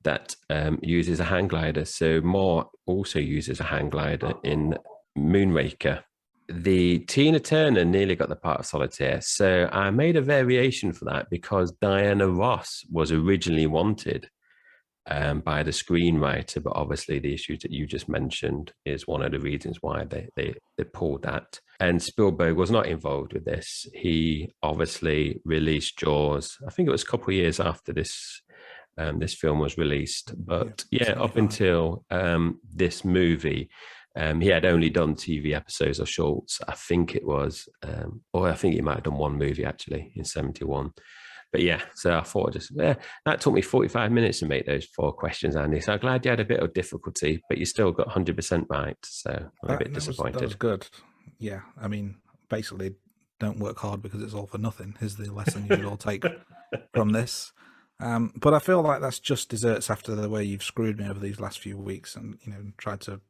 [SPEAKER 1] that uses a hang glider. So Moore also uses a hang glider in Moonraker. The Tina Turner nearly got the part of Solitaire, so I made a variation for that because Diana Ross was originally wanted by the screenwriter, but obviously the issues that you just mentioned is one of the reasons why they pulled that. And Spielberg was not involved with this. He obviously released Jaws. I think it was a couple of years after this film was released. But yeah, up until this movie, he had only done TV episodes or shorts. I think it was, or I think he might have done one movie actually in '71. But yeah, so I thought that took me 45 minutes to make those 4 questions, Andy. So I'm glad you had a bit of difficulty, but you still got 100% right. So I'm a bit disappointed.
[SPEAKER 2] That was good. Yeah, I mean, basically, don't work hard because it's all for nothing is the lesson you should all take from this. But I feel like that's just desserts after the way you've screwed me over these last few weeks and, tried to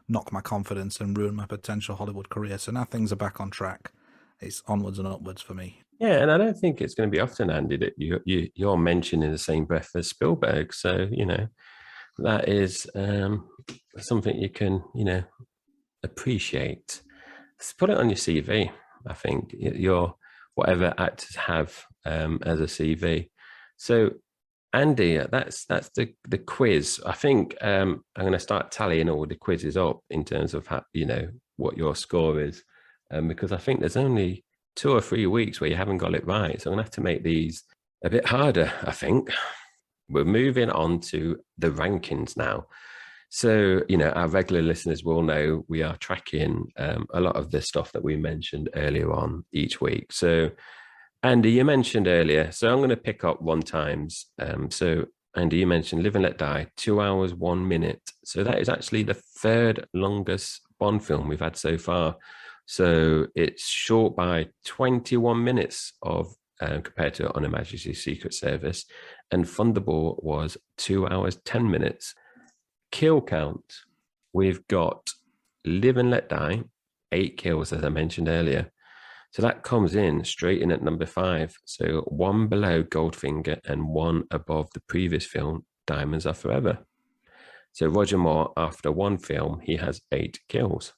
[SPEAKER 2] knock my confidence and ruin my potential Hollywood career. So now things are back on track. It's onwards and upwards for me.
[SPEAKER 1] Yeah, and I don't think it's going to be often, Andy, that you're mentioned in the same breath as Spielberg. So, that is something you can, appreciate. Let's put it on your CV. I think your whatever actors have as a CV. So, Andy, that's the quiz. I think I'm going to start tallying all the quizzes up in terms of how, what your score is, because I think there's only 2 or 3 weeks where you haven't got it right. So I'm going to have to make these a bit harder, I think. We're moving on to the rankings now. So, our regular listeners will know we are tracking a lot of the stuff that we mentioned earlier on each week. So, Andy, you mentioned earlier, so I'm going to pick up run times. So, Andy, you mentioned Live and Let Die, 2 hours, 1 minute. So that is actually the 3rd longest Bond film we've had so far. So it's short by 21 minutes of compared to On Her Majesty's Secret Service, and Thunderball was 2 hours 10 minutes. Kill count, we've got Live and Let Die, 8 kills as I mentioned earlier. So that comes in straight in at number 5. So 1 below Goldfinger and 1 above the previous film, Diamonds Are Forever. So Roger Moore, after 1 film, he has 8 kills.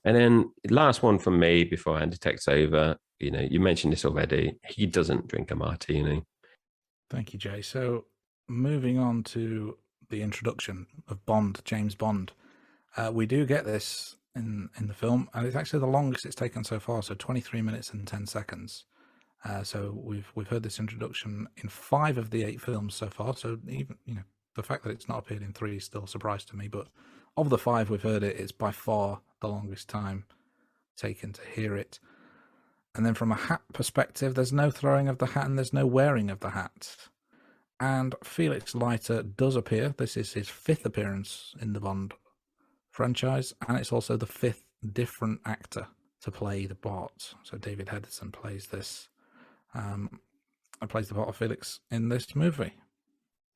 [SPEAKER 1] And then last one from me before Andy takes over. You mentioned this already. He doesn't drink a martini.
[SPEAKER 2] Thank you, Jay. So moving on to the introduction of Bond, James Bond. We do get this in the film, and it's actually the longest it's taken so far. So 23 minutes and 10 seconds. So we've heard this introduction in 5 of the 8 films so far. So even the fact that it's not appeared in 3 is still a surprise to me. But of the 5 we've heard it, it's by far the longest time taken to hear it. And then from a hat perspective, there's no throwing of the hat and there's no wearing of the hat. And Felix Leiter does appear. This is his 5th appearance in the Bond franchise, and it's also the 5th different actor to play the part. So David Hedison plays this, plays the part of Felix in this movie.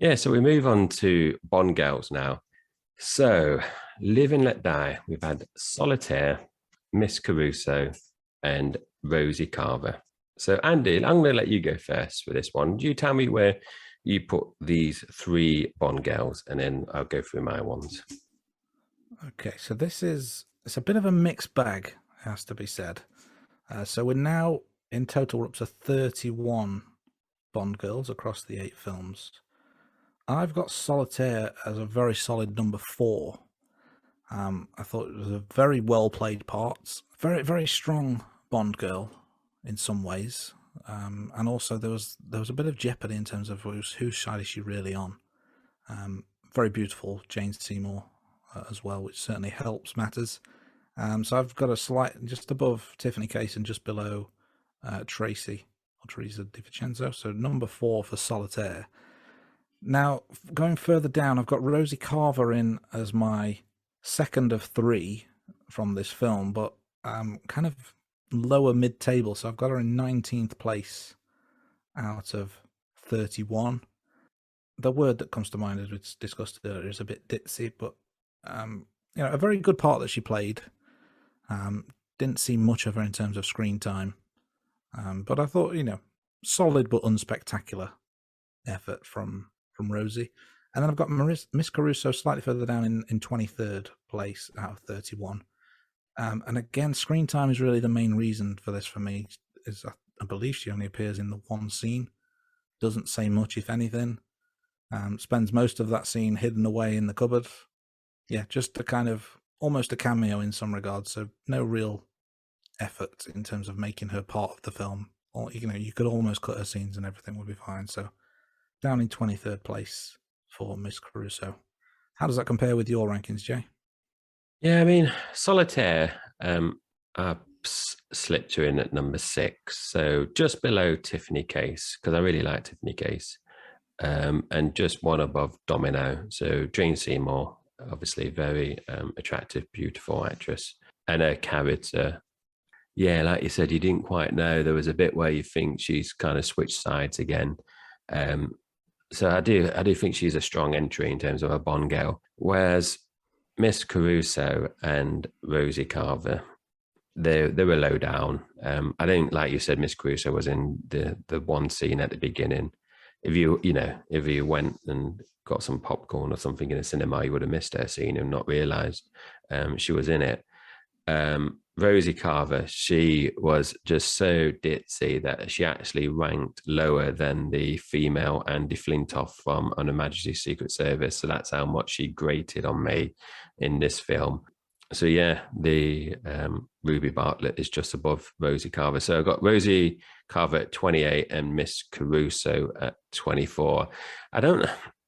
[SPEAKER 1] Yeah, so we move on to Bond girls now. So, Live and Let Die, we've had Solitaire, Miss Caruso, and Rosie Carver. So, Andy, I'm going to let you go first for this one. Do you tell me where you put these 3 Bond girls, and then I'll go through my ones.
[SPEAKER 2] Okay, so it's a bit of a mixed bag, it has to be said. So we're now In total, we're up to 31 Bond girls across the 8 films. I've got Solitaire as a very solid number 4. I thought it was a very well played part, very very strong Bond girl in some ways, and also there was a bit of jeopardy in terms of whose side is she really on. Very beautiful Jane Seymour as well, which certainly helps matters. So I've got a slight just above Tiffany Case and just below Tracy or Teresa Di Vincenzo. So number 4 for Solitaire. Now, going further down, I've got Rosie Carver in as my second of 3 from this film, but kind of lower mid-table. So I've got her in 19th place out of 31. The word that comes to mind, as we discussed earlier, is a bit ditzy, but a very good part that she played. Didn't see much of her in terms of screen time, but I thought, solid but unspectacular effort from Rosie. And then I've got Miss Caruso slightly further down in 23rd place out of 31. And again, screen time is really the main reason for this for me. Is I believe she only appears in the one scene, doesn't say much, if anything. Spends most of that scene hidden away in the cupboard. Yeah, just a kind of almost a cameo in some regards. So no real effort in terms of making her part of the film. Or you could almost cut her scenes and everything would be fine. So down in 23rd place for Miss Caruso. How does that compare with your rankings, Jay?
[SPEAKER 1] Yeah, I mean, Solitaire, I slipped her in at number 6, so just below Tiffany Case, because I really like Tiffany Case, and just one above Domino. So Jane Seymour, obviously very attractive, beautiful actress, and her character. Yeah, like you said, you didn't quite know. There was a bit where you think she's kind of switched sides again. So I do think she's a strong entry in terms of a Bond girl. Whereas Miss Caruso and Rosie Carver, they were low down. I don't, like you said, Miss Caruso was in the one scene at the beginning. If you went and got some popcorn or something in a cinema, you would have missed her scene and not realised she was in it. Rosie Carver, she was just so ditzy that she actually ranked lower than the female Andy Flintoff from On Her Majesty's Secret Service. So that's how much she grated on me in this film. So yeah, the Ruby Bartlett is just above Rosie Carver. So I've got Rosie Carver at 28 and Miss Caruso at 24.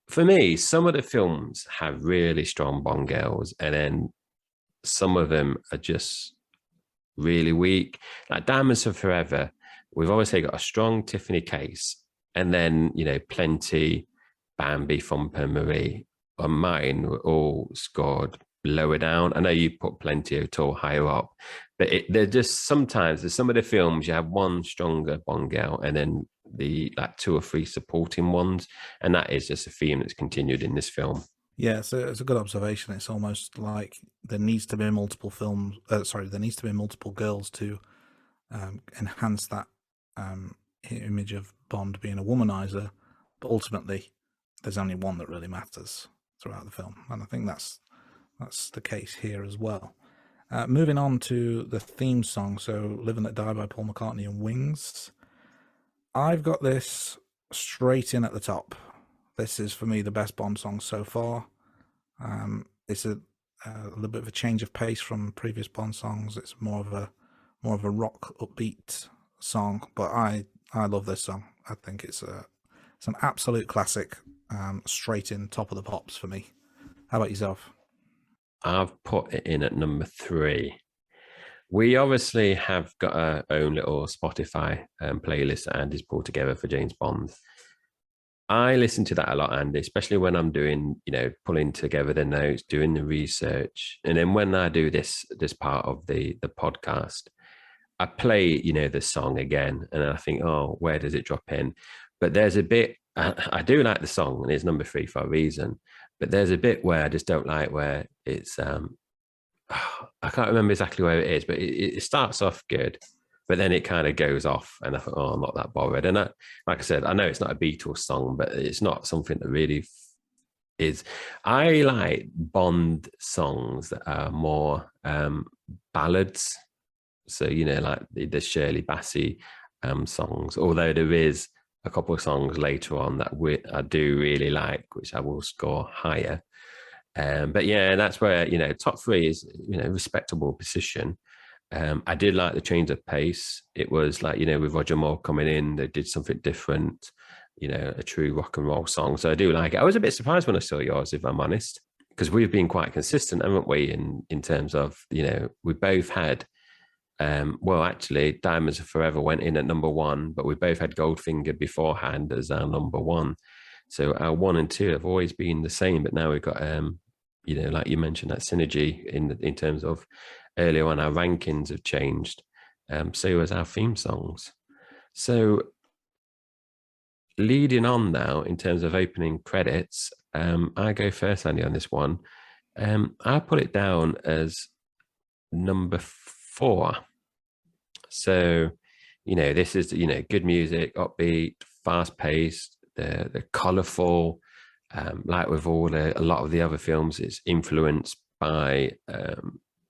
[SPEAKER 1] For me, some of the films have really strong Bond girls, and then some of them are just really weak. Like Diamonds Are Forever, we've obviously got a strong Tiffany Case, and then Plenty, Bambi, Fomper Marie. On mine were all scored lower down. I know you put Plenty of Tall higher up, but they're just sometimes there's some of the films you have one stronger Bond girl and then the like 2 or 3 supporting ones, and that is just a theme that's continued in this film.
[SPEAKER 2] Yeah, so it's a good observation. It's almost like there needs to be multiple films. There needs to be multiple girls to enhance that image of Bond being a womanizer. But ultimately, there's only one that really matters throughout the film, and I think that's the case here as well. Moving on to the theme song, so "Live and Let Die" by Paul McCartney and Wings. I've got this straight in at the top. This is for me the best Bond song so far. It's a little bit of a change of pace from previous Bond songs. It's more of a rock upbeat song, but I love this song. I think it's an absolute classic. Straight in top of the pops for me. How about yourself?
[SPEAKER 1] I've put it in at number 3. We obviously have got our own little Spotify playlist that Andy's pulled together for James Bond. I listen to that a lot, Andy, especially when I'm doing, pulling together the notes, doing the research. And then when I do this part of the podcast, I play, the song again, and I think, oh, where does it drop in? But there's a bit, I do like the song, and it's number 3 for a reason. But there's a bit where I just don't like where it's, I can't remember exactly where it is, but it starts off good, but then it kind of goes off, and I thought, oh, I'm not that bothered. And like I said, I know it's not a Beatles song, but it's not something that really is. I like Bond songs that are more ballads. So, like the Shirley Bassey songs, although there is a couple of songs later on that I do really like, which I will score higher. But yeah, that's where, top three is, respectable position. I did like the change of pace. It was like, with Roger Moore coming in, they did something different, a true rock and roll song. So I do like it. I was a bit surprised when I saw yours, if I'm honest, because we've been quite consistent, haven't we, in terms of, we both had, well, actually, Diamonds Are Forever went in at number one, but we both had Goldfinger beforehand as our number one. So our 1 and 2 have always been the same, but now we've got, like you mentioned, that synergy in terms of earlier on our rankings have changed. So as our theme songs. So leading on now in terms of opening credits, I go first, Andy, on this one. I put it down as number 4. So, this is, good music, upbeat, fast paced, the colourful, like with a lot of the other films, it's influenced by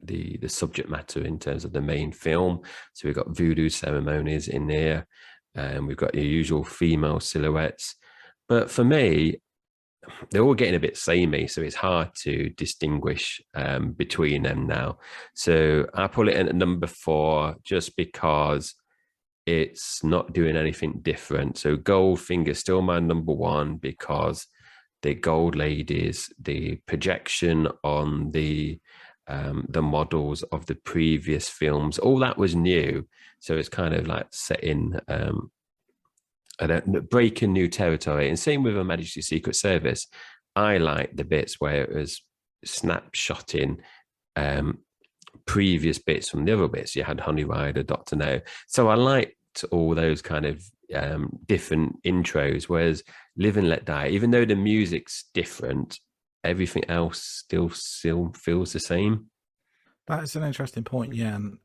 [SPEAKER 1] the subject matter in terms of the main film. So we've got voodoo ceremonies in there, and we've got your usual female silhouettes. But for me, they're all getting a bit samey, so it's hard to distinguish between them now. So I put it in at number 4 just because it's not doing anything different. So Goldfinger still my number 1 because the gold ladies, the projection on the models of the previous films, all that was new. So it's kind of like setting breaking new territory. And same with Her Majesty's Secret Service. I like the bits where it was snapshotting previous bits from the other bits. You had Honey Rider, Dr. No. So I liked all those kind of different intros, whereas Live and Let Die, even though the music's different, everything else still feels the same.
[SPEAKER 2] That is an interesting point, yeah. And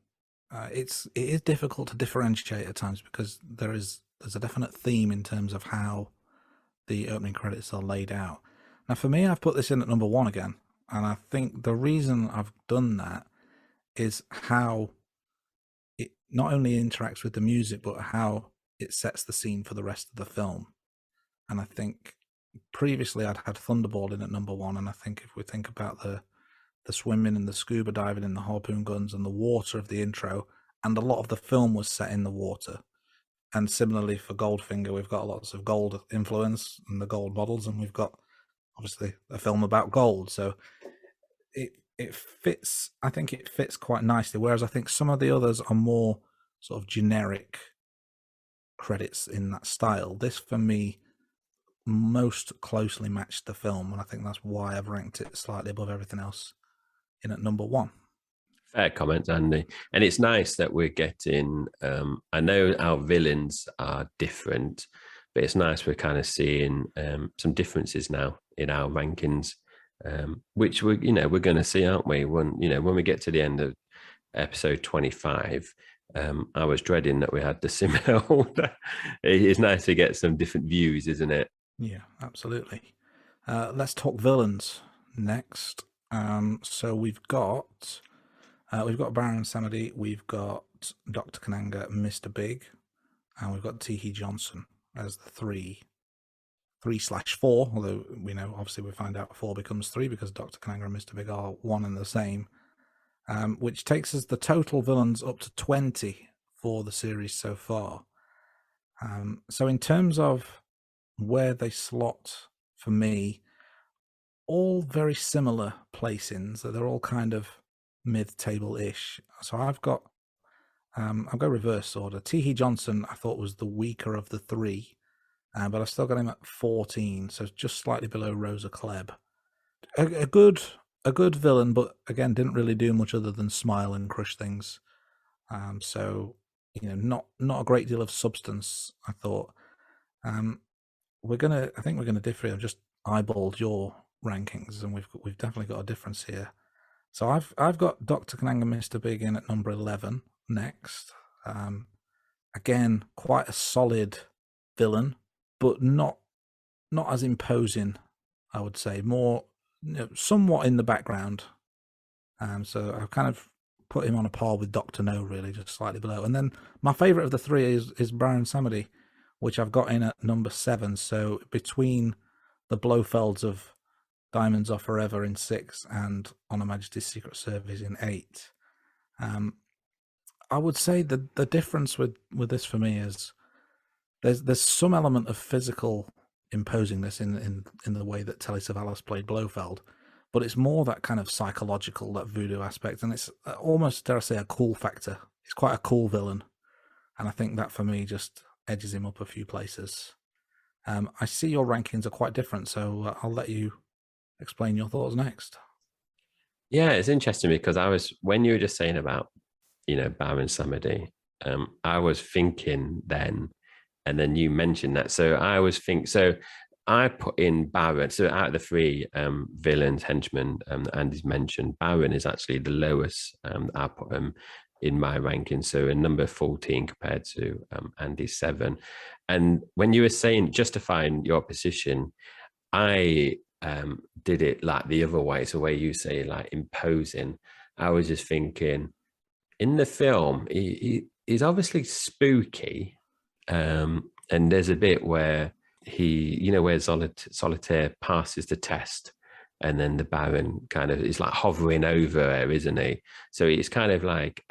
[SPEAKER 2] it is difficult to differentiate at times because there's a definite theme in terms of how the opening credits are laid out. Now, for me, I've put this in at number 1 again, and I think the reason I've done that is how it not only interacts with the music, but how it sets the scene for the rest of the film. And I think previously I'd had Thunderball in at number 1, and I think if we think about the swimming and the scuba diving and the harpoon guns and the water of the intro, and a lot of the film was set in the water. And similarly for Goldfinger, we've got lots of gold influence and the gold models, and we've got obviously a film about gold. So it fits. I think it fits quite nicely. Whereas I think some of the others are more sort of generic credits in that style. This, for me, most closely matched the film, and I think that's why I've ranked it slightly above everything else in at number 1.
[SPEAKER 1] Fair comment, Andy. And it's nice that we're getting, I know our villains are different, but it's nice we're kind of seeing some differences now in our rankings, which we're going to see, aren't we? When we get to the end of episode 25, I was dreading that we had the similar. It's nice to get some different views, isn't it?
[SPEAKER 2] Yeah, absolutely. Let's talk villains next. So we've got Baron Samedi, we've got Dr. Kananga, Mr. Big, and we've got T.H. Johnson as the 3/4, although we know, obviously, we find out 4 becomes 3 because Dr. Kananga and Mr. Big are one and the same, which takes us the total villains up to 20 for the series so far. So in terms of where they slot for me, all very similar placings. So they're all kind of mid-table-ish. So I've got, I'll go reverse order. T.H. Johnson I thought was the weaker of the 3, but I've still got him at 14, so just slightly below Rosa Klebb. A good villain, but again, didn't really do much other than smile and crush things. So not a great deal of substance, I thought. I think we're gonna differ. I've just eyeballed your rankings, and we've definitely got a difference here. So I've got Dr. Kananga, Mr. Big in at number 11 next. Again, quite a solid villain, but not as imposing, I would say. More, somewhat in the background. So I've kind of put him on a par with Doctor No, really, just slightly below. And then my favourite of the three is Baron Samedi, which I've got in at number 7. So between the Blofelds of Diamonds Are Forever in 6 and On Her Majesty's Secret Service in 8. I would say that the difference with this for me is there's some element of physical imposingness in the way that Telly Savalas played Blofeld, but it's more that kind of psychological, that voodoo aspect, and it's almost, dare I say, a cool factor. He's quite a cool villain, and I think that for me just edges him up a few places. I see your rankings are quite different, so I'll let you explain your thoughts next.
[SPEAKER 1] Yeah, it's interesting because when you were just saying about, Baron Samedi, I was thinking then, and then you mentioned that. So I put in Baron. So out of the three villains, henchmen that Andy's mentioned, Baron is actually the lowest. I put him in my ranking. So a number 14 compared to Andy's 7. And when you were saying, justifying your position, I did it like the other way. So where you say like imposing, I was just thinking in the film, he's obviously spooky. And there's a bit where where Solitaire passes the test, and then the Baron kind of is like hovering over her, isn't he? So it's kind of like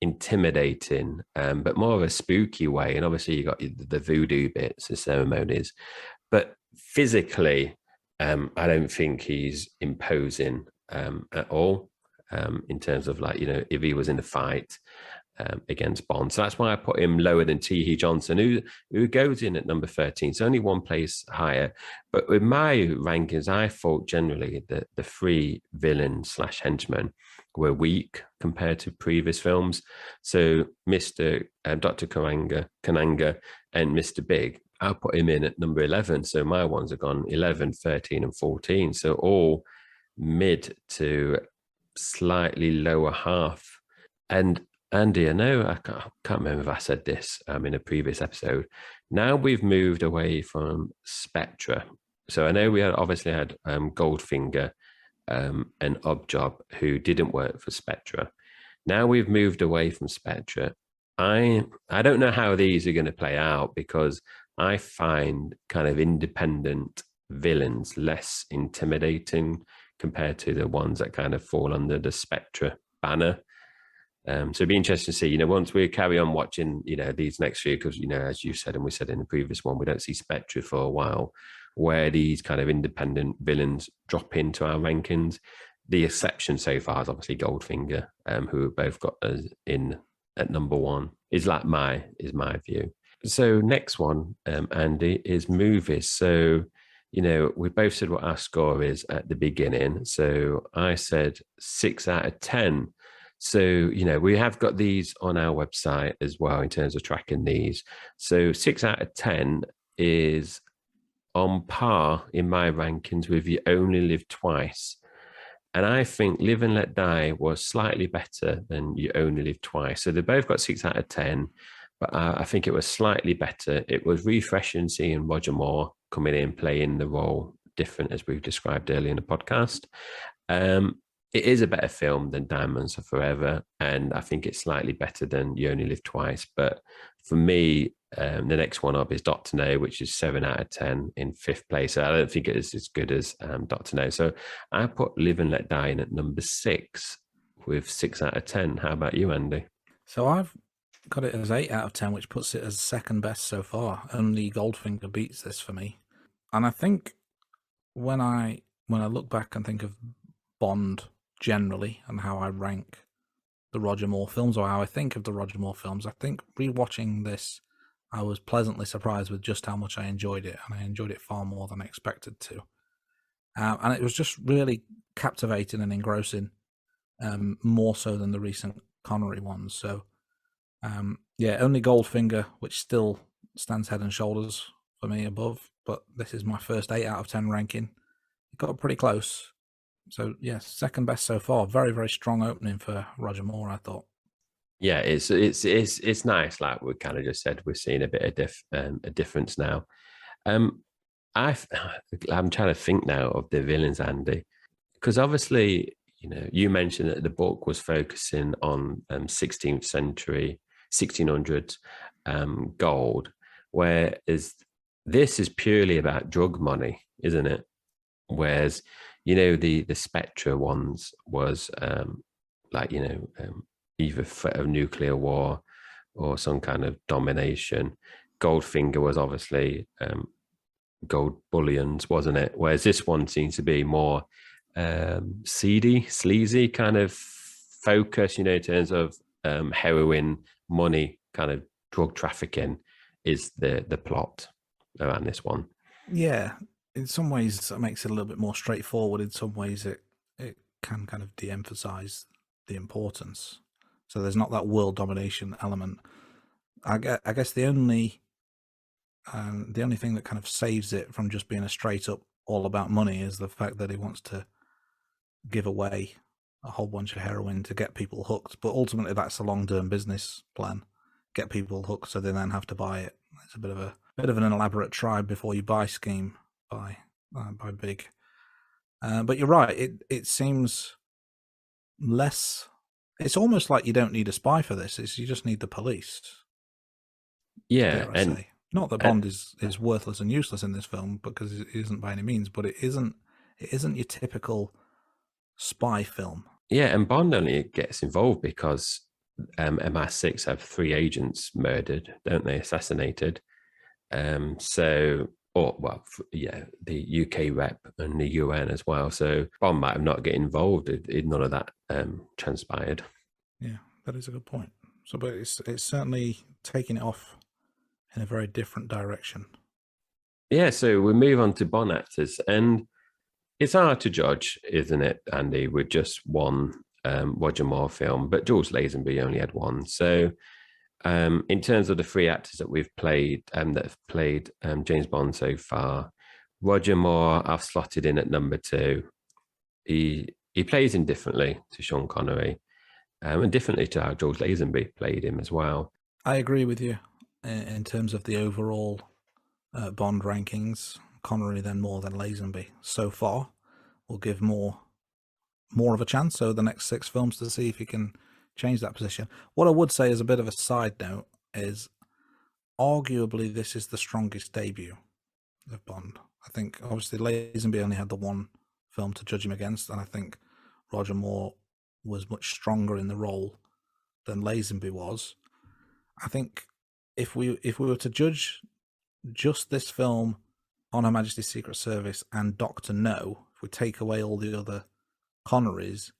[SPEAKER 1] intimidating, but more of a spooky way. And obviously you got the voodoo bits, the ceremonies, but physically, I don't think he's imposing at all in terms of like, if he was in a fight against Bond. So that's why I put him lower than T.H. Johnson, who goes in at number 13. So only one place higher. But with my rankings, I thought generally that the three villains / henchmen were weak compared to previous films. So Mr. Dr. Kananga and Mr. Big, I'll put him in at number 11. So my ones have gone 11, 13, and 14. So all mid to slightly lower half. And Andy, I know I can't remember if I said this in a previous episode. Now we've moved away from Spectra. So I know we obviously had Goldfinger and Objob, who didn't work for Spectra. Now we've moved away from Spectra. I don't know how these are going to play out, because I find kind of independent villains less intimidating compared to the ones that kind of fall under the Spectra banner. So it'd be interesting to see, once we carry on watching, these next few, because, as you said, and we said in the previous one, we don't see Spectre for a while, where these kind of independent villains drop into our rankings. The exception so far is obviously Goldfinger, who both got us in at number 1, is my view. So next one, Andy, is movies. So, we both said what our score is at the beginning. So I said 6 out of 10. So, we have got these on our website as well in terms of tracking these. So 6 out of 10 is on par in my rankings with You Only Live Twice. And I think Live and Let Die was slightly better than You Only Live Twice. So they both got 6 out of 10, but I think it was slightly better. It was refreshing seeing Roger Moore coming in, playing the role different, as we've described earlier in the podcast. It is a better film than Diamonds Are Forever, and I think it's slightly better than You Only Live Twice. But for me, the next one up is Dr. No, which is 7 out of 10 in 5th place. So I don't think it is as good as Dr. No. So I put Live and Let Die in at number 6 with 6 out of 10. How about you, Andy?
[SPEAKER 2] So I've got it as 8 out of 10, which puts it as second best so far. Only Goldfinger beats this for me. And I think when I look back and think of Bond generally and how I rank the Roger Moore films, or how I think of the Roger Moore films, I think rewatching this, I was pleasantly surprised with just how much I enjoyed it, and I enjoyed it far more than I expected to. And it was just really captivating and engrossing, more so than the recent Connery ones. So, only Goldfinger, which still stands head and shoulders for me above, but this is my first 8 out of 10 ranking. It got pretty close. So, yes, second best so far. Very, very strong opening for Roger Moore, I thought.
[SPEAKER 1] Yeah, it's nice. Like we kind of just said, we're seeing a bit of a difference now. I'm trying to think now of the villains, Andy, because obviously you mentioned that the book was focusing on 16th century, 1600s gold, whereas this is purely about drug money, isn't it? Whereas, the Spectre ones was like, either threat of nuclear war or some kind of domination. Goldfinger was obviously gold bullions, wasn't it? Whereas this one seems to be more seedy, sleazy kind of focus, in terms of heroin, money, kind of drug trafficking is the plot around this one.
[SPEAKER 2] Yeah, in some ways that makes it a little bit more straightforward. In some ways it can kind of de-emphasize the importance. So there's not that world domination element. I guess the only thing that kind of saves it from just being a straight up all about money is the fact that he wants to give away a whole bunch of heroin to get people hooked. But ultimately, that's a long-term business plan: get people hooked so they then have to buy it. It's a bit of an elaborate try before you buy scheme by Big. But you're right. It seems less. It's almost like you don't need a spy for this. You just need the police.
[SPEAKER 1] Yeah,
[SPEAKER 2] dare I say. Not that Bond is worthless and useless in this film, because it isn't by any means. But it isn't your typical spy film.
[SPEAKER 1] Yeah, and Bond only gets involved because MI6 have 3 agents murdered, don't they? Assassinated. The UK rep and the UN as well. So Bond might have not get involved if none of that transpired.
[SPEAKER 2] Yeah, that is a good point. So, but it's certainly taking it off in a very different direction.
[SPEAKER 1] Yeah, so we move on to Bond actors, and it's hard to judge, isn't it, Andy, with just one Roger Moore film, but George Lazenby only had one. So in terms of the 3 actors that we've played, that have played James Bond so far, Roger Moore I've slotted in at number 2. He plays him differently to Sean Connery, and differently to how George Lazenby played him as well.
[SPEAKER 2] I agree with you in terms of the overall Bond rankings. Connery then more than Lazenby so far. We'll give more of a chance over the next 6 films to see if he can change that position. What I would say as a bit of a side note is arguably this is the strongest debut of Bond. I think obviously Lazenby only had the one film to judge him against, and I think Roger Moore was much stronger in the role than Lazenby was. I think if we were to judge just this film on Her Majesty's Secret Service and Doctor No, if we take away all the other Connerys,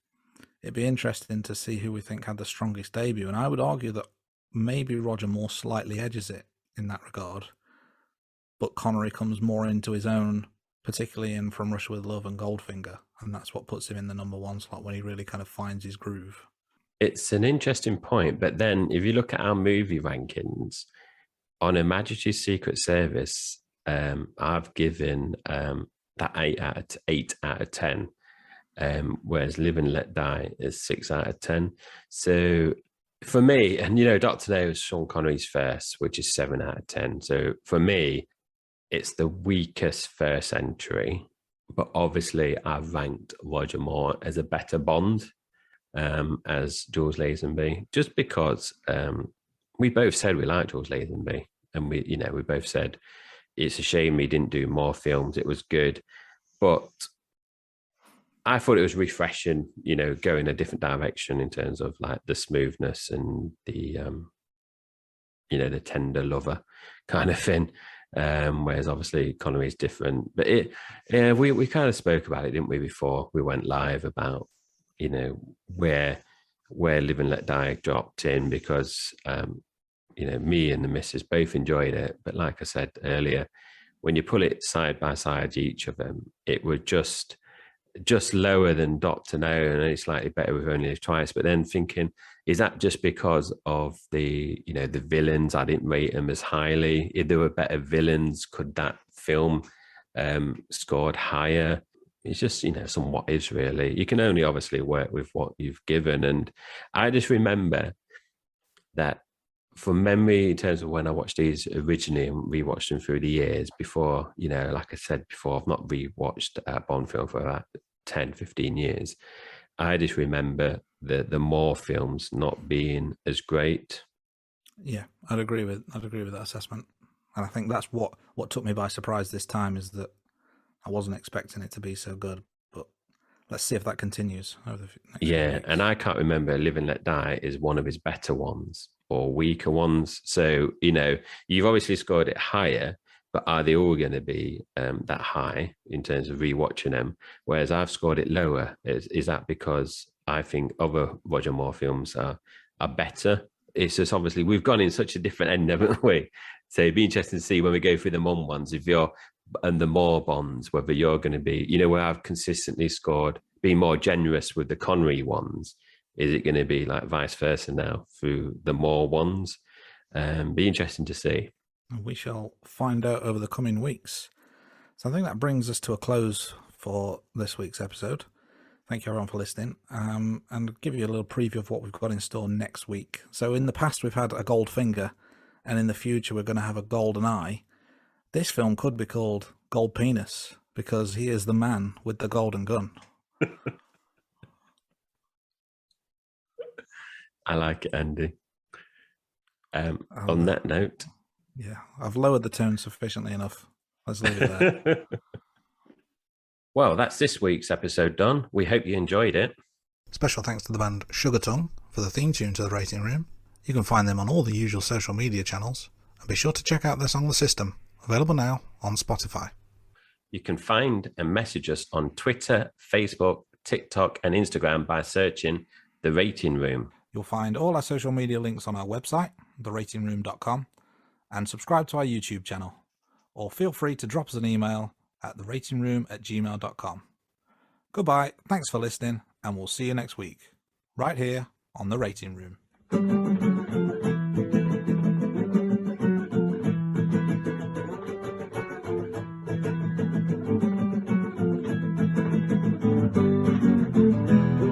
[SPEAKER 2] it'd be interesting to see who we think had the strongest debut. And I would argue that maybe Roger Moore slightly edges it in that regard, but Connery comes more into his own, particularly in From Russia with Love and Goldfinger, and that's what puts him in the number 1 slot when he really kind of finds his groove.
[SPEAKER 1] It's an interesting point, but then if you look at our movie rankings on Her Majesty's Secret Service, I've given that 8 out of 10. Whereas Live and Let Die is 6 out of 10. So for me, and Dr. No is Sean Connery's first, which is 7 out of 10. So for me, it's the weakest first entry, but obviously I've ranked Roger Moore as a better Bond as George Lazenby, just because we both said we liked George Lazenby, and we both said it's a shame he didn't do more films. It was good, but I thought it was refreshing, going a different direction in terms of like the smoothness and the, the tender lover kind of thing. Whereas obviously Connery is different. But we kind of spoke about it, didn't we, before we went live about, where Live and Let Die dropped in, because, me and the missus both enjoyed it. But like I said earlier, when you put it side by side, each of them, it would just lower than Doctor No, and only slightly better with Only Live Twice. But then thinking, is that just because of the the villains? I didn't rate them as highly. If there were better villains, could that film scored higher? It's just some what is really. You can only obviously work with what you've given. And I just remember that from memory, in terms of when I watched these originally and rewatched them through the years before, like I said before, I've not rewatched a Bond film for about 10, 15 years. I just remember the Moore films not being as great.
[SPEAKER 2] Yeah, I'd agree with that assessment. And I think that's what took me by surprise this time, is that I wasn't expecting it to be so good. But let's see if that continues over the next few weeks.
[SPEAKER 1] And I can't remember Live and Let Die is one of his better ones or weaker ones. So, you've obviously scored it higher, but are they all going to be that high in terms of rewatching them? Whereas I've scored it lower. Is that because I think other Roger Moore films are better? It's just obviously we've gone in such a different end, haven't we? So it'd be interesting to see when we go through the Mum ones, and the Moore bonds, whether you're going to be, where I've consistently scored, being more generous with the Connery ones. Is it going to be like vice versa now through the Moore ones? Be interesting to see.
[SPEAKER 2] We shall find out over the coming weeks. So I think that brings us to a close for this week's episode. Thank you everyone for listening, and give you a little preview of what we've got in store next week. So in the past we've had a gold finger, and in the future we're going to have a golden eye. This film could be called Gold Penis, because he is the man with the golden gun.
[SPEAKER 1] I like it, Andy. On that note...
[SPEAKER 2] Yeah, I've lowered the tone sufficiently enough. Let's leave it there.
[SPEAKER 1] Well, that's this week's episode done. We hope you enjoyed it.
[SPEAKER 2] Special thanks to the band Sugar Tongue for the theme tune to The Rating Room. You can find them on all the usual social media channels. And be sure to check out their song The System, available now on Spotify.
[SPEAKER 1] You can find and message us on Twitter, Facebook, TikTok and Instagram by searching The Rating Room.
[SPEAKER 2] You'll find all our social media links on our website, theratingroom.com, and subscribe to our YouTube channel. Or feel free to drop us an email at theratingroom@gmail.com. Goodbye, thanks for listening, and we'll see you next week, right here on The Rating Room.
[SPEAKER 3] The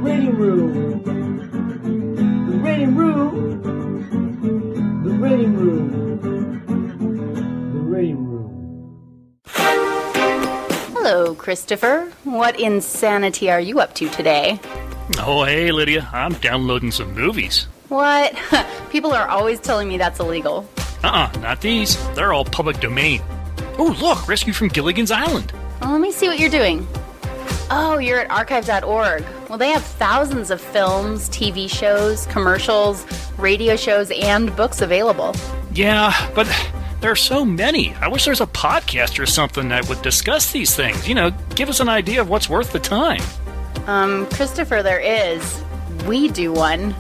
[SPEAKER 3] Rating Room. The Rating Room. The Rating Room. The Rating Room.
[SPEAKER 4] Hello, Christopher. What insanity are you up to today?
[SPEAKER 5] Oh, hey, Lydia. I'm downloading some movies.
[SPEAKER 4] What? People are always telling me that's illegal.
[SPEAKER 5] Not these. They're all public domain. Oh, look, Rescue from Gilligan's Island.
[SPEAKER 4] Well, let me see what you're doing. Oh, you're at archives.org. Well, they have thousands of films, TV shows, commercials, radio shows, and books available.
[SPEAKER 5] Yeah, but there are so many. I wish there's a podcast or something that would discuss these things. Give us an idea of what's worth the time.
[SPEAKER 4] Christopher, there is. We do one.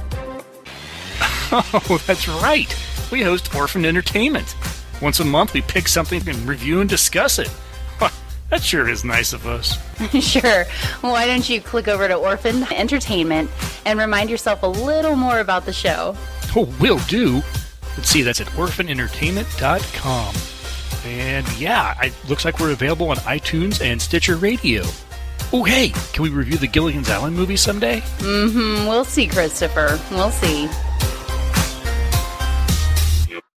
[SPEAKER 5] Oh, that's right. We host Orphan Entertainment. Once a month, we pick something and review and discuss it. That sure is nice of us.
[SPEAKER 4] Sure. Why don't you click over to Orphan Entertainment and remind yourself a little more about the show?
[SPEAKER 5] Oh, will do. Let's see, that's at orphanentertainment.com. And yeah, it looks like we're available on iTunes and Stitcher Radio. Oh, hey, can we review the Gilligan's Island movie someday?
[SPEAKER 4] We'll see, Christopher. We'll see.